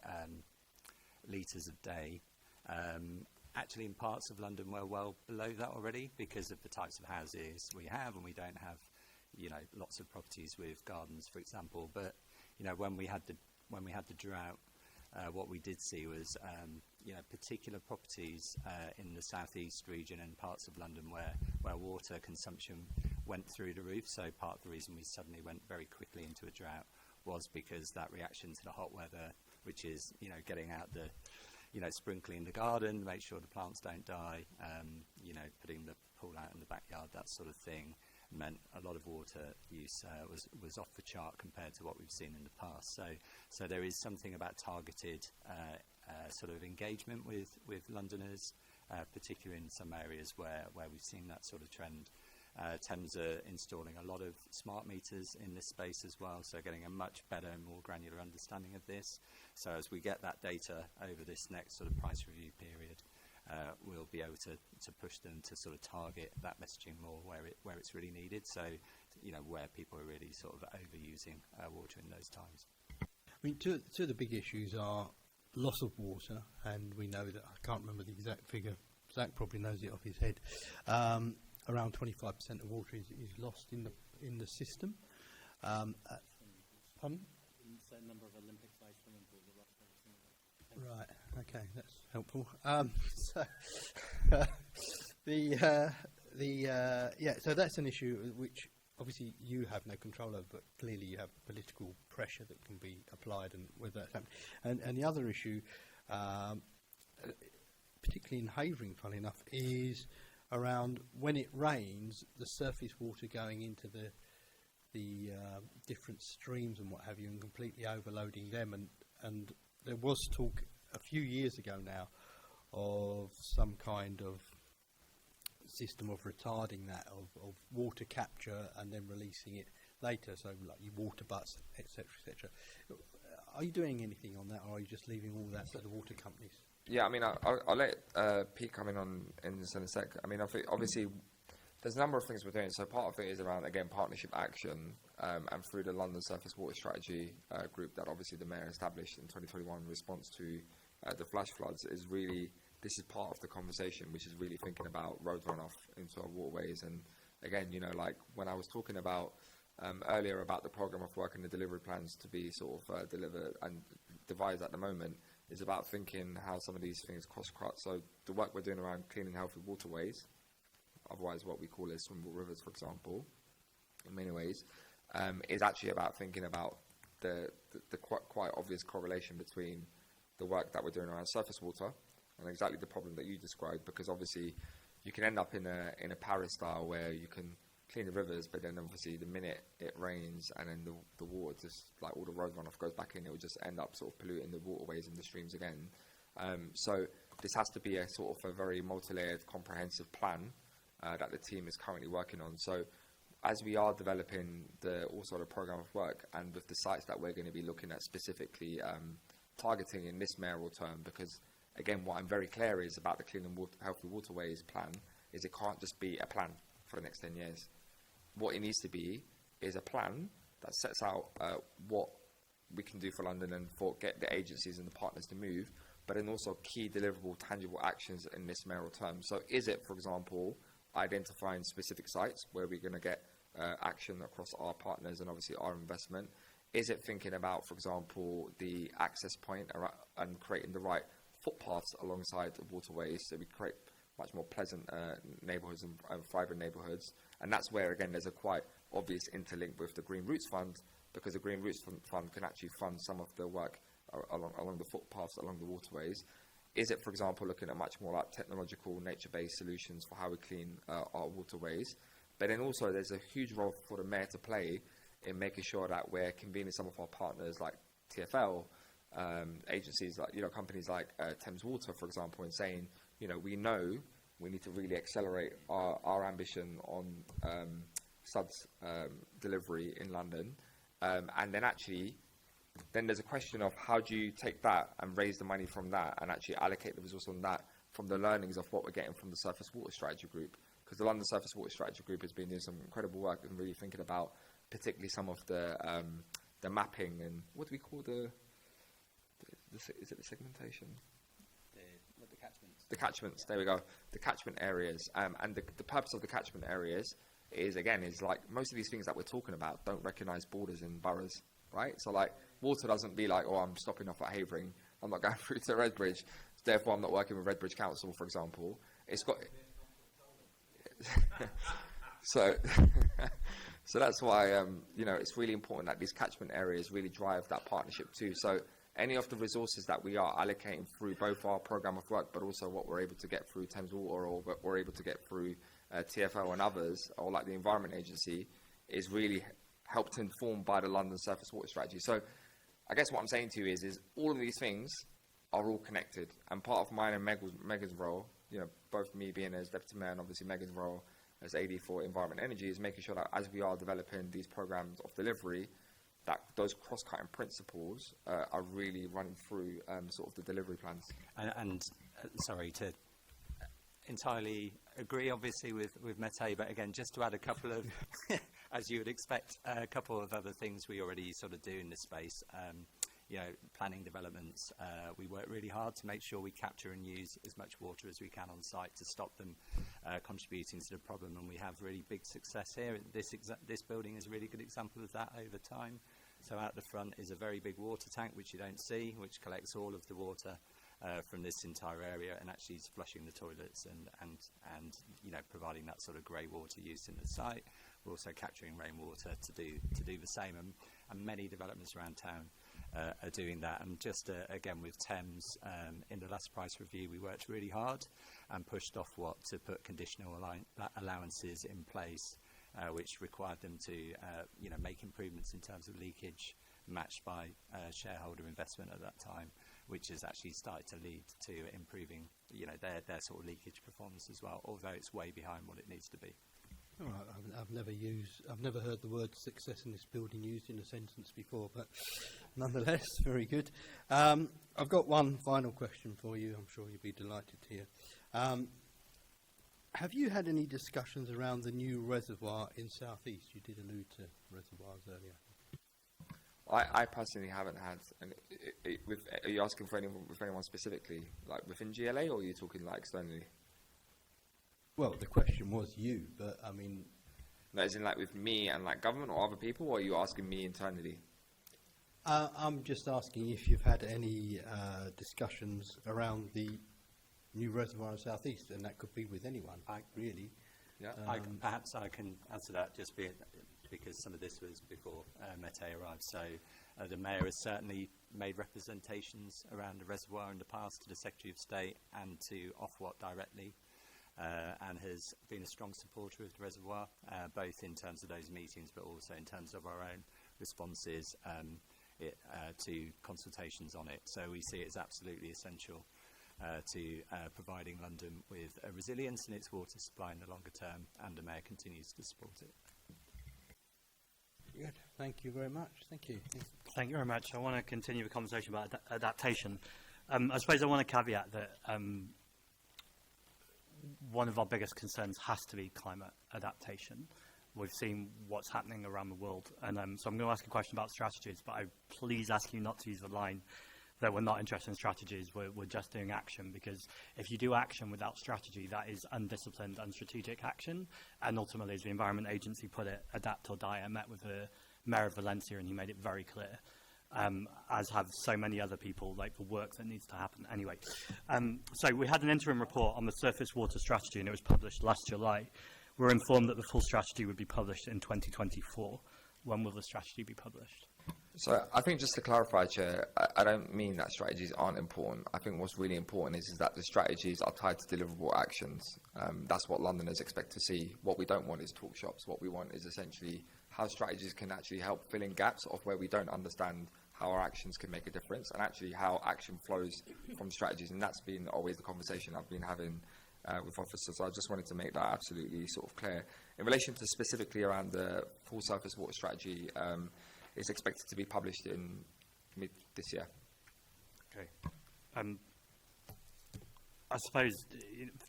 litres a day. Actually, in parts of London, we're well below that already because of the types of houses we have, and we don't have, you know, lots of properties with gardens, for example. But you know, when we had the drought, what we did see was you know, particular properties in the southeast region and parts of London where water consumption went through the roof. So part of the reason we suddenly went very quickly into a drought was because that reaction to the hot weather, which is, you know, getting out the, you know, sprinkling the garden, make sure the plants don't die, you know, putting the pool out in the backyard, that sort of thing, meant a lot of water use was off the chart compared to what we've seen in the past. So there is something about targeted sort of engagement with Londoners, particularly in some areas where we've seen that sort of trend. Thames are installing a lot of smart meters in this space as well, so getting a much better and more granular understanding of this. So as we get that data over this next sort of price review period, we'll be able to push them to sort of target that messaging more where it's really needed. So, where people are really sort of overusing water in those times. I mean, two of the big issues are loss of water, and we know that, I can't remember the exact figure, Zach probably knows it off his head, around 25% of water is lost in the system. Pardon? Certain number of Olympic-sized swimming pools are lost every single day. Right. Okay, that's helpful. So that's an issue which obviously you have no control over, but clearly you have political pressure that can be applied, and whether that's happening. And the other issue, particularly in Havering, funnily enough, is around when it rains, the surface water going into the different streams and what have you, and completely overloading them. And there was talk a few years ago now of some kind of system of retarding that, of water capture and then releasing it later, so like your water butts, etc., etc. Are you doing anything on that, or are you just leaving all that to the water companies? Yeah, I mean, I'll let Pete come in in this in a sec. I mean, I think obviously there's a number of things we're doing. So part of it is around, again, partnership action, and through the London Surface Water Strategy group that obviously the Mayor established in 2021 in response to the flash floods, is really, this is part of the conversation, which is really thinking about road runoff into our waterways. And again, like when I was talking about earlier about the programme of work and the delivery plans to be sort of delivered and devised at the moment, is about thinking how some of these things cross-cut. So the work we're doing around cleaning healthy waterways, otherwise what we call as swimmable rivers, for example, in many ways, is actually about thinking about the quite obvious correlation between the work that we're doing around surface water and exactly the problem that you described, because obviously you can end up in a Paris style where you can clean the rivers, but then obviously the minute it rains and then the water, just like all the road runoff goes back in, it will just end up sort of polluting the waterways and the streams again. So this has to be a sort of a very multi-layered, comprehensive plan that the team is currently working on. So as we are developing also the programme of work, and with the sites that we're going to be looking at specifically targeting in this mayoral term, because again, what I'm very clear is about the Clean and Healthy Waterways plan is it can't just be a plan for the next 10 years. What it needs to be is a plan that sets out what we can do for London and for get the agencies and the partners to move, but then also key deliverable, tangible actions in this mayoral term. So is it, for example, identifying specific sites where we're going to get action across our partners and obviously our investment? Is it thinking about, for example, the access point and creating the right footpaths alongside the waterways so we create much more pleasant neighbourhoods and vibrant neighbourhoods? And that's where, again, there's a quite obvious interlink with the Green Routes Fund, because the Green Routes Fund can actually fund some of the work along the footpaths, along the waterways. Is it, for example, looking at much more like technological, nature-based solutions for how we clean our waterways? But then also there's a huge role for the Mayor to play in making sure that we're convening some of our partners like TfL, agencies like, companies like Thames Water, for example, and saying, we know we need to really accelerate our ambition on SUDS delivery in London. And then actually, then there's a question of how do you take that and raise the money from that and actually allocate the resource on that from the learnings of what we're getting from the Surface Water Strategy Group. Because the London Surface Water Strategy Group has been doing some incredible work and really thinking about particularly some of the mapping and what do we call is it the segmentation? The catchments. The catchments, there we go. The catchment areas. And the purpose of the catchment areas is like most of these things that we're talking about don't recognise borders in boroughs, right? So like water doesn't be like, I'm stopping off at Havering, I'm not going through to Redbridge, therefore I'm not working with Redbridge Council, for example. It's got... So that's why, it's really important that these catchment areas really drive that partnership too. So any of the resources that we are allocating through both our programme of work, but also what we're able to get through Thames Water or what we're able to get through TfL and others, or like the Environment Agency, is really helped informed by the London Surface Water Strategy. So I guess what I'm saying to you is all of these things are all connected. And part of mine and Megan's role, you know, both me being as Deputy Mayor and obviously Megan's role as AD for Environment and Energy, is making sure that as we are developing these programs of delivery, that those cross-cutting principles are really running through sort of the delivery plans. Sorry to entirely agree, obviously, with Mete, but again, just to add a couple of, as you would expect, a couple of other things we already sort of do in this space. You know, planning developments, we work really hard to make sure we capture and use as much water as we can on site to stop them contributing to the problem, and we have really big success here. This building is a really good example of that over time. So out the front is a very big water tank, which you don't see, which collects all of the water from this entire area and actually is flushing the toilets and you know, providing that sort of grey water use in the site. We're also capturing rainwater to do the same, and many developments around town are doing that. And just again with Thames, in the last price review, we worked really hard and pushed off to put conditional allowances in place, which required them to you know, make improvements in terms of leakage, matched by shareholder investment at that time, which has actually started to lead to improving, you know, their sort of leakage performance as well, although it's way behind what it needs to be. All right, I've never heard the word success in this building used in a sentence before, but nonetheless, very good. I've got one final question for you. I'm sure you'll be delighted to hear. Have you had any discussions around the new reservoir in South East? You did allude to reservoirs earlier. I personally haven't had. Are you asking for anyone specifically, like within GLA, or are you talking like externally? Well, the question was you, but I mean... No, as in like with me and like government or other people, or are you asking me internally? I'm just asking if you've had any discussions around the new reservoir in South East, and that could be with anyone, really. Yeah. Perhaps I can answer that just because some of this was before Mete arrived. So the Mayor has certainly made representations around the reservoir in the past to the Secretary of State and to Ofwat directly, and has been a strong supporter of the reservoir, both in terms of those meetings but also in terms of our own responses to consultations on it. So we see it as absolutely essential to providing London with a resilience in its water supply in the longer term, and the Mayor continues to support it. Good. Thank you very much. Thank you. Thank you very much. I want to continue the conversation about adaptation. I suppose I want to caveat that one of our biggest concerns has to be climate adaptation. We've seen what's happening around the world, and so I'm going to ask a question about strategies, but I please ask you not to use the line that we're not interested in strategies, we're just doing action, because if you do action without strategy, that is undisciplined, unstrategic action, and ultimately, as the Environment Agency put it, adapt or die. I met with the Mayor of Valencia, and he made it very clear, as have so many other people, like the work that needs to happen. Anyway, so we had an interim report on the surface water strategy, and it was published last July. We're informed that the full strategy would be published in 2024. When will the strategy be published? So I think just to clarify, Chair, I don't mean that strategies aren't important. I think what's really important is that the strategies are tied to deliverable actions. That's what Londoners expect to see. What we don't want is talk shops. What we want is essentially how strategies can actually help fill in gaps of where we don't understand how our actions can make a difference, and actually how action flows from strategies. And that's been always the conversation I've been having with officers. So I just wanted to make that absolutely sort of clear. In relation to specifically around the full surface water strategy, it's expected to be published in mid this year. Okay. I suppose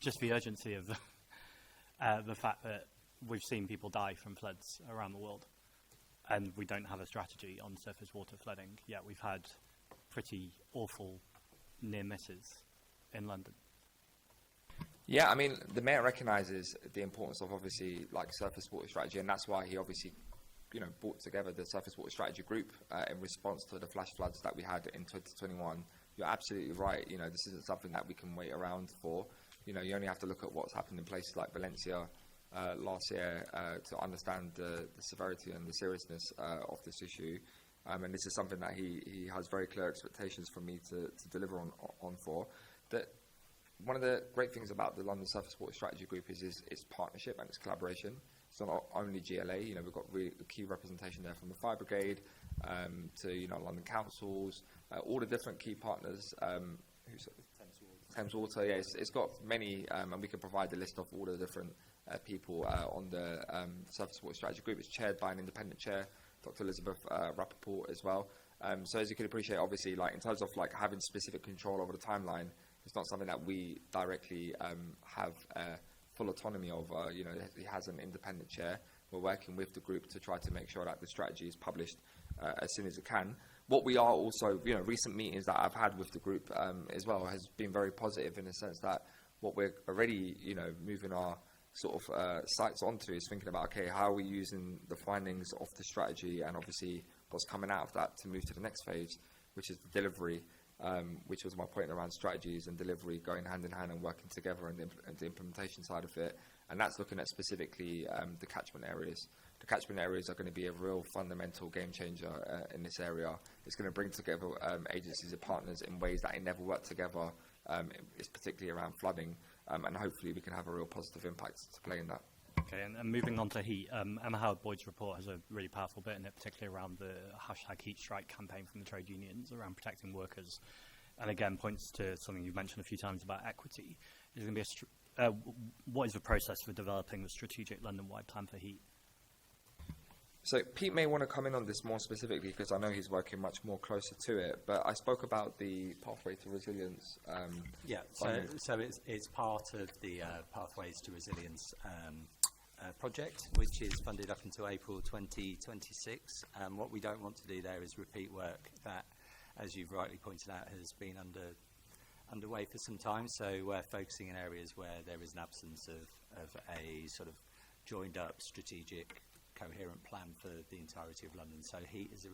just the urgency of the fact that we've seen people die from floods around the world, and we don't have a strategy on surface water flooding, yet we've had pretty awful near misses in London. Yeah, I mean, the Mayor recognises the importance of obviously like surface water strategy, and that's why he obviously brought together the Surface Water Strategy Group in response to the flash floods that we had in 2021. You're absolutely right. This isn't something that we can wait around for. You only have to look at what's happened in places like Valencia last year to understand the severity and the seriousness of this issue. And this is something that he has very clear expectations from me to deliver on for. One of the great things about the London Surface Water Strategy Group is its partnership and its collaboration. It's not only GLA, we've got really key representation there from the Fire Brigade to, London councils, all the different key partners who's Thames Water, yeah, it's got many, and we can provide the list of all the different people on the Surface Water Strategy Group. It's chaired by an independent chair, Dr. Elizabeth Rappaport as well. So as you can appreciate, obviously, like in terms of like having specific control over the timeline, it's not something that we directly have full autonomy over. You know, he has an independent chair. We're working with the group to try to make sure that the strategy is published as soon as it can. What we are also, you know, recent meetings that I've had with the group as well has been very positive in the sense that what we're already, you know, moving our sort of sights onto is thinking about, okay, how are we using the findings of the strategy and obviously what's coming out of that to move to the next phase, which is the delivery, which was my point around strategies and delivery going hand in hand and working together and the implementation side of it. And that's looking at specifically the catchment areas. The catchment areas are going to be a real fundamental game changer in this area. It's going to bring together agencies and partners in ways that they never worked together, it's particularly around flooding, and hopefully we can have a real positive impact to play in that. Okay, and moving on to heat, Emma Howard-Boyd's report has a really powerful bit in it, particularly around the hashtag Heat Strike campaign from the trade unions around protecting workers. And again, points to something you've mentioned a few times about equity. Is going to be what is the process for developing the strategic London-wide plan for heat? So Pete may want to come in on this more specifically because I know he's working much more closer to it. But I spoke about the Pathway to Resilience. So it's part of the Pathways to Resilience project, which is funded up until April 2026. What we don't want to do there is repeat work that, as you've rightly pointed out, has been underway for some time. So we're focusing in areas where there is an absence of a sort of joined up strategic coherent plan for the entirety of London. So heat is a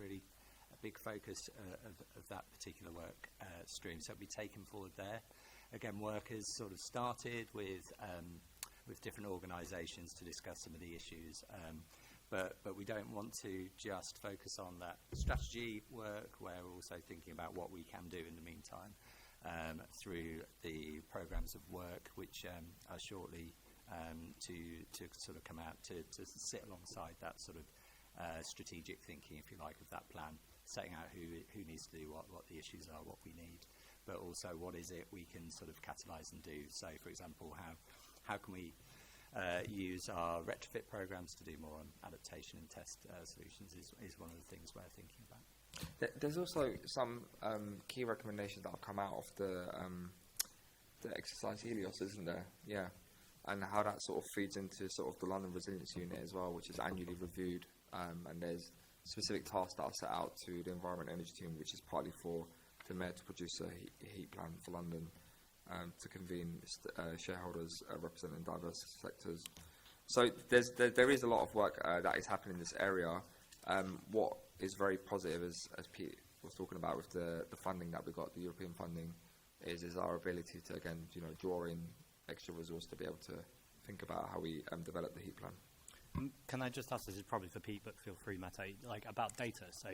big focus of that particular work stream. So it'll be taken forward there. Again, work has sort of started with different organisations to discuss some of the issues. But we don't want to just focus on that strategy work. We're also thinking about what we can do in the meantime through the programmes of work, which are shortly to sort of come out to sit alongside that sort of strategic thinking, if you like, of that plan, setting out who needs to do what the issues are, what we need, but also what is it we can sort of catalyse and do. So, for example, how can we use our retrofit programmes to do more on adaptation and test solutions is one of the things we're thinking about. There's also some key recommendations that have come out of the exercise Helios, isn't there? Yeah. And how that sort of feeds into sort of the London Resilience Unit as well, which is annually reviewed. And there's specific tasks that are set out to the Environment and Energy team, which is partly for the Mayor to produce a heat plan for London, to convene shareholders representing diverse sectors. So there is a lot of work that is happening in this area. What is very positive, as Pete was talking about with the funding that we got, the European funding, is our ability to, again, draw in extra resource to be able to think about how we develop the heat plan. Can I just ask, this is probably for Pete, but feel free, Mette, like about data. So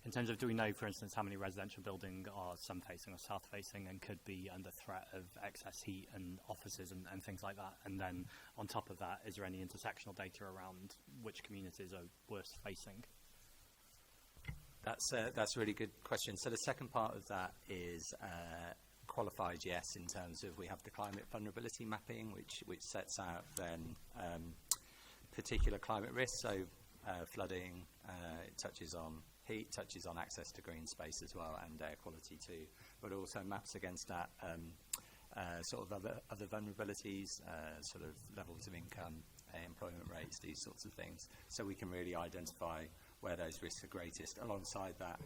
in terms of, do we know, for instance, how many residential buildings are sun-facing or south-facing and could be under threat of excess heat and offices and things like that? And then on top of that, is there any intersectional data around which communities are worse facing? That's a really good question. So the second part of that is qualified, yes, in terms of we have the climate vulnerability mapping, which sets out then particular climate risks, so flooding, it touches on heat, touches on access to green space as well, and air quality too, but also maps against that sort of other vulnerabilities, sort of levels of income, employment rates, these sorts of things, so we can really identify where those risks are greatest. Alongside that,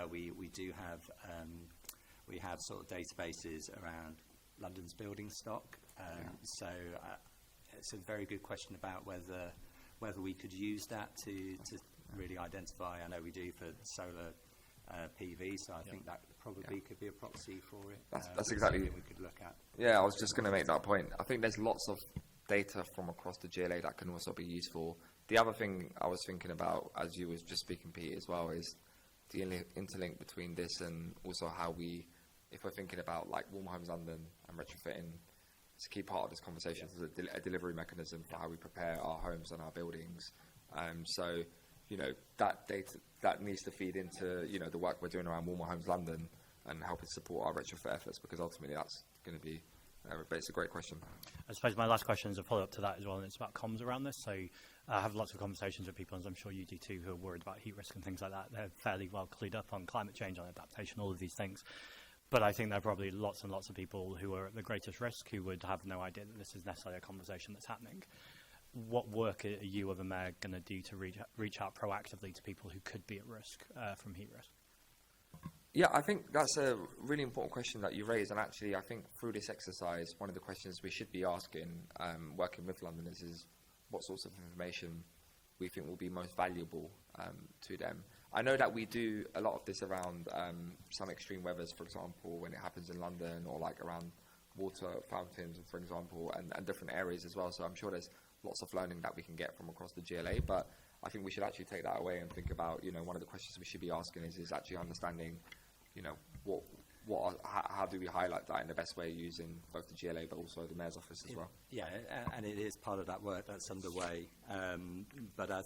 we do have we have sort of databases around London's building stock. So it's a very good question about whether we could use that to really identify. I know we do for solar PV, so I think that probably could be a proxy for it. That's exactly what we could look at. Yeah, I was just going to make that point. I think there's lots of data from across the GLA that can also be useful. The other thing I was thinking about, as you was just speaking, Pete, as well, is the interlink between this and also how we, if we're thinking about like Warm Homes London and retrofitting, it's a key part of this conversation. It's a delivery mechanism for how we prepare our homes and our buildings. So, that data that needs to feed into the work we're doing around Warmer Homes London, and helping support our retrofit efforts, because ultimately that's going to be, but it's a great question. I suppose my last question is a follow-up to that as well, and it's about comms around this. So I have lots of conversations with people, as I'm sure you do too, who are worried about heat risk and things like that. They're fairly well clued up on climate change, on adaptation, all of these things. But I think there are probably lots and lots of people who are at the greatest risk who would have no idea that this is necessarily a conversation that's happening. What work are you or the Mayor going to do to reach out proactively to people who could be at risk from heat risk? Yeah, I think that's a really important question that you raised, and actually I think through this exercise, one of the questions we should be asking, working with Londoners, is what sorts of information we think will be most valuable to them. I know that we do a lot of this around some extreme weathers, for example, when it happens in London, or like around water fountains, for example, and different areas as well. So I'm sure there's lots of learning that we can get from across the GLA, but I think we should actually take that away and think about, one of the questions we should be asking is actually understanding, how do we highlight that in the best way, using both the GLA but also the Mayor's office as well. Yeah, and it is part of that work that's underway. But I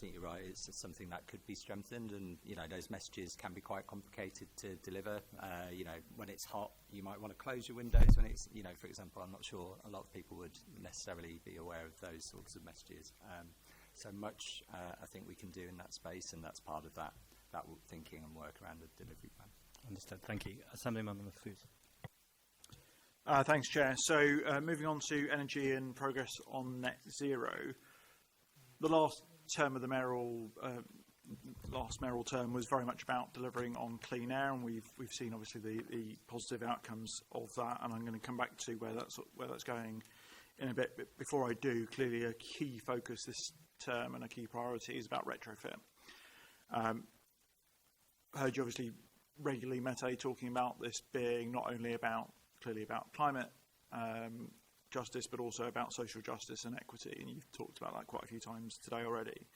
think you're right. It's something that could be strengthened, and those messages can be quite complicated to deliver. When it's hot, you might want to close your windows. When it's, for example, I'm not sure a lot of people would necessarily be aware of those sorts of messages. So much I think we can do in that space, and that's part of that thinking and work around the delivery plan. Understood. Thank you. Assemblyman Mahfouz. Thanks, Chair. So moving on to energy and progress on net zero. The last term of the last mayoral term was very much about delivering on clean air, and we've seen obviously the positive outcomes of that. And I'm going to come back to where that's going in a bit. But before I do, clearly a key focus this term and a key priority is about retrofit. Heard you obviously regularly, Mette, talking about this being not only clearly about climate justice, but also about social justice and equity, and you've talked about that quite a few times today already.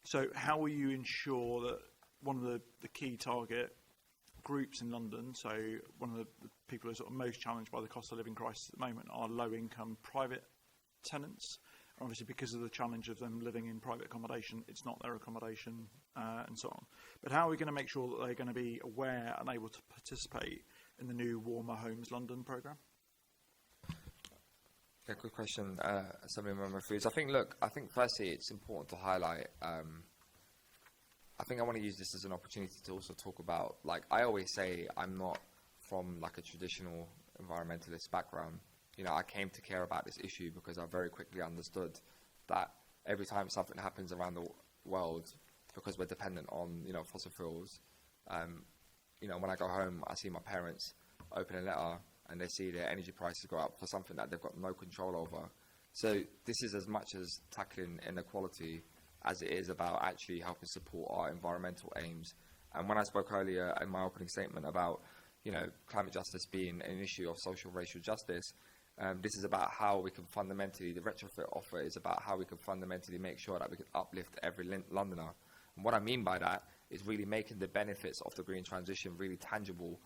So how will you ensure that one of the key target groups in London, so one of the people who are sort of most challenged by the cost of living crisis at the moment, are low-income private tenants? Obviously, because of the challenge of them living in private accommodation, it's not their accommodation, and so on. But how are we going to make sure that they're going to be aware and able to participate in the new Warmer Homes London programme? Yeah, good question, Assemblyman Mahfouz. I think firstly it's important to highlight, I think I want to use this as an opportunity to also talk about, I always say I'm not from a traditional environmentalist background. I came to care about this issue because I very quickly understood that every time something happens around the world, because we're dependent on, fossil fuels, when I go home, I see my parents open a letter and they see their energy prices go up for something that they've got no control over. So this is as much as tackling inequality as it is about actually helping support our environmental aims. And when I spoke earlier in my opening statement about, climate justice being an issue of social racial justice, this is about how we can fundamentally, the retrofit offer is about how we can fundamentally make sure that we can uplift every Londoner. And what I mean by that is really making the benefits of the green transition really tangible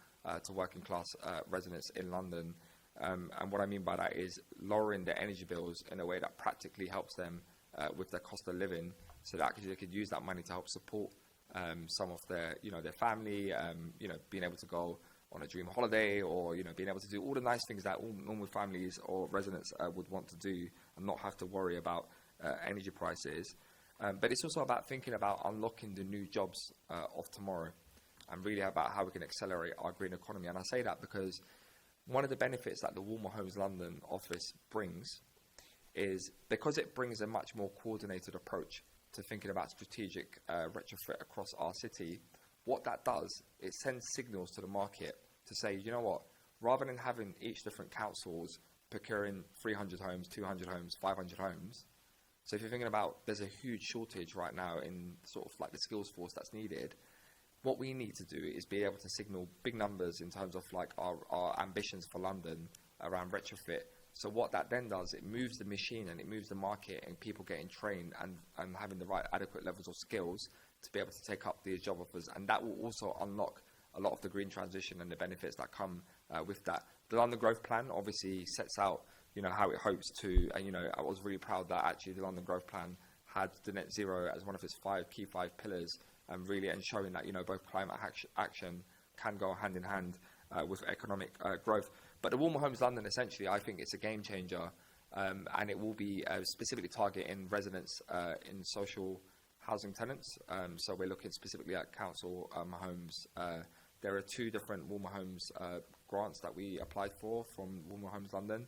to working class residents in London. And what I mean by that is lowering their energy bills in a way that practically helps them with their cost of living, so that actually they could use that money to help support some of their, their family, being able to go on a dream holiday, or being able to do all the nice things that all normal families or residents would want to do, and not have to worry about energy prices. But it's also about thinking about unlocking the new jobs of tomorrow, and really about how we can accelerate our green economy. And I say that because one of the benefits that the Warmer Homes London office brings is because it brings a much more coordinated approach to thinking about strategic retrofit across our city. What that does, it sends signals to the market to say, you know what, rather than having each different councils procuring 300 homes, 200 homes, 500 homes. So if you're thinking about, there's a huge shortage right now in sort of the skills force that's needed. What we need to do is be able to signal big numbers in terms of our ambitions for London around retrofit. So what that then does, it moves the machine and it moves the market, and people getting trained and having the right adequate levels of skills to be able to take up these job offers. And that will also unlock a lot of the green transition and the benefits that come with that. The London Growth Plan obviously sets out, how it hopes to, and, I was really proud that actually the London Growth Plan had the net zero as one of its five pillars, and really, and showing that, both climate action, can go hand in hand with economic growth. But the Warmer Homes London, essentially, I think it's a game changer, and it will be specifically targeting residents in social housing tenants. So we're looking specifically at council homes. There are 2 different Warmer Homes grants that we applied for from Warmer Homes London.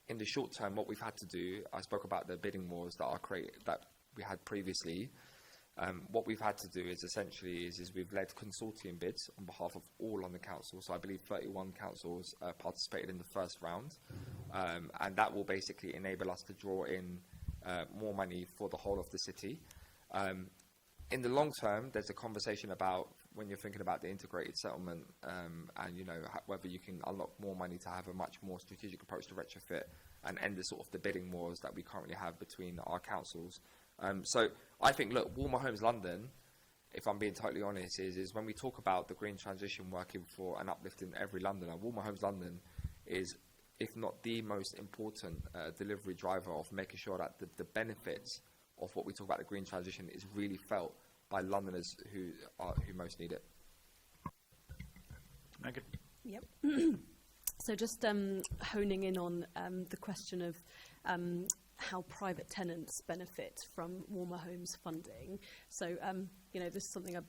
In the short term, what we've had to do, I spoke about the bidding wars that we had previously. What we've had to do is essentially we've led consortium bids on behalf of all London councils. So I believe 31 councils participated in the first round, and that will basically enable us to draw in more money for the whole of the city. In the long term, there's a conversation about when you're thinking about the integrated settlement, and whether you can unlock more money to have a much more strategic approach to retrofit and end the sort of the bidding wars that we currently have between our councils. So I think, look, Warmer Homes London, if I'm being totally honest, is when we talk about the green transition working for an uplift in every Londoner, Warmer Homes London is, if not the most important delivery driver of making sure that the benefits of what we talk about the green transition is really felt by Londoners who most need it. Megan? Yep. So just honing in on the question of how private tenants benefit from Warmer Homes funding. So, this is something I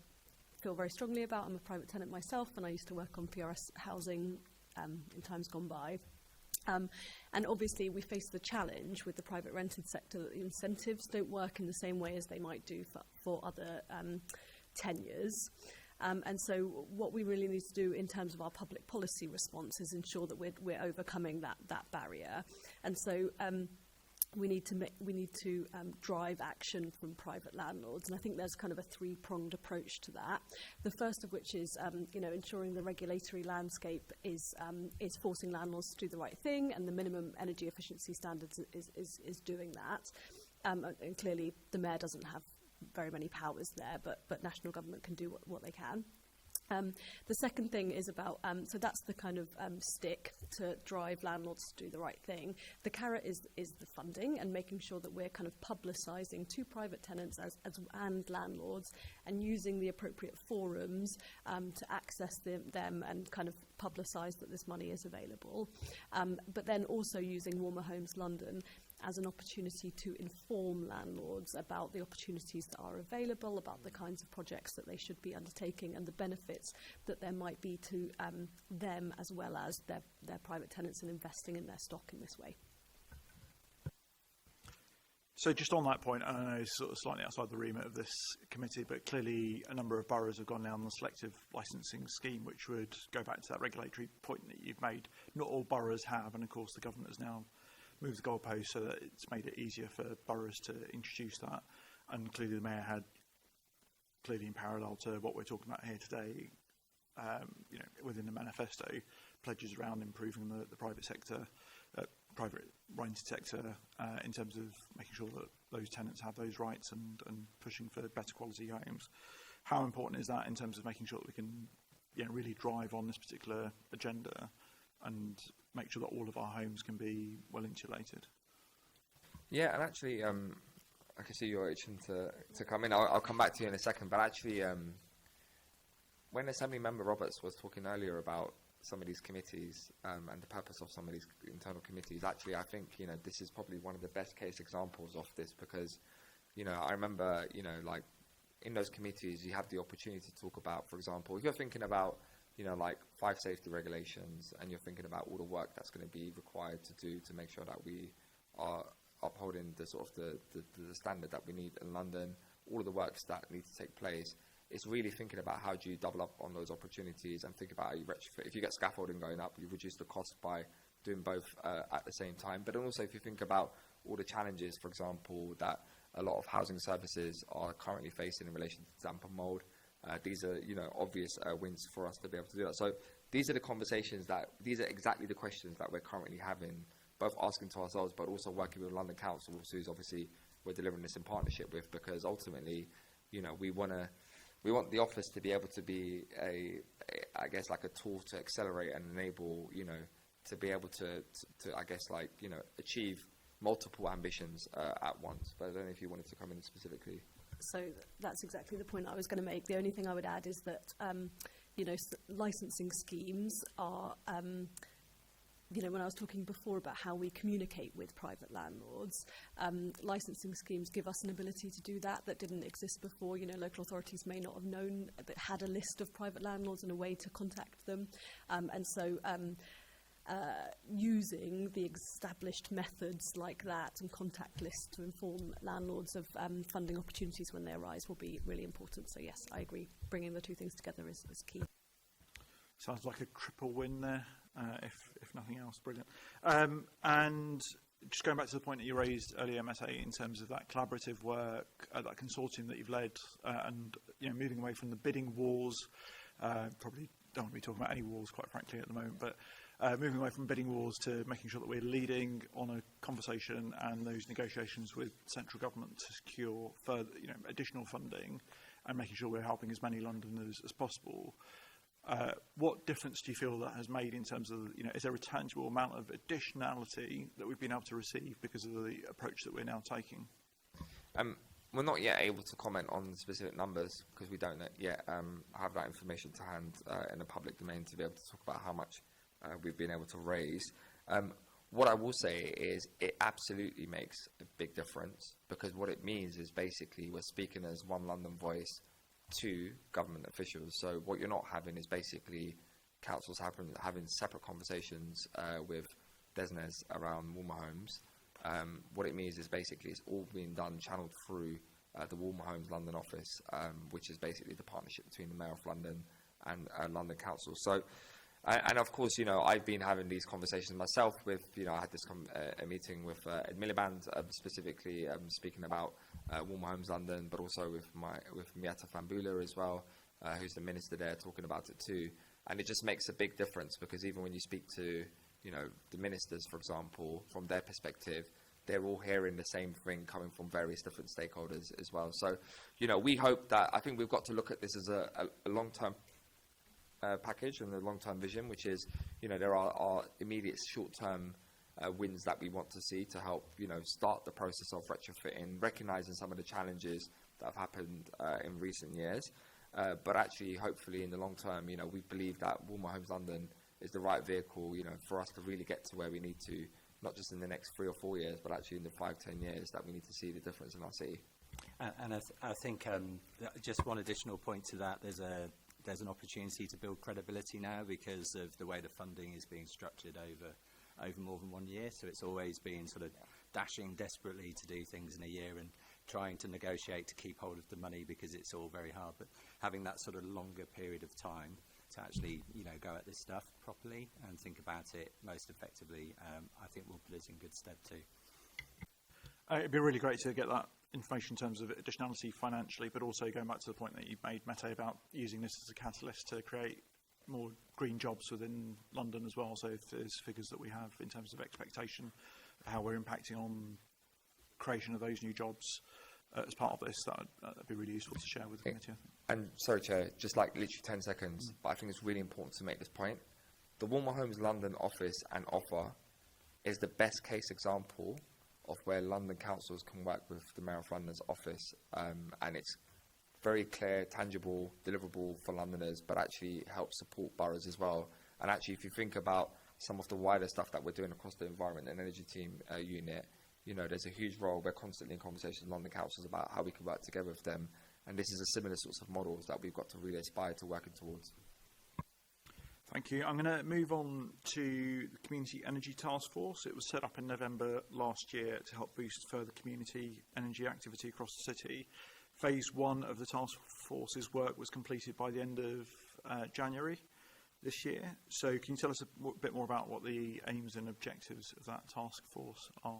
feel very strongly about. I'm a private tenant myself, and I used to work on PRS housing in times gone by. And obviously we face the challenge with the private rented sector that the incentives don't work in the same way as they might do for other tenures. And so what we really need to do in terms of our public policy response is ensure that we're overcoming that barrier. And so we need to drive action from private landlords, and I think there's kind of a 3-pronged approach to that. The first of which is ensuring the regulatory landscape is forcing landlords to do the right thing, and the minimum energy efficiency standards is doing that. And clearly the mayor doesn't have very many powers there, but national government can do what they can. The second thing is about, so that's the kind of stick to drive landlords to do the right thing. The carrot is the funding, and making sure that we're kind of publicising to private tenants and landlords, and using the appropriate forums to access them and kind of publicise that this money is available. But then also using Warmer Homes London as an opportunity to inform landlords about the opportunities that are available, about the kinds of projects that they should be undertaking, and the benefits that there might be to them as well as their private tenants in investing in their stock in this way. So just on that point, I know it's sort of slightly outside the remit of this committee, but clearly a number of boroughs have gone down the selective licensing scheme, which would go back to that regulatory point that you've made. Not all boroughs have, and of course the government has now moved the goalpost so that it's made it easier for boroughs to introduce that. And clearly the mayor had, clearly in parallel to what we're talking about here today, within the manifesto, pledges around improving the private sector, private rented sector, in terms of making sure that those tenants have those rights and pushing for better quality homes. How important is that in terms of making sure that we can really drive on this particular agenda and make sure that all of our homes can be well insulated? Yeah, and actually, I can see you're itching to come in. I'll come back to you in a second. But actually, when Assemblymember Roberts was talking earlier about some of these committees and the purpose of some of these internal committees, actually, I think this is probably one of the best case examples of this, because I remember like in those committees you have the opportunity to talk about, for example, if you're thinking about like fire safety regulations, and you're thinking about all the work that's going to be required to do to make sure that we are upholding the sort of the standard that we need in London, all of the works that need to take place. It's really thinking about how do you double up on those opportunities and think about how you retrofit. If you get scaffolding going up, you reduce the cost by doing both at the same time. But also if you think about all the challenges, for example, that a lot of housing services are currently facing in relation to damp and mould, these are, obvious wins for us to be able to do that. So these are the conversations these are exactly the questions that we're currently having, both asking to ourselves, but also working with London Council, who's obviously we're delivering this in partnership with, because ultimately, we want the office to be able to be I guess like a tool to accelerate and enable, to be able to I guess like, achieve multiple ambitions at once. But I don't know if you wanted to come in specifically. So that's exactly the point I was going to make. The only thing I would add is that, licensing schemes are, when I was talking before about how we communicate with private landlords, licensing schemes give us an ability to do that didn't exist before. Local authorities may not have known that had a list of private landlords and a way to contact them. And so using the established methods like that and contact lists to inform landlords of funding opportunities when they arise will be really important. So yes, I agree. Bringing the two things together is key. Sounds like a triple win there, if nothing else. Brilliant. And just going back to the point that you raised earlier, Mette, in terms of that collaborative work, that consortium that you've led, and moving away from the bidding wars, probably don't want to be talking about any wars, quite frankly, at the moment, but moving away from bidding wars to making sure that we're leading on a conversation and those negotiations with central government to secure further, additional funding, and making sure we're helping as many Londoners as possible. What difference do you feel that has made in terms of, is there a tangible amount of additionality that we've been able to receive because of the approach that we're now taking? We're not yet able to comment on specific numbers because we don't yet have that information to hand in the public domain to be able to talk about how much we've been able to raise. What I will say is it absolutely makes a big difference, because what it means is basically we're speaking as one London voice to government officials. So what you're not having is basically councils having separate conversations with DESNZ around Wolmer Homes. What it means is basically it's all being done, channeled through the Wolmer Homes London office, which is basically the partnership between the Mayor of London and London Council. So, and of course, I've been having these conversations myself with, I had this a meeting with Ed Miliband, specifically speaking about Wolmer Homes London, but also with Miata Fambula as well, who's the minister there, talking about it too. And it just makes a big difference, because even when you speak to, the ministers, for example, from their perspective, they're all hearing the same thing coming from various different stakeholders as well. So, we hope that, I think we've got to look at this as a long-term package and a long-term vision, which is, there are immediate short-term wins that we want to see to help, start the process of retrofitting, recognising some of the challenges that have happened in recent years. But actually, hopefully, in the long term, we believe that Wolmer Homes London is the right vehicle, for us to really get to where we need to, not just in the next 3 or 4 years, but actually in the 5-10 years that we need to see the difference in our city. And I think just one additional point to that, there's an opportunity to build credibility now because of the way the funding is being structured over more than 1 year. So it's always been sort of dashing desperately to do things in a year and trying to negotiate to keep hold of the money because it's all very hard. But having that sort of longer period of time to actually, go at this stuff properly and think about it most effectively, I think will put us in good stead too. It'd be really great to get that information in terms of additionality financially, but also going back to the point that you made, Mette, about using this as a catalyst to create more green jobs within London as well. So if there's figures that we have in terms of expectation, how we're impacting on creation of those new jobs as part of this, that'd be really useful to share with the committee. And sorry, Chair, just like literally 10 seconds, but I think it's really important to make this point. The Wolmer Homes London office and offer is the best case example of where London councils can work with the Mayor of London's office, and it's very clear, tangible, deliverable for Londoners, but actually helps support boroughs as well. And actually, if you think about some of the wider stuff that we're doing across the environment and energy team unit, there's a huge role. We're constantly in conversations with London councils about how we can work together with them, and this is a similar sorts of models that we've got to really aspire to working towards. Thank you. I'm going to move on to the Community Energy Task Force. It was set up in November last year to help boost further community energy activity across the city. Phase 1 of the task force's work was completed by the end of January this year. So can you tell us a bit more about what the aims and objectives of that task force are?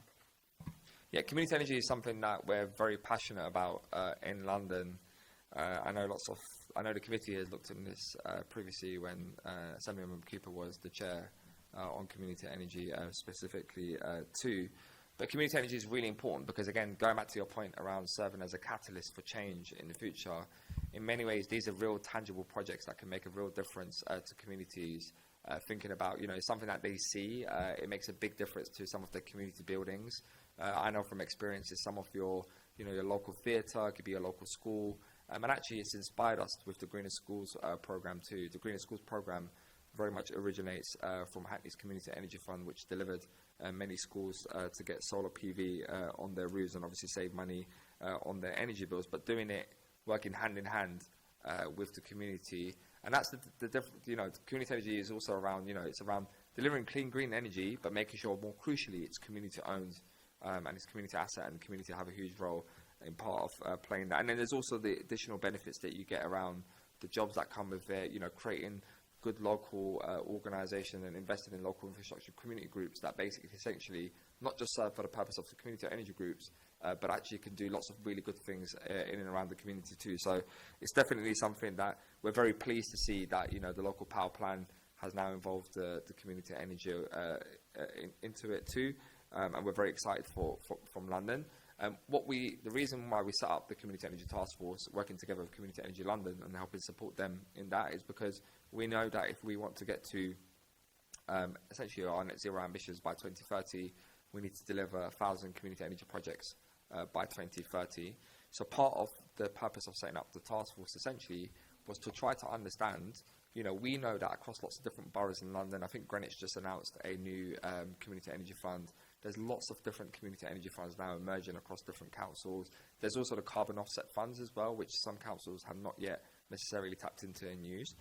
Yeah, community energy is something that we're very passionate about in London. I know the committee has looked at this previously when Assemblyman Cooper was the chair on community energy specifically too. But community energy is really important because, again, going back to your point around serving as a catalyst for change in the future, in many ways these are real tangible projects that can make a real difference to communities. Thinking about, something that they see, it makes a big difference to some of the community buildings. I know from experiences, some of your local theatre, it could be a local school, And actually, it's inspired us with the Greener Schools program too. The Greener Schools program very much originates from Hackney's Community Energy Fund, which delivered many schools to get solar PV on their roofs and obviously save money on their energy bills, but doing it working hand in hand with the community. And that's the difference. You know, community energy is also around, you know, it's around delivering clean, green energy, but making sure, more crucially, it's community owned and it's community asset, and the community have a huge role in part of playing that. And then there's also the additional benefits that you get around the jobs that come with it, you know, creating good local organisation and investing in local infrastructure community groups that basically essentially not just serve for the purpose of the community or energy groups, but actually can do lots of really good things in and around the community too. So it's definitely something that we're very pleased to see that, you know, the local power plan has now involved the community energy into it too, and we're very excited from London. The reason why we set up the Community Energy Task Force, working together with Community Energy London and helping support them in that, is because we know that if we want to get to essentially our net zero ambitions by 2030, we need to deliver 1,000 community energy projects by 2030. So part of the purpose of setting up the task force essentially was to try to understand, you know, we know that across lots of different boroughs in London, I think Greenwich just announced a new community energy fund. There's lots of different community energy funds now emerging across different councils. There's also the carbon offset funds as well, which some councils have not yet necessarily tapped into and used.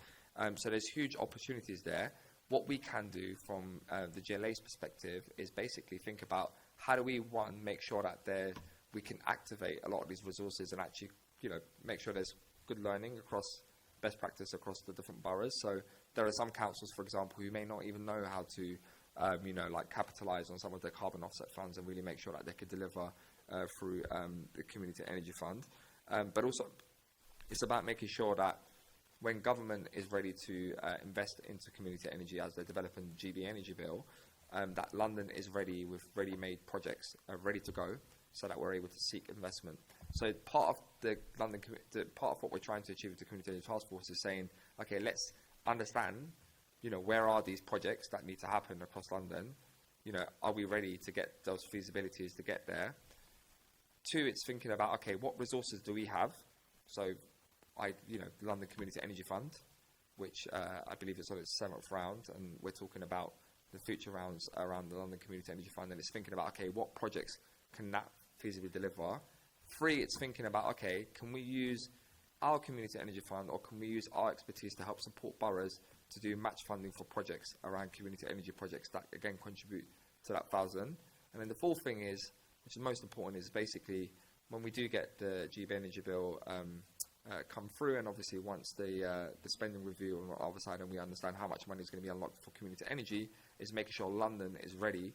So there's huge opportunities there. What we can do from the GLA's perspective is basically think about how do we, one, make sure that we can activate a lot of these resources and actually, you know, make sure there's good learning across best practice across the different boroughs. So there are some councils, for example, who may not even know how to, you know, like capitalise on some of their carbon offset funds and really make sure that they could deliver through the Community Energy Fund. But also, it's about making sure that when government is ready to invest into community energy as they're developing the GB Energy Bill, that London is ready with ready-made projects ready to go, so that we're able to seek investment. So part of part of what we're trying to achieve with the Community Energy Task Force is saying, okay, let's understand, you know, where are these projects that need to happen across London? You know, are we ready to get those feasibilities to get there? Two, it's thinking about, okay, what resources do we have? So, you know, the London Community Energy Fund, which I believe is on its 7th round, and we're talking about the future rounds around the London Community Energy Fund, and it's thinking about, okay, what projects can that feasibly deliver? 3, it's thinking about, okay, can we use our Community Energy Fund, or can we use our expertise to help support boroughs to do match funding for projects around community energy projects that, again, contribute to that 1,000? And then the 4th thing is, which is most important, is basically when we do get the GB Energy Bill come through, and obviously once the spending review on the other side and we understand how much money is going to be unlocked for community energy, is making sure London is ready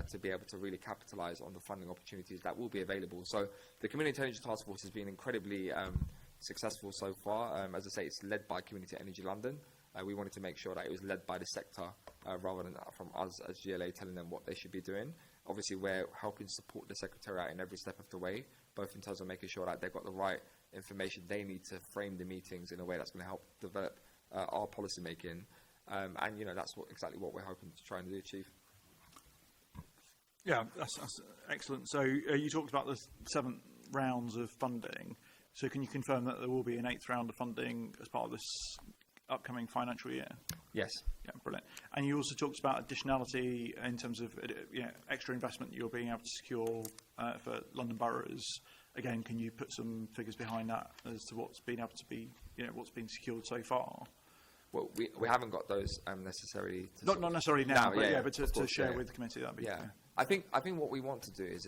to be able to really capitalise on the funding opportunities that will be available. So the Community Energy Task Force has been incredibly successful so far. As I say, it's led by Community Energy London. We wanted to make sure that it was led by the sector rather than from us as GLA telling them what they should be doing. Obviously, we're helping support the Secretariat in every step of the way, both in terms of making sure that they've got the right information they need to frame the meetings in a way that's going to help develop our policy making. And, you know, that's exactly what we're hoping to try and achieve. Yeah, that's excellent. So you talked about the 7 rounds of funding. So can you confirm that there will be an 8th round of funding as part of this upcoming financial year? Yes. Yeah, brilliant. And you also talked about additionality in terms of extra investment you're being able to secure for London boroughs. Again, can you put some figures behind that as to what's been able to be, what's been secured so far? Well, we haven't got those necessarily. Not necessarily now, but to share with the committee, that'd be. Yeah. I think what we want to do is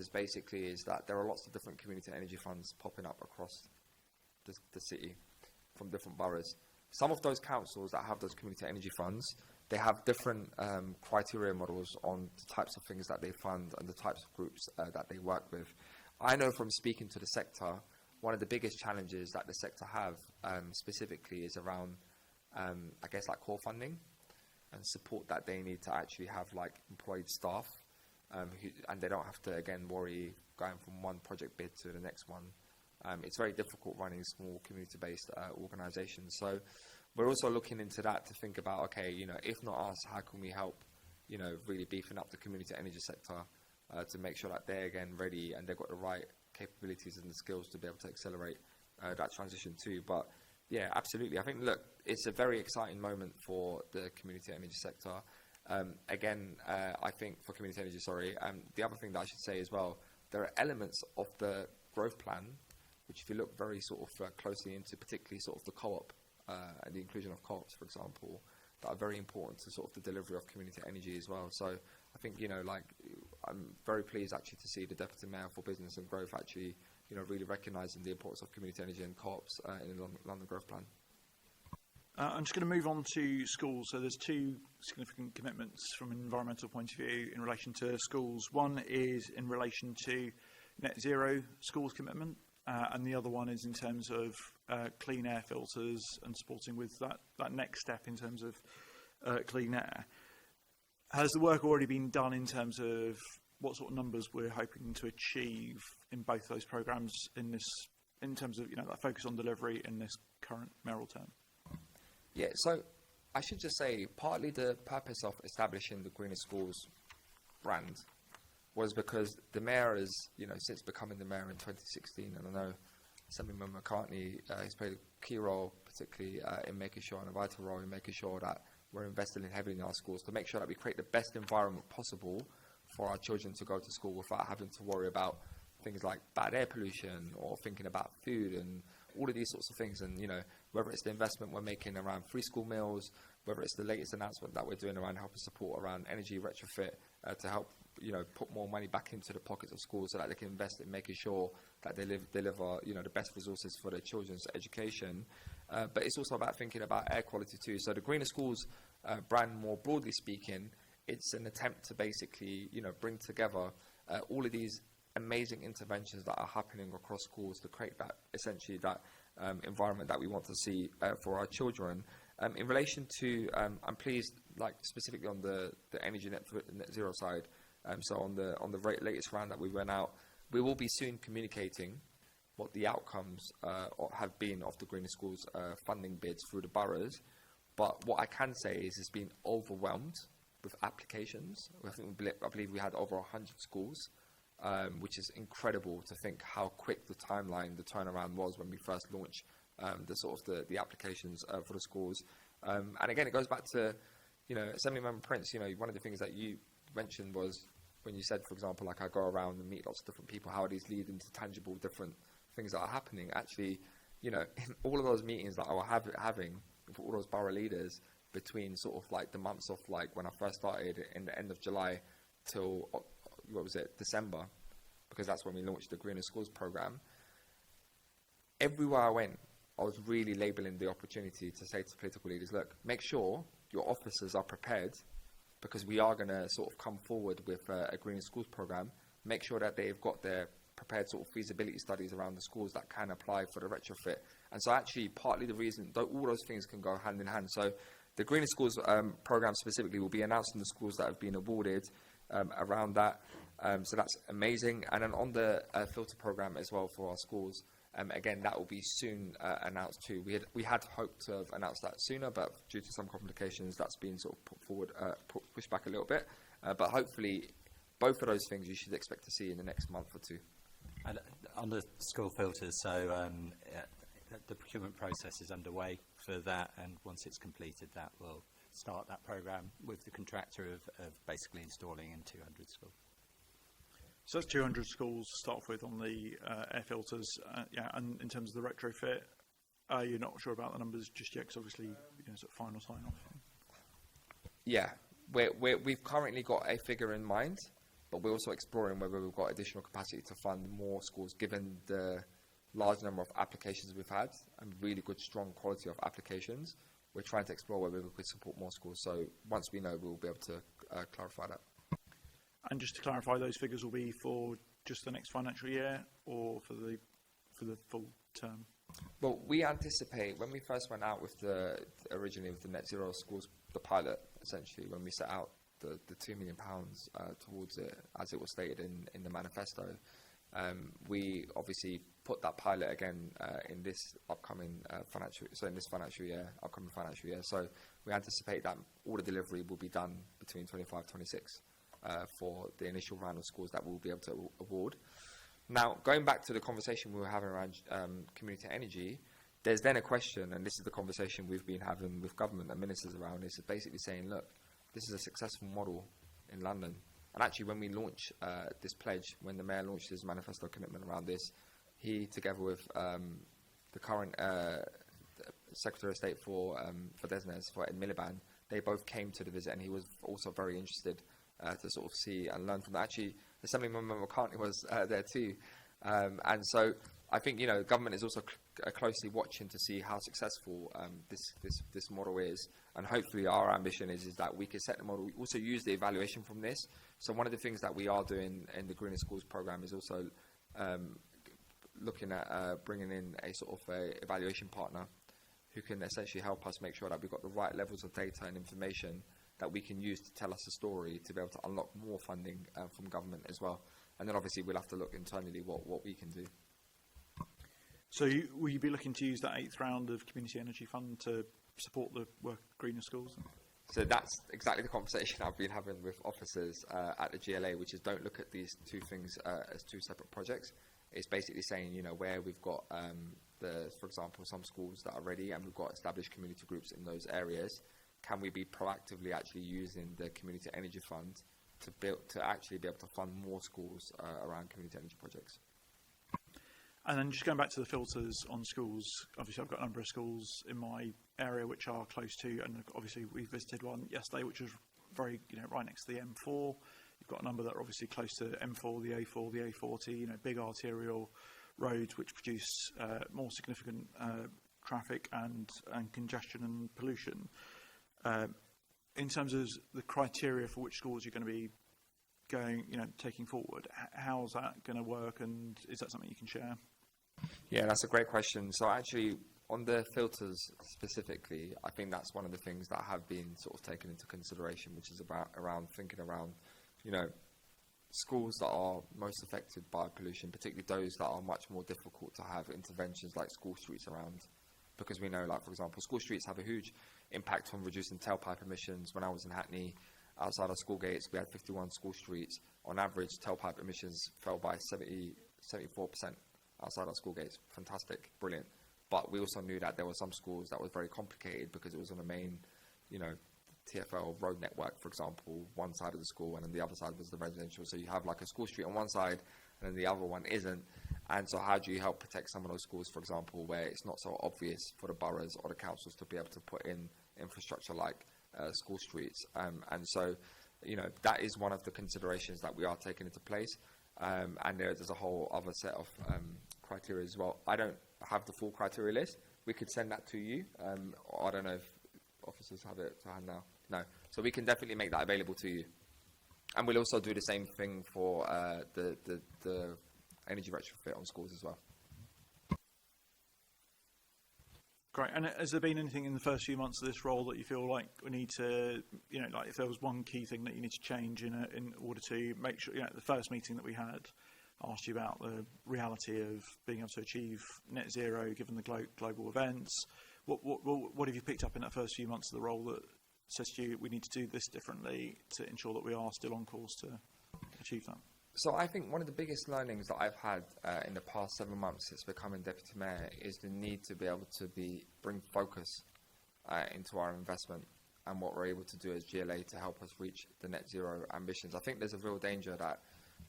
that there are lots of different community energy funds popping up across the city from different boroughs. Some of those councils that have those community energy funds, they have different criteria models on the types of things that they fund and the types of groups that they work with. I know from speaking to the sector, one of the biggest challenges that the sector have specifically is around, I guess, like core funding and support that they need to actually have like employed staff, and they don't have to, again, worry going from one project bid to the next one. It's very difficult running small community-based organisations. So we're also looking into that to think about, okay, if not us, how can we help, really beefing up the community energy sector to make sure that they're, again, ready and they've got the right capabilities and the skills to be able to accelerate that transition too. But yeah, absolutely. I think, look, it's a very exciting moment for the community energy sector. Again, I think for community energy, the other thing that I should say as well, there are elements of the growth plan, which if you look very sort of closely into, particularly sort of the co-op and the inclusion of co-ops, for example, that are very important to sort of the delivery of community energy as well. So I think, I'm very pleased actually to see the Deputy Mayor for Business and Growth actually, really recognising the importance of community energy and co-ops in the London Growth Plan. I'm just going to move on to schools. So there's two significant commitments from an environmental point of view in relation to schools. One is in relation to net zero schools commitment, and the other one is in terms of clean air filters and supporting with that next step in terms of clean air. Has the work already been done in terms of what sort of numbers we're hoping to achieve in both those programmes in terms of that focus on delivery in this current mayoral term? Yeah, so I should just say partly the purpose of establishing the Greener Schools brand was because the mayor has, since becoming the mayor in 2016, and I know Assemblyman McCartney has played a key role, particularly in making sure, and a vital role in making sure that we're investing heavily in our schools to make sure that we create the best environment possible for our children to go to school without having to worry about things like bad air pollution or thinking about food and all of these sorts of things. And, whether it's the investment we're making around free school meals, whether it's the latest announcement that we're doing around helping support around energy retrofit to help, put more money back into the pockets of schools so that they can invest in making sure that they deliver, the best resources for their children's education. But it's also about thinking about air quality too. So the Greener Schools brand, more broadly speaking, it's an attempt to basically, bring together all of these amazing interventions that are happening across schools to create that, essentially, that environment that we want to see for our children. In relation to, I'm pleased, specifically on the energy net zero side, so on the latest round that we went out, we will be soon communicating what the outcomes have been of the Greener Schools funding bids through the boroughs. But what I can say is it's been overwhelmed with applications. I believe we had over 100 schools, which is incredible to think how quick the turnaround was when we first launched the applications for the schools. And again, it goes back to, Assemblymember Prince, one of the things that you mentioned was when you said, for example, I go around and meet lots of different people, how these lead into tangible different things that are happening. Actually, in all of those meetings that I was having with all those borough leaders between the months of when I first started in the end of July till, December, because that's when we launched the Greener Schools programme. Everywhere I went, I was really labelling the opportunity to say to political leaders, look, make sure your officers are prepared, because we are going to come forward with a Greener Schools programme. Make sure that they've got their prepared feasibility studies around the schools that can apply for the retrofit. And so actually, partly the reason, though all those things can go hand in hand. So the Greener Schools programme specifically will be announcing the schools that have been awarded around that. So that's amazing. And then on the filter programme as well for our schools, again, that will be soon announced too. We had hoped to have announced that sooner, but due to some complications, that's been put forward, pushed back a little bit. But hopefully, both of those things you should expect to see in the next month or two. And on the school filters, so the procurement process is underway for that, and once it's completed, that will start that programme with the contractor of basically installing in 200 schools. So that's 200 schools to start off with on the air filters. And in terms of the retrofit, you're not sure about the numbers just yet, because obviously, final sign-off. Yeah, we've currently got a figure in mind, but we're also exploring whether we've got additional capacity to fund more schools, given the large number of applications we've had and really good, strong quality of applications. We're trying to explore whether we could support more schools. So once we know, we'll be able to clarify that. And just to clarify, those figures will be for just the next financial year or for the full term? Well, we anticipate, when we first went out with originally with the Net Zero Schools, the pilot, essentially, when we set out the £2 million towards it, as it was stated in the manifesto, we obviously put that pilot again in this upcoming financial year. So we anticipate that all the delivery will be done between 25-26 for the initial round of schools that we'll be able to award. Now, going back to the conversation we were having around community energy, there's then a question, and this is the conversation we've been having with government and ministers around, is basically saying, look, this is a successful model in London. And actually, when we launched this pledge, when the Mayor launched his manifesto commitment around this, he, together with the current Secretary of State for DESNZ, for Ed Miliband, they both came to the visit, and he was also very interested to sort of see and learn from that. Actually, Assemblymember McCartney was there too. And so I think, government is also closely watching to see how successful this model is. And hopefully our ambition is that we can set the model. We also use the evaluation from this. So one of the things that we are doing in the Greener Schools program is also looking at bringing in a sort of a evaluation partner who can essentially help us make sure that we've got the right levels of data and information that we can use to tell us a story, to be able to unlock more funding from government as well. And then obviously we'll have to look internally what we can do. So will you be looking to use that 8th round of Community Energy Fund to support the work of Greener Schools? So that's exactly the conversation I've been having with officers at the GLA, which is don't look at these two things as two separate projects. It's basically saying, where we've got, for example, some schools that are ready and we've got established community groups in those areas, can we be proactively actually using the Community Energy Fund to actually be able to fund more schools around community energy projects? And then just going back to the filters on schools, obviously I've got a number of schools in my area which are close to, and obviously we visited one yesterday which was very, right next to the M4. You've got a number that are obviously close to M4, the A4, the A40, big arterial roads which produce more significant traffic and congestion and pollution. In terms of the criteria for which schools you're going to be going, taking forward, how's that going to work, and is that something you can share? Yeah, that's a great question. So actually, on the filters specifically, I think that's one of the things that have been sort of taken into consideration, which is around thinking around, schools that are most affected by pollution, particularly those that are much more difficult to have interventions like school streets around. Because we know, like, for example, school streets have a huge impact on reducing tailpipe emissions. When I was in Hackney, outside our school gates, we had 51 school streets. On average, tailpipe emissions fell by 74% outside our school gates. Fantastic, brilliant. But we also knew that there were some schools that was very complicated because it was on a main, TfL road network, for example, one side of the school, and then the other side was the residential. So you have like a school street on one side, and then the other one isn't. And so how do you help protect some of those schools, for example, where it's not so obvious for the boroughs or the councils to be able to put in infrastructure like school streets? And so, that is one of the considerations that we are taking into place. And there's a whole other set of criteria as well. I don't have the full criteria list. We could send that to you. I don't know if officers have it to hand now. No. So we can definitely make that available to you. And we'll also do the same thing for the energy retrofit on schools as well. Great. And has there been anything in the first few months of this role that you feel like we need to, like if there was one key thing that you need to change in order to make sure, the first meeting that we had asked you about the reality of being able to achieve net zero given the global events. What have you picked up in that first few months of the role that says to you we need to do this differently to ensure that we are still on course to achieve that? So I think one of the biggest learnings that I've had in the past 7 months since becoming Deputy Mayor is the need to be able to bring focus into our investment and what we're able to do as GLA to help us reach the net zero ambitions. I think there's a real danger that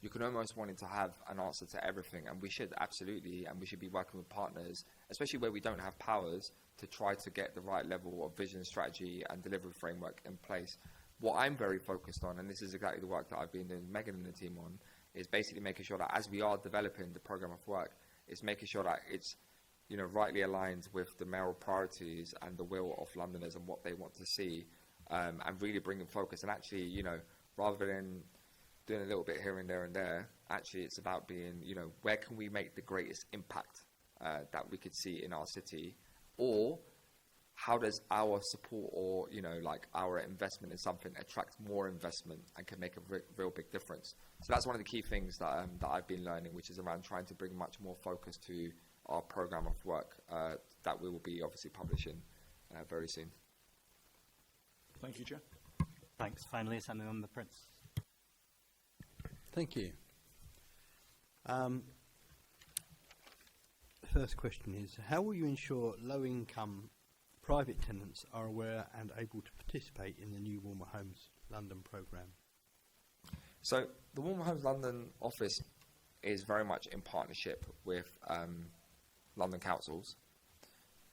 you can almost want to have an answer to everything, and we should absolutely, and we should be working with partners, especially where we don't have powers, to try to get the right level of vision, strategy and delivery framework in place. What I'm very focused on, and this is exactly the work that I've been doing Megan and the team on, is basically making sure that as we are developing the programme of work, is making sure that it's rightly aligned with the mayoral priorities and the will of Londoners and what they want to see, and really bringing focus. And actually, rather than doing a little bit here and there, actually it's about being, where can we make the greatest impact that we could see in our city, or how does our support or, our investment in something attract more investment and can make a real big difference? So that's one of the key things that I've been learning, which is around trying to bring much more focus to our programme of work that we will be obviously publishing very soon. Thank you, Chair. Thanks. Finally, Assemblymember Prince. Thank you. first question is, how will you ensure low-income private tenants are aware and able to participate in the new Warmer Homes London programme? So the Warmer Homes London office is very much in partnership with London councils,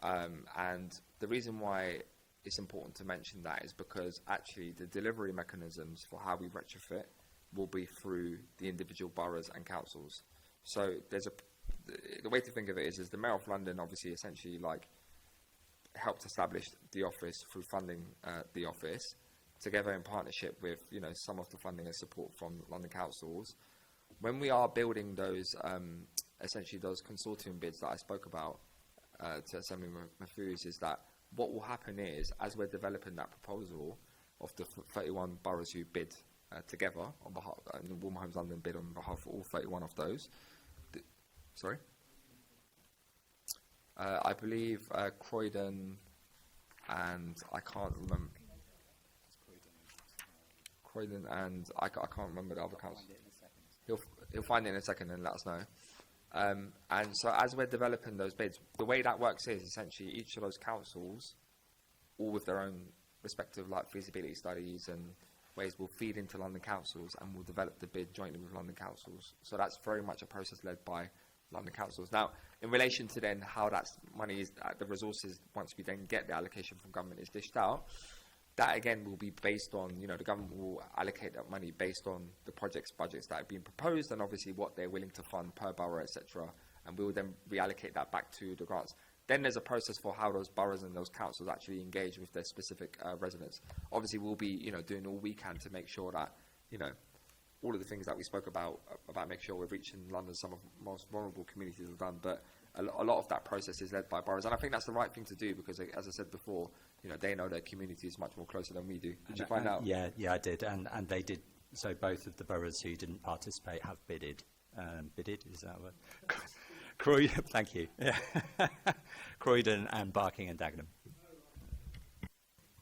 and the reason why it's important to mention that is because actually the delivery mechanisms for how we retrofit will be through the individual boroughs and councils. So the way to think of it is the Mayor of London obviously essentially helped establish the office through funding the office, together in partnership with some of the funding and support from London councils. When we are building those essentially those consortium bids that I spoke about to Assembly Mahfouz, is that what will happen is, as we're developing that proposal of the 31 boroughs who bid together on behalf, and Warmer Homes London bid on behalf of all 31 of those. Sorry? I believe Croydon and I can't remember. Croydon and I can't remember the other council. He'll find it in a second and let us know. And so as we're developing those bids, the way that works is essentially each of those councils, all with their own respective feasibility studies and ways, will feed into London councils and will develop the bid jointly with London councils. So that's very much a process led by London councils. Now, in relation to then how that money is, the resources, once we then get the allocation from government, is dished out, that again will be based on, the government will allocate that money based on the budgets that have been proposed and obviously what they're willing to fund per borough, etc. And we will then reallocate that back to the grants. Then there's a process for how those boroughs and those councils actually engage with their specific residents. Obviously, we'll be, doing all we can to make sure that, all of the things that we spoke about making sure we're reaching London, some of the most vulnerable communities are done. But a lot of that process is led by boroughs, and I think that's the right thing to do because, as I said before, they know their communities much more closer than we do. Did you find out? Yeah, I did, and they did. So both of the boroughs who didn't participate have bidded. Bidded, is that a word? Croydon, thank you. Yeah. Croydon and Barking and Dagenham.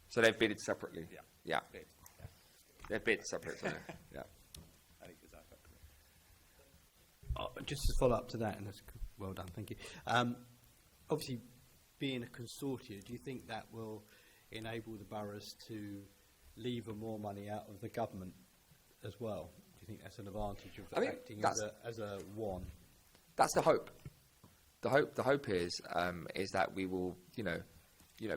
So they've bidded separately. Yeah. Yeah. They've bid separate. So, yeah. I think that's Just to follow up to that, and that's well done, thank you. Obviously, being a consortia, do you think that will enable the boroughs to lever more money out of the government as well? Do you think that's an advantage of acting as a one? That's the hope. The hope is that we will,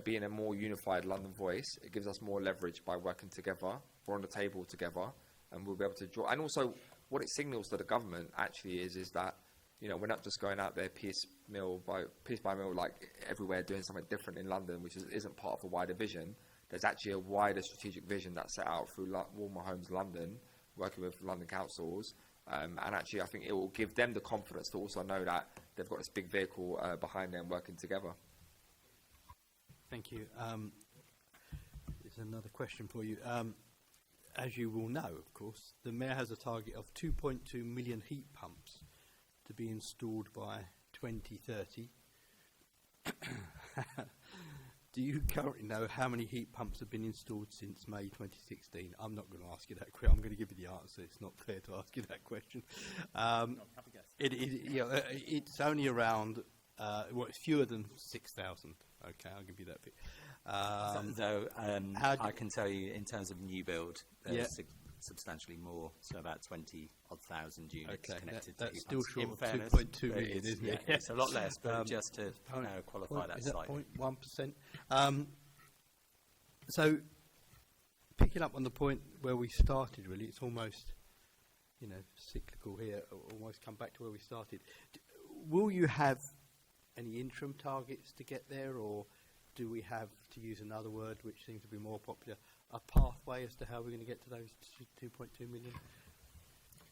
being a more unified London voice, it gives us more leverage by working together. We're on the table together, and we'll be able to draw. And also, what it signals to the government actually is that, we're not just going out there piece by meal, like everywhere, doing something different in London, which isn't part of a wider vision. There's actually a wider strategic vision that's set out through Warmer Homes London, working with London councils. And actually, I think it will give them the confidence to also know that they've got this big vehicle behind them working together. Thank you. There's another question for you. As you will know, of course, the Mayor has a target of 2.2 million heat pumps to be installed by 2030. Do you currently know how many heat pumps have been installed since May 2016? I'm not going to ask you that question. I'm going to give you the answer. It's not fair to ask you that question. It's only around, it's fewer than 6,000. Okay, I'll give you that bit. I can tell you, in terms of new build, there's substantially more, so about 20,000 units connected to that's heat still pumps. short of 2.2 million, isn't it? It's a lot less, but just to qualify that is that slightly. 0.1%? So, picking up on the point where we started, really, it's almost, cyclical here, almost come back to where we started. Will you have any interim targets to get there, or do we have, to use another word which seems to be more popular, a pathway as to how we're going to get to those 2.2 million?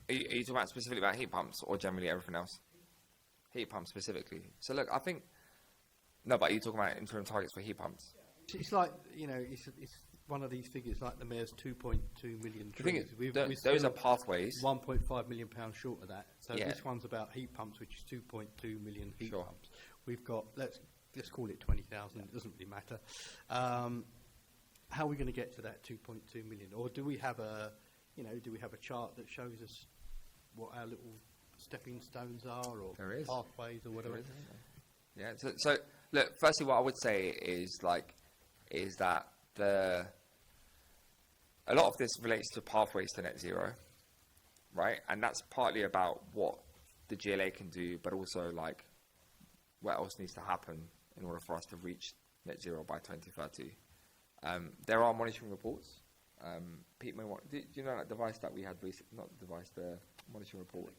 Are you talking about specifically about heat pumps or generally everything else? Heat pumps specifically. So look, I think, no, but are you talking about interim targets for heat pumps? It's like, it's one of these figures like the Mayor's 2.2 million The thing is, trees. those are pathways. £1.5 million short of that. So Yeah. this one's about heat pumps, which is 2.2 million heat Sure. pumps. We've got, let's call it 20,000, it doesn't really matter. How are we going to get to that 2.2 million? Or do we have a chart that shows us what our little stepping stones are, or There is. pathways, or whatever? There is, isn't there? Yeah. So look. Firstly, what I would say is that a lot of this relates to pathways to net zero, right? And that's partly about what the GLA can do, but also like what else needs to happen in order for us to reach net zero by 2030. There are monitoring reports. Pete may want. Do you know that device that we had recently? Not the device, the monitoring report.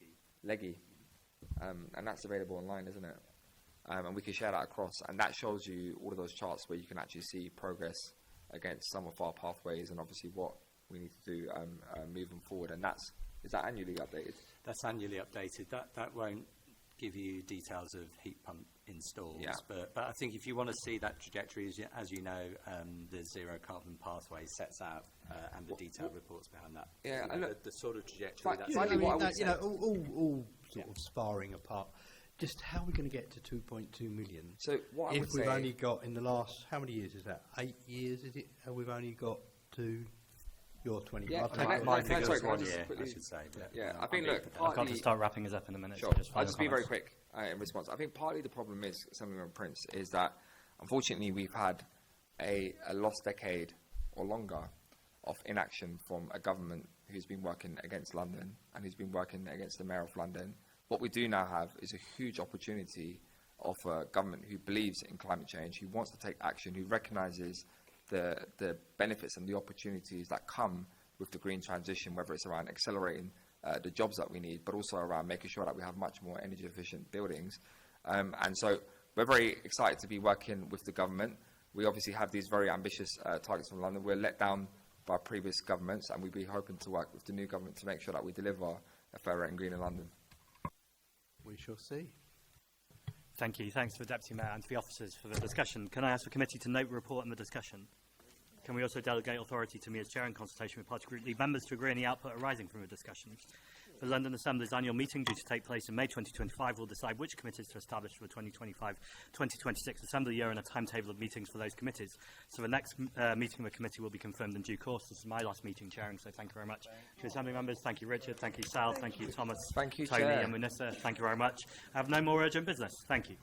Leggy. And that's available online, isn't it? And we can share that across, and that shows you all of those charts where you can actually see progress against some of our pathways, and obviously what we need to do moving forward. And is that annually updated? That's annually updated. That won't give you details of heat pump installs, Yeah. but I think if you want to see that trajectory, as you know, the zero carbon pathway sets out and the detailed reports behind that. Yeah, So and look, the sort of trajectory. Fi- That's finally, what I would you say- know, all sort of sparring apart. Just how are we going to get to 2.2 million? So what I would If we've say, only got in the last, how many years is that? 8 years, is it? We've only got to your 20. Yeah, I'll can take I- it. My can I- figure sorry, was can I 1 just year, I quickly- should say. But, yeah, I think look, I've got to partly, start wrapping us up in a minute. sure. So just I'll just be final very comments. quick in response. I think partly the problem is something with Prince is that unfortunately we've had a lost decade or longer of inaction from a government who's been working against London and who's been working against the Mayor of London. What we do now have is a huge opportunity of a government who believes in climate change, who wants to take action, who recognises the benefits and the opportunities that come with the green transition, whether it's around accelerating the jobs that we need, but also around making sure that we have much more energy efficient buildings. And so we're very excited to be working with the government. We obviously have these very ambitious targets from London. We're let down by previous governments, and we'll be hoping to work with the new government to make sure that we deliver a fairer and greener London. We shall see. Thank you. Thanks to the Deputy Mayor and to the officers for the discussion. Can I ask the committee to note the report and the discussion? Can we also delegate authority to me as chair in consultation with party group lead members to agree on the output arising from the discussion? The London Assembly's annual meeting, due to take place in May 2025, will decide which committees to establish for the 2025-2026 Assembly year and a timetable of meetings for those committees. So the next meeting of the committee will be confirmed in due course. This is my last meeting chairing, so thank you very much to Assembly members. Thank you, Richard. Thank you, Sal. Thank you, Thomas. Thank you, Tony Chair. and Munissa. Thank you very much. I have no more urgent business. Thank you.